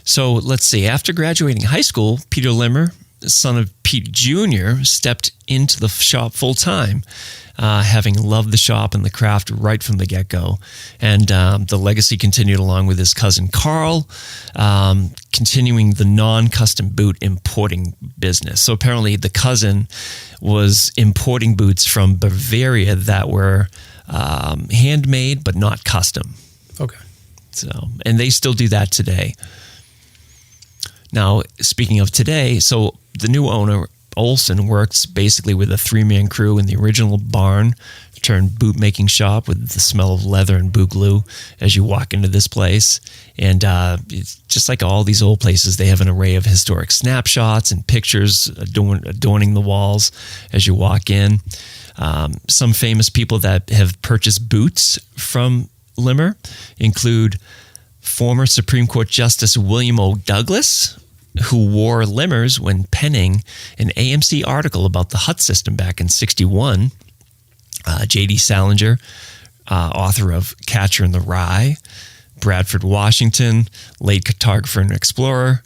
So let's see. After graduating high school, Peter Limmer, son of Pete Jr., stepped into the shop full-time, having loved the shop and the craft right from the get-go. And the legacy continued along with his cousin Carl, continuing the non-custom boot importing business. So apparently the cousin was importing boots from Bavaria that were handmade but not custom. Okay. So, and they still do that today. Now, speaking of today, so the new owner, Olson, works basically with a 3-man crew in the original barn turned boot-making shop with the smell of leather and boot glue as you walk into this place. And it's just like all these old places, they have an array of historic snapshots and pictures adorning the walls as you walk in. Some famous people that have purchased boots from Limmer include former Supreme Court Justice William O. Douglas, who wore Limmers when penning an AMC article about the Hut system back in '61. J.D. Salinger, author of Catcher in the Rye. Bradford Washington, late cartographer and explorer.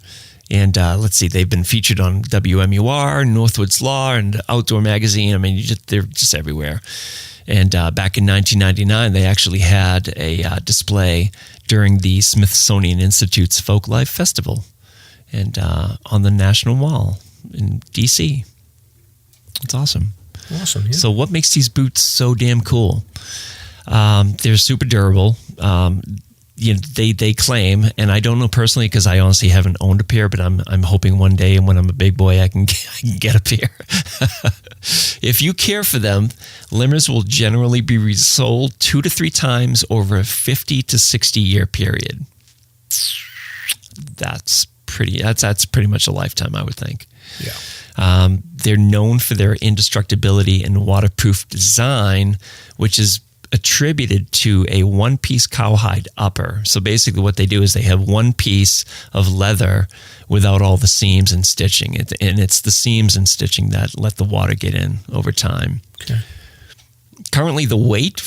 And let's see, they've been featured on WMUR, Northwoods Law, and Outdoor Magazine. I mean, they're just everywhere. And back in 1999, they actually had a display during the Smithsonian Institute's Folklife Festival and on the National Mall in D.C. It's awesome. Awesome, yeah. So what makes these boots so damn cool? They're super durable. They claim, and I don't know personally because I honestly haven't owned a pair, but I'm hoping one day, and when I'm a big boy, I can get a pair. If you care for them, Limmers will generally be resold 2 to 3 times over a 50 to 60 year period. That's pretty much a lifetime, I would think. Yeah. They're known for their indestructibility and waterproof design, which is attributed to a one-piece cowhide upper. So basically what they do is they have one piece of leather without all the seams and stitching. And it's the seams and stitching that let the water get in over time. Okay. Currently, the wait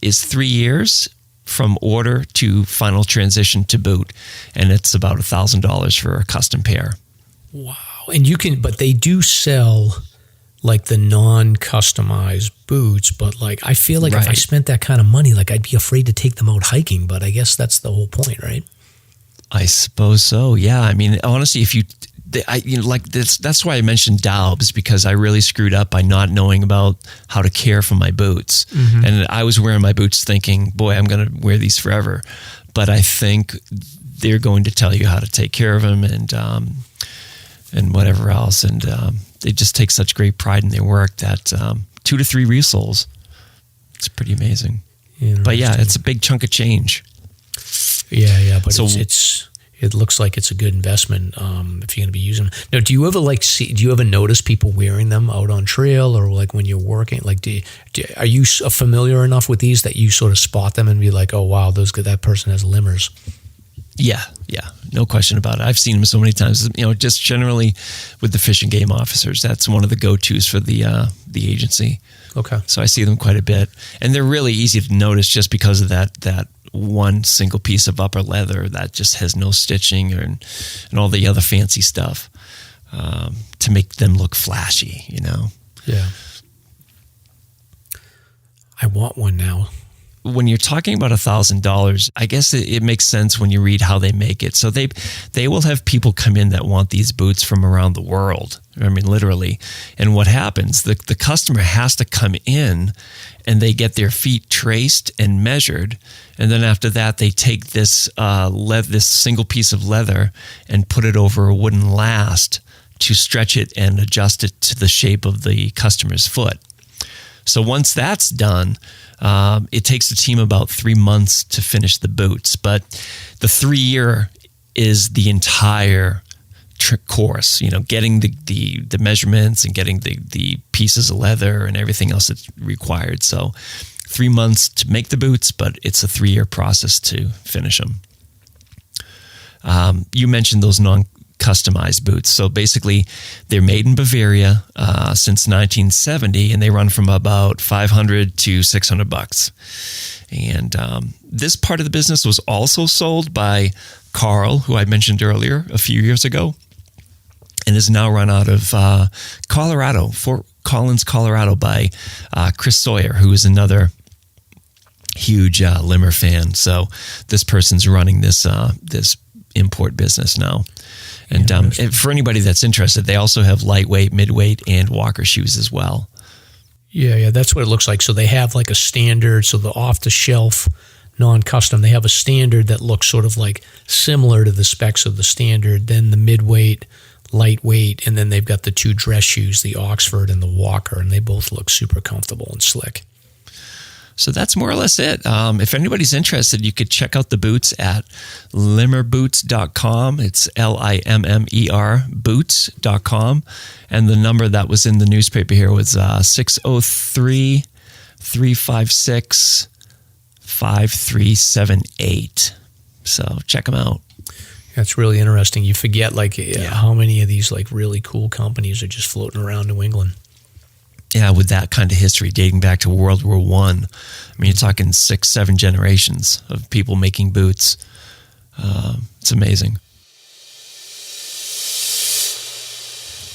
is 3 years from order to final transition to boot. And it's about $1,000 for a custom pair. Wow. And but they do sell like the non-customized boots, but like I feel like if I spent that kind of money, like I'd be afraid to take them out hiking, but I guess that's the whole point, right? I suppose so. Yeah. I mean, honestly, that's why I mentioned Daubs, because I really screwed up by not knowing about how to care for my boots. Mm-hmm. And I was wearing my boots thinking, boy, I'm going to wear these forever. But I think they're going to tell you how to take care of them and whatever else. And, they just take such great pride in their work that 2 to 3 resoles. It's pretty amazing. But yeah, it's a big chunk of change. Yeah, but so, it looks like it's a good investment if you're going to be using them. Now, do you ever notice people wearing them out on trail or like when you're working? Like, are you familiar enough with these that you sort of spot them and be like, oh wow, that person has limmers? Yeah, no question about it. I've seen them so many times. Just generally with the Fish and Game officers, that's one of the go-tos for the agency. Okay. So I see them quite a bit, and they're really easy to notice just because of that one single piece of upper leather that just has no stitching and all the other fancy stuff to make them look flashy. Yeah. I want one now. When you're talking about $1,000, I guess it makes sense when you read how they make it. So they will have people come in that want these boots from around the world. I mean, literally. And what happens, the customer has to come in and they get their feet traced and measured. And then after that, they take this single piece of leather and put it over a wooden last to stretch it and adjust it to the shape of the customer's foot. So once that's done, it takes the team about 3 months to finish the boots. But the 3-year is the entire course, getting the measurements and getting the pieces of leather and everything else that's required. So 3 months to make the boots, but it's a 3-year process to finish them. You mentioned those non-customized boots. So basically, they're made in Bavaria since 1970, and they run from about $500 to $600. And this part of the business was also sold by Carl, who I mentioned earlier a few years ago, and is now run out of Colorado, Fort Collins, Colorado, by Chris Sawyer, who is another huge Limmer fan. So this person's running this import business now. And for anybody that's interested, they also have lightweight, midweight, and walker shoes as well. Yeah, that's what it looks like. So they have like a standard, so the off-the-shelf, non-custom, they have a standard that looks sort of like similar to the specs of the standard, then the midweight, lightweight, and then they've got the 2 dress shoes, the Oxford and the Walker, and they both look super comfortable and slick. So that's more or less it. If anybody's interested, you could check out the boots at limmerboots.com. It's LIMMER boots.com. And the number that was in the newspaper here was 603-356-5378. So check them out. That's really interesting. You forget how many of these like really cool companies are just floating around New England. Yeah, with that kind of history dating back to World War I. I mean, you're talking 6-7 generations of people making boots. It's amazing.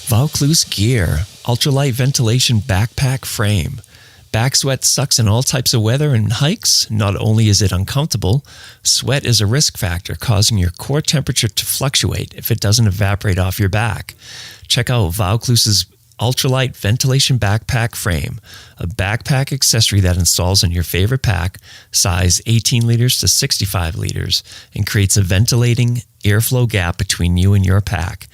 Vaucluse Gear, ultralight ventilation backpack frame. Back sweat sucks in all types of weather and hikes. Not only is it uncomfortable, sweat is a risk factor, causing your core temperature to fluctuate if it doesn't evaporate off your back. Check out Vaucluse's ultralight ventilation backpack frame, a backpack accessory that installs in your favorite pack, size 18 liters to 65 liters, and creates a ventilating airflow gap between you and your pack.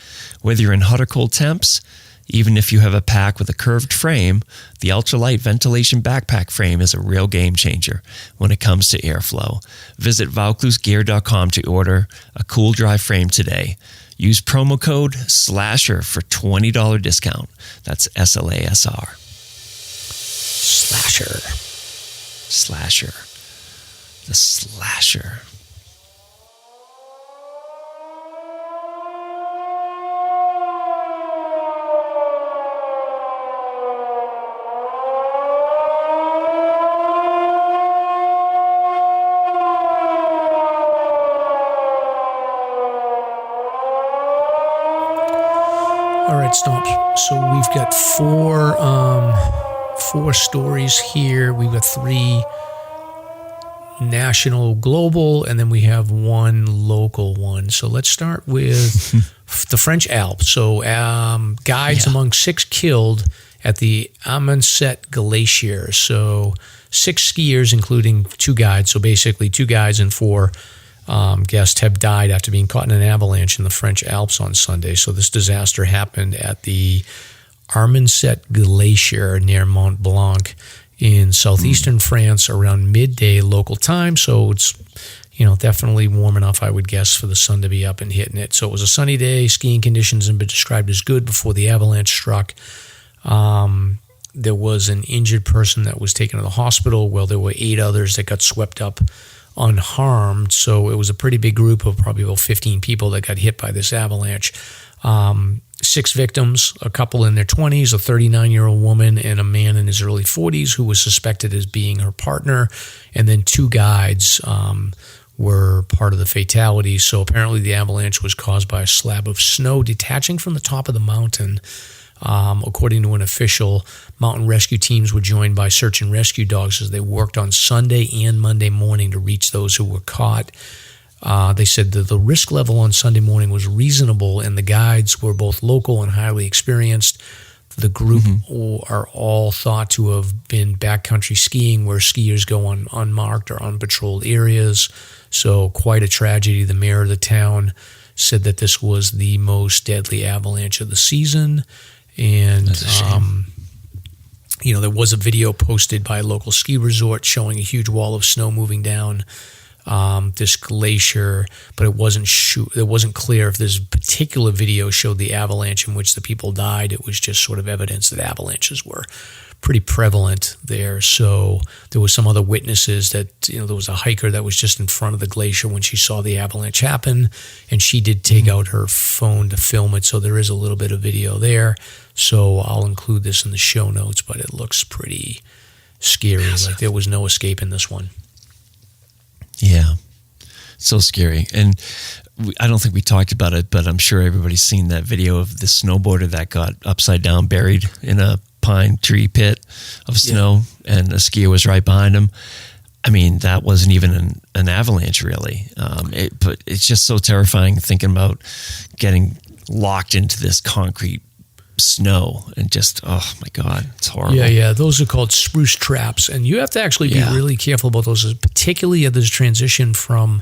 Whether you're in hot or cold temps, even if you have a pack with a curved frame, the ultralight ventilation backpack frame is a real game changer when it comes to airflow. Visit VaucluseGear.com to order a cool dry frame today. Use promo code SLASR for $20 discount. That's SLASR. SLASR. SLASR. The SLASR. All right, Stomp. So we've got four stories here. We've got 3 national, global, and then we have 1 local one. So let's start with the French Alps. So guides among 6 killed at the Amundsen Glacier. So 6 skiers, including 2 guides. So basically 2 guides and 4 guests have died after being caught in an avalanche in the French Alps on Sunday. So this disaster happened at the Amundsen Glacier near Mont Blanc in southeastern France around midday local time. So it's, definitely warm enough, I would guess, for the sun to be up and hitting it. So it was a sunny day. Skiing conditions have been described as good before the avalanche struck. There was an injured person that was taken to the hospital. Well, there were 8 others that got swept up unharmed. So it was a pretty big group of probably about 15 people that got hit by this avalanche. 6 victims, a couple in their 20s, a 39-year-old woman, and a man in his early 40s who was suspected as being her partner. And then 2 guides were part of the fatality. So apparently the avalanche was caused by a slab of snow detaching from the top of the mountain. According to an official, mountain rescue teams were joined by search and rescue dogs as they worked on Sunday and Monday morning to reach those who were caught. They said that the risk level on Sunday morning was reasonable, and the guides were both local and highly experienced. The group are all thought to have been backcountry skiing, where skiers go on unmarked or unpatrolled areas. So quite a tragedy. The mayor of the town said that this was the most deadly avalanche of the season. And, there was a video posted by a local ski resort showing a huge wall of snow moving down this glacier, but it wasn't clear if this particular video showed the avalanche in which the people died. It was just sort of evidence that avalanches were pretty prevalent there. So there was some other witnesses that, there was a hiker that was just in front of the glacier when she saw the avalanche happen, and she did take out her phone to film it. So there is a little bit of video there. So I'll include this in the show notes, but it looks pretty scary. Like there was no escape in this one. Yeah, so scary. And I don't think we talked about it, but I'm sure everybody's seen that video of the snowboarder that got upside down, buried in a pine tree pit of snow, and a skier was right behind him. I mean, that wasn't even an avalanche, really. But it's just so terrifying thinking about getting locked into this concrete snow and just, oh my God, it's horrible. Yeah. Those are called spruce traps, and you have to actually be really careful about those, particularly at this transition from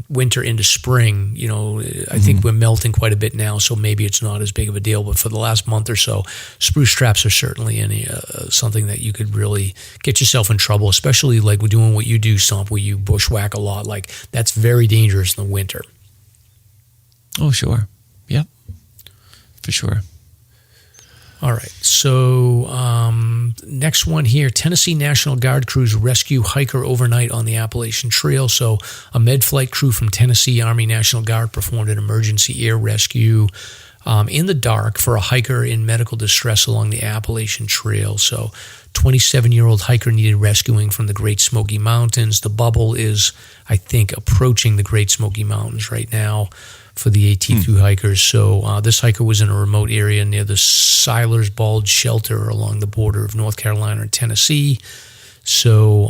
winter into spring. I think we're melting quite a bit now, so maybe it's not as big of a deal, but for the last month or so, spruce traps are certainly something that you could really get yourself in trouble, especially like we're doing what you do, Stomp, where you bushwhack a lot. Like that's very dangerous in the winter. Oh, sure. Yep. For sure. All right, so next one here, Tennessee National Guard crews rescue hiker overnight on the Appalachian Trail. So a med flight crew from Tennessee Army National Guard performed an emergency air rescue in the dark for a hiker in medical distress along the Appalachian Trail. So 27-year-old hiker needed rescuing from the Great Smoky Mountains. The bubble is, I think, approaching the Great Smoky Mountains right now for the AT2 hikers. So this hiker was in a remote area near the Siler's Bulge shelter along the border of North Carolina and Tennessee. So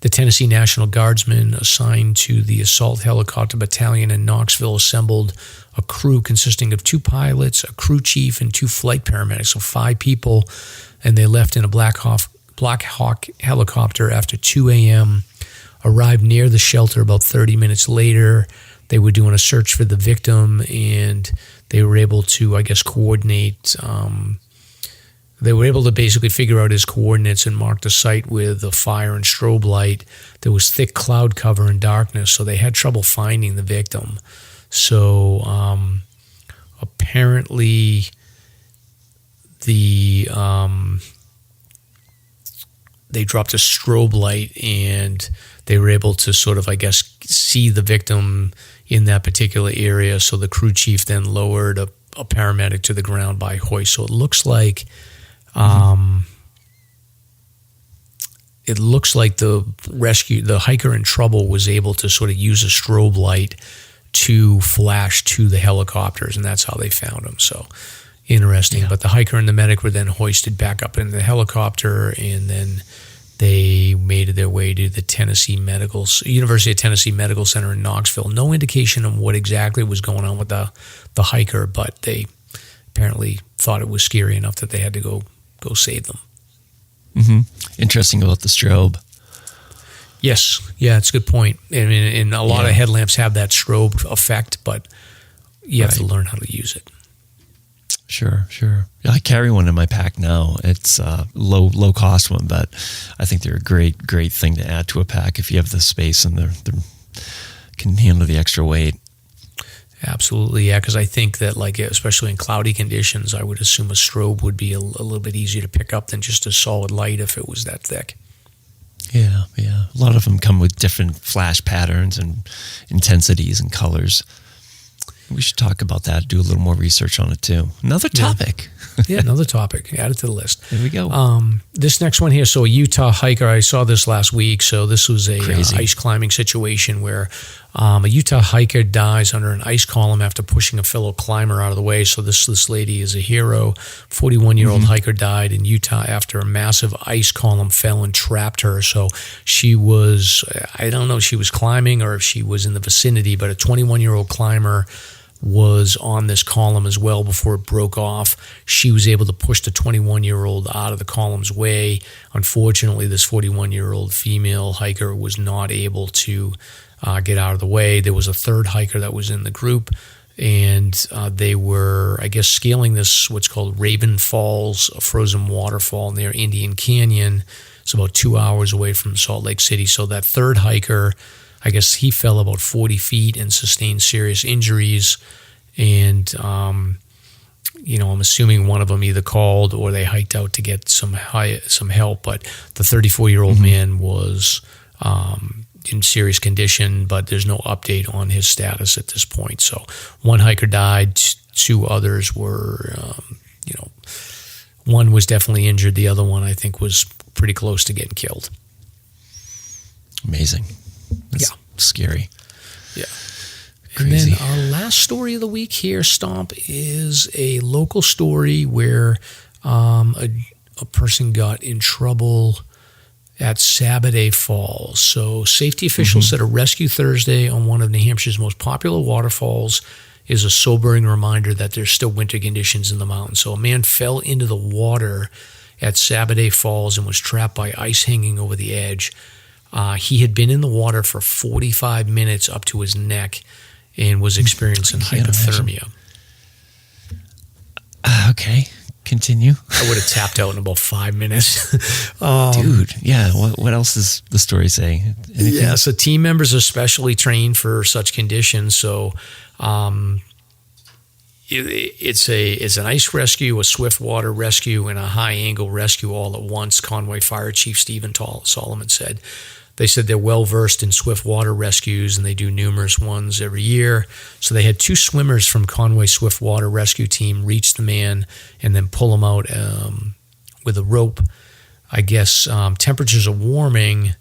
the Tennessee National Guardsmen assigned to the Assault Helicopter Battalion in Knoxville assembled a crew consisting of 2 pilots, a crew chief, and 2 flight paramedics, so 5 people, and they left in a Black Hawk helicopter after 2 a.m., arrived near the shelter about 30 minutes later. They were doing a search for the victim, and they were able to, I guess, coordinate. They were able to basically figure out his coordinates and mark the site with a fire and strobe light. There was thick cloud cover and darkness, so they had trouble finding the victim. So apparently the they dropped a strobe light, and they were able to sort of, I guess, see the victim in that particular area. So the crew chief then lowered a paramedic to the ground by hoist. So it looks like the hiker in trouble was able to sort of use a strobe light to flash to the helicopters, and that's how they found him. So interesting. Yeah. But the hiker and the medic were then hoisted back up into the helicopter, and then they made their way to the University of Tennessee Medical Center in Knoxville. No indication of what exactly was going on with the hiker, but they apparently thought it was scary enough that they had to go save them. Mm-hmm. Interesting about the strobe. Yes. Yeah, it's a good point. I mean, and a lot of headlamps have that strobe effect, but you have to learn how to use it. Sure. I carry one in my pack now. It's a low cost one, but I think they're a great thing to add to a pack if you have the space and they can handle the extra weight. Absolutely, yeah, because I think that, like, especially in cloudy conditions, I would assume a strobe would be a little bit easier to pick up than just a solid light if it was that thick. Yeah. A lot of them come with different flash patterns and intensities and colors. We should talk about that, do a little more research on it too. Another topic. Yeah, another topic. Add it to the list. There we go. This next one here, so a Utah hiker, I saw this last week. So this was a ice climbing situation where a Utah hiker dies under an ice column after pushing a fellow climber out of the way. So this lady is a hero. 41-year-old hiker died in Utah after a massive ice column fell and trapped her. So she was, I don't know if she was climbing or if she was in the vicinity, but a 21-year-old climber was on this column as well before it broke off. She was able to push the 21-year-old out of the column's way. Unfortunately, this 41-year-old female hiker was not able to get out of the way. There was a third hiker that was in the group, and they were, I guess, scaling this, what's called Raven Falls, a frozen waterfall near Indian Canyon. It's about 2 hours away from Salt Lake City. So that third hiker, I guess he fell about 40 feet and sustained serious injuries. And, I'm assuming one of them either called or they hiked out to get some help. But the 34-year-old man was in serious condition, but there's no update on his status at this point. So one hiker died, two others were, one was definitely injured. The other one, I think, was pretty close to getting killed. Amazing. That's scary. Yeah. Crazy. And then our last story of the week here, Stomp, is a local story where a person got in trouble at Sabaday Falls. So safety officials said a rescue Thursday on one of New Hampshire's most popular waterfalls is a sobering reminder that there's still winter conditions in the mountains. So a man fell into the water at Sabaday Falls and was trapped by ice hanging over the edge. He had been in the water for 45 minutes up to his neck and was experiencing hypothermia. Okay, continue. I would have tapped out in about 5 minutes. Dude, yeah, what else does the story say? Anything? Yeah, so team members are specially trained for such conditions. So it's an ice rescue, a swift water rescue, and a high-angle rescue all at once, Conway Fire Chief Stephen Solomon said. They said they're well-versed in swift water rescues, and they do numerous ones every year. So they had two swimmers from Conway Swift Water Rescue Team reach the man and then pull him out with a rope. I guess temperatures are warming,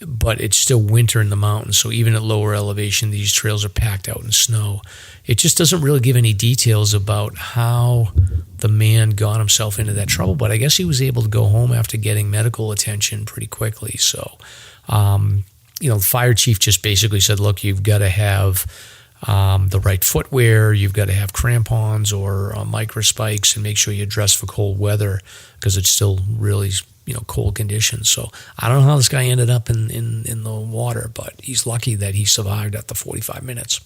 but it's still winter in the mountains. So even at lower elevation, these trails are packed out in snow. It just doesn't really give any details about how the man got himself into that trouble, but I guess he was able to go home after getting medical attention pretty quickly. So, the fire chief just basically said, look, you've got to have the right footwear, you've got to have crampons or micro spikes, and make sure you're dressed for cold weather because it's still really, cold conditions. So I don't know how this guy ended up in the water, but he's lucky that he survived after 45 minutes.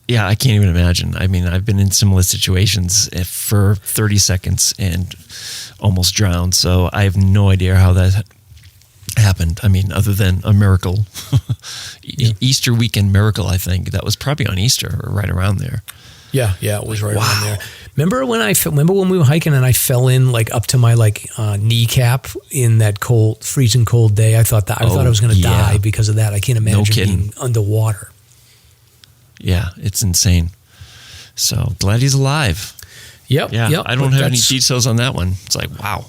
Yeah, I can't even imagine. I mean, I've been in similar situations for 30 seconds and almost drowned. So I have no idea how that happened. I mean, other than a miracle. Easter weekend miracle, I think. That was probably on Easter or right around there. Yeah, it was right around there. Remember when we were hiking and I fell in like up to my kneecap in that freezing cold day? I thought I was going to die because of that. I can't imagine being underwater. Yeah, it's insane. So glad he's alive. Yep. I don't have any details on that one. It's like, wow.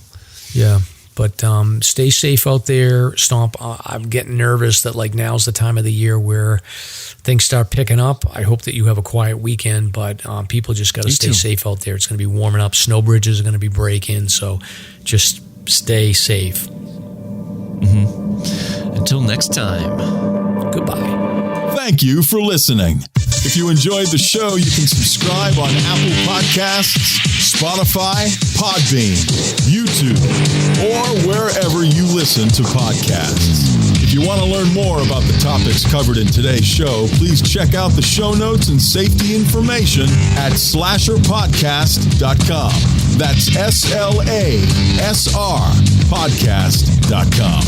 Yeah. But stay safe out there, Stomp. I'm getting nervous that now's the time of the year where things start picking up. I hope that you have a quiet weekend, but people just got to stay safe out there. It's going to be warming up. Snow bridges are going to be breaking, so just stay safe. Mm-hmm. Until next time. Goodbye. Thank you for listening. If you enjoyed the show, you can subscribe on Apple Podcasts, Spotify, Podbean, YouTube, or wherever you listen to podcasts. If you want to learn more about the topics covered in today's show, please check out the show notes and safety information at SLASRPodcast.com. That's SLASR podcast.com.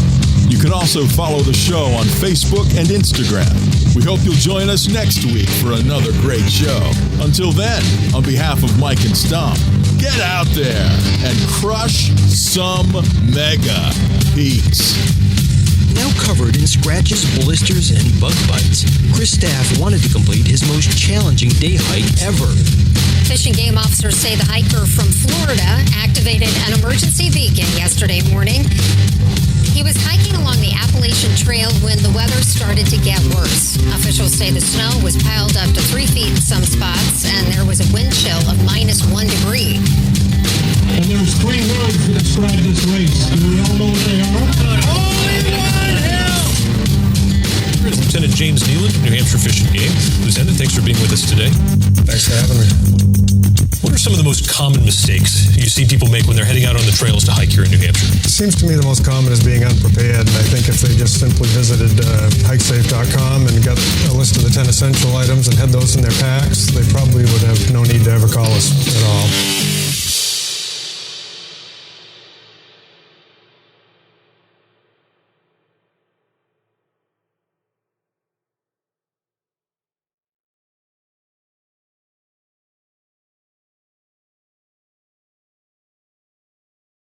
You can also follow the show on Facebook and Instagram. We hope you'll join us next week for another great show. Until then, on behalf of Mike and Stomp, get out there and crush some mega peaks. Now covered in scratches, blisters, and bug bites, Chris Staff wanted to complete his most challenging day hike ever. Fish and Game officers say the hiker from Florida activated an emergency beacon yesterday morning. He was hiking along the Appalachian Trail when the weather started to get worse. Officials say the snow was piled up to 3 feet in some spots, and there was a wind chill of -1 degree. And there's 3 words that describe this race. Do we all know what they are? Only one hill! Here's Lieutenant James Nealon, New Hampshire Fish and Game. Lieutenant, thanks for being with us today. Thanks for having me. What are some of the most common mistakes you see people make when they're heading out on the trails to hike here in New Hampshire? It seems to me the most common is being unprepared. And I think if they just simply visited hikesafe.com and got a list of the 10 essential items and had those in their packs, they probably would have no need to ever call us at all.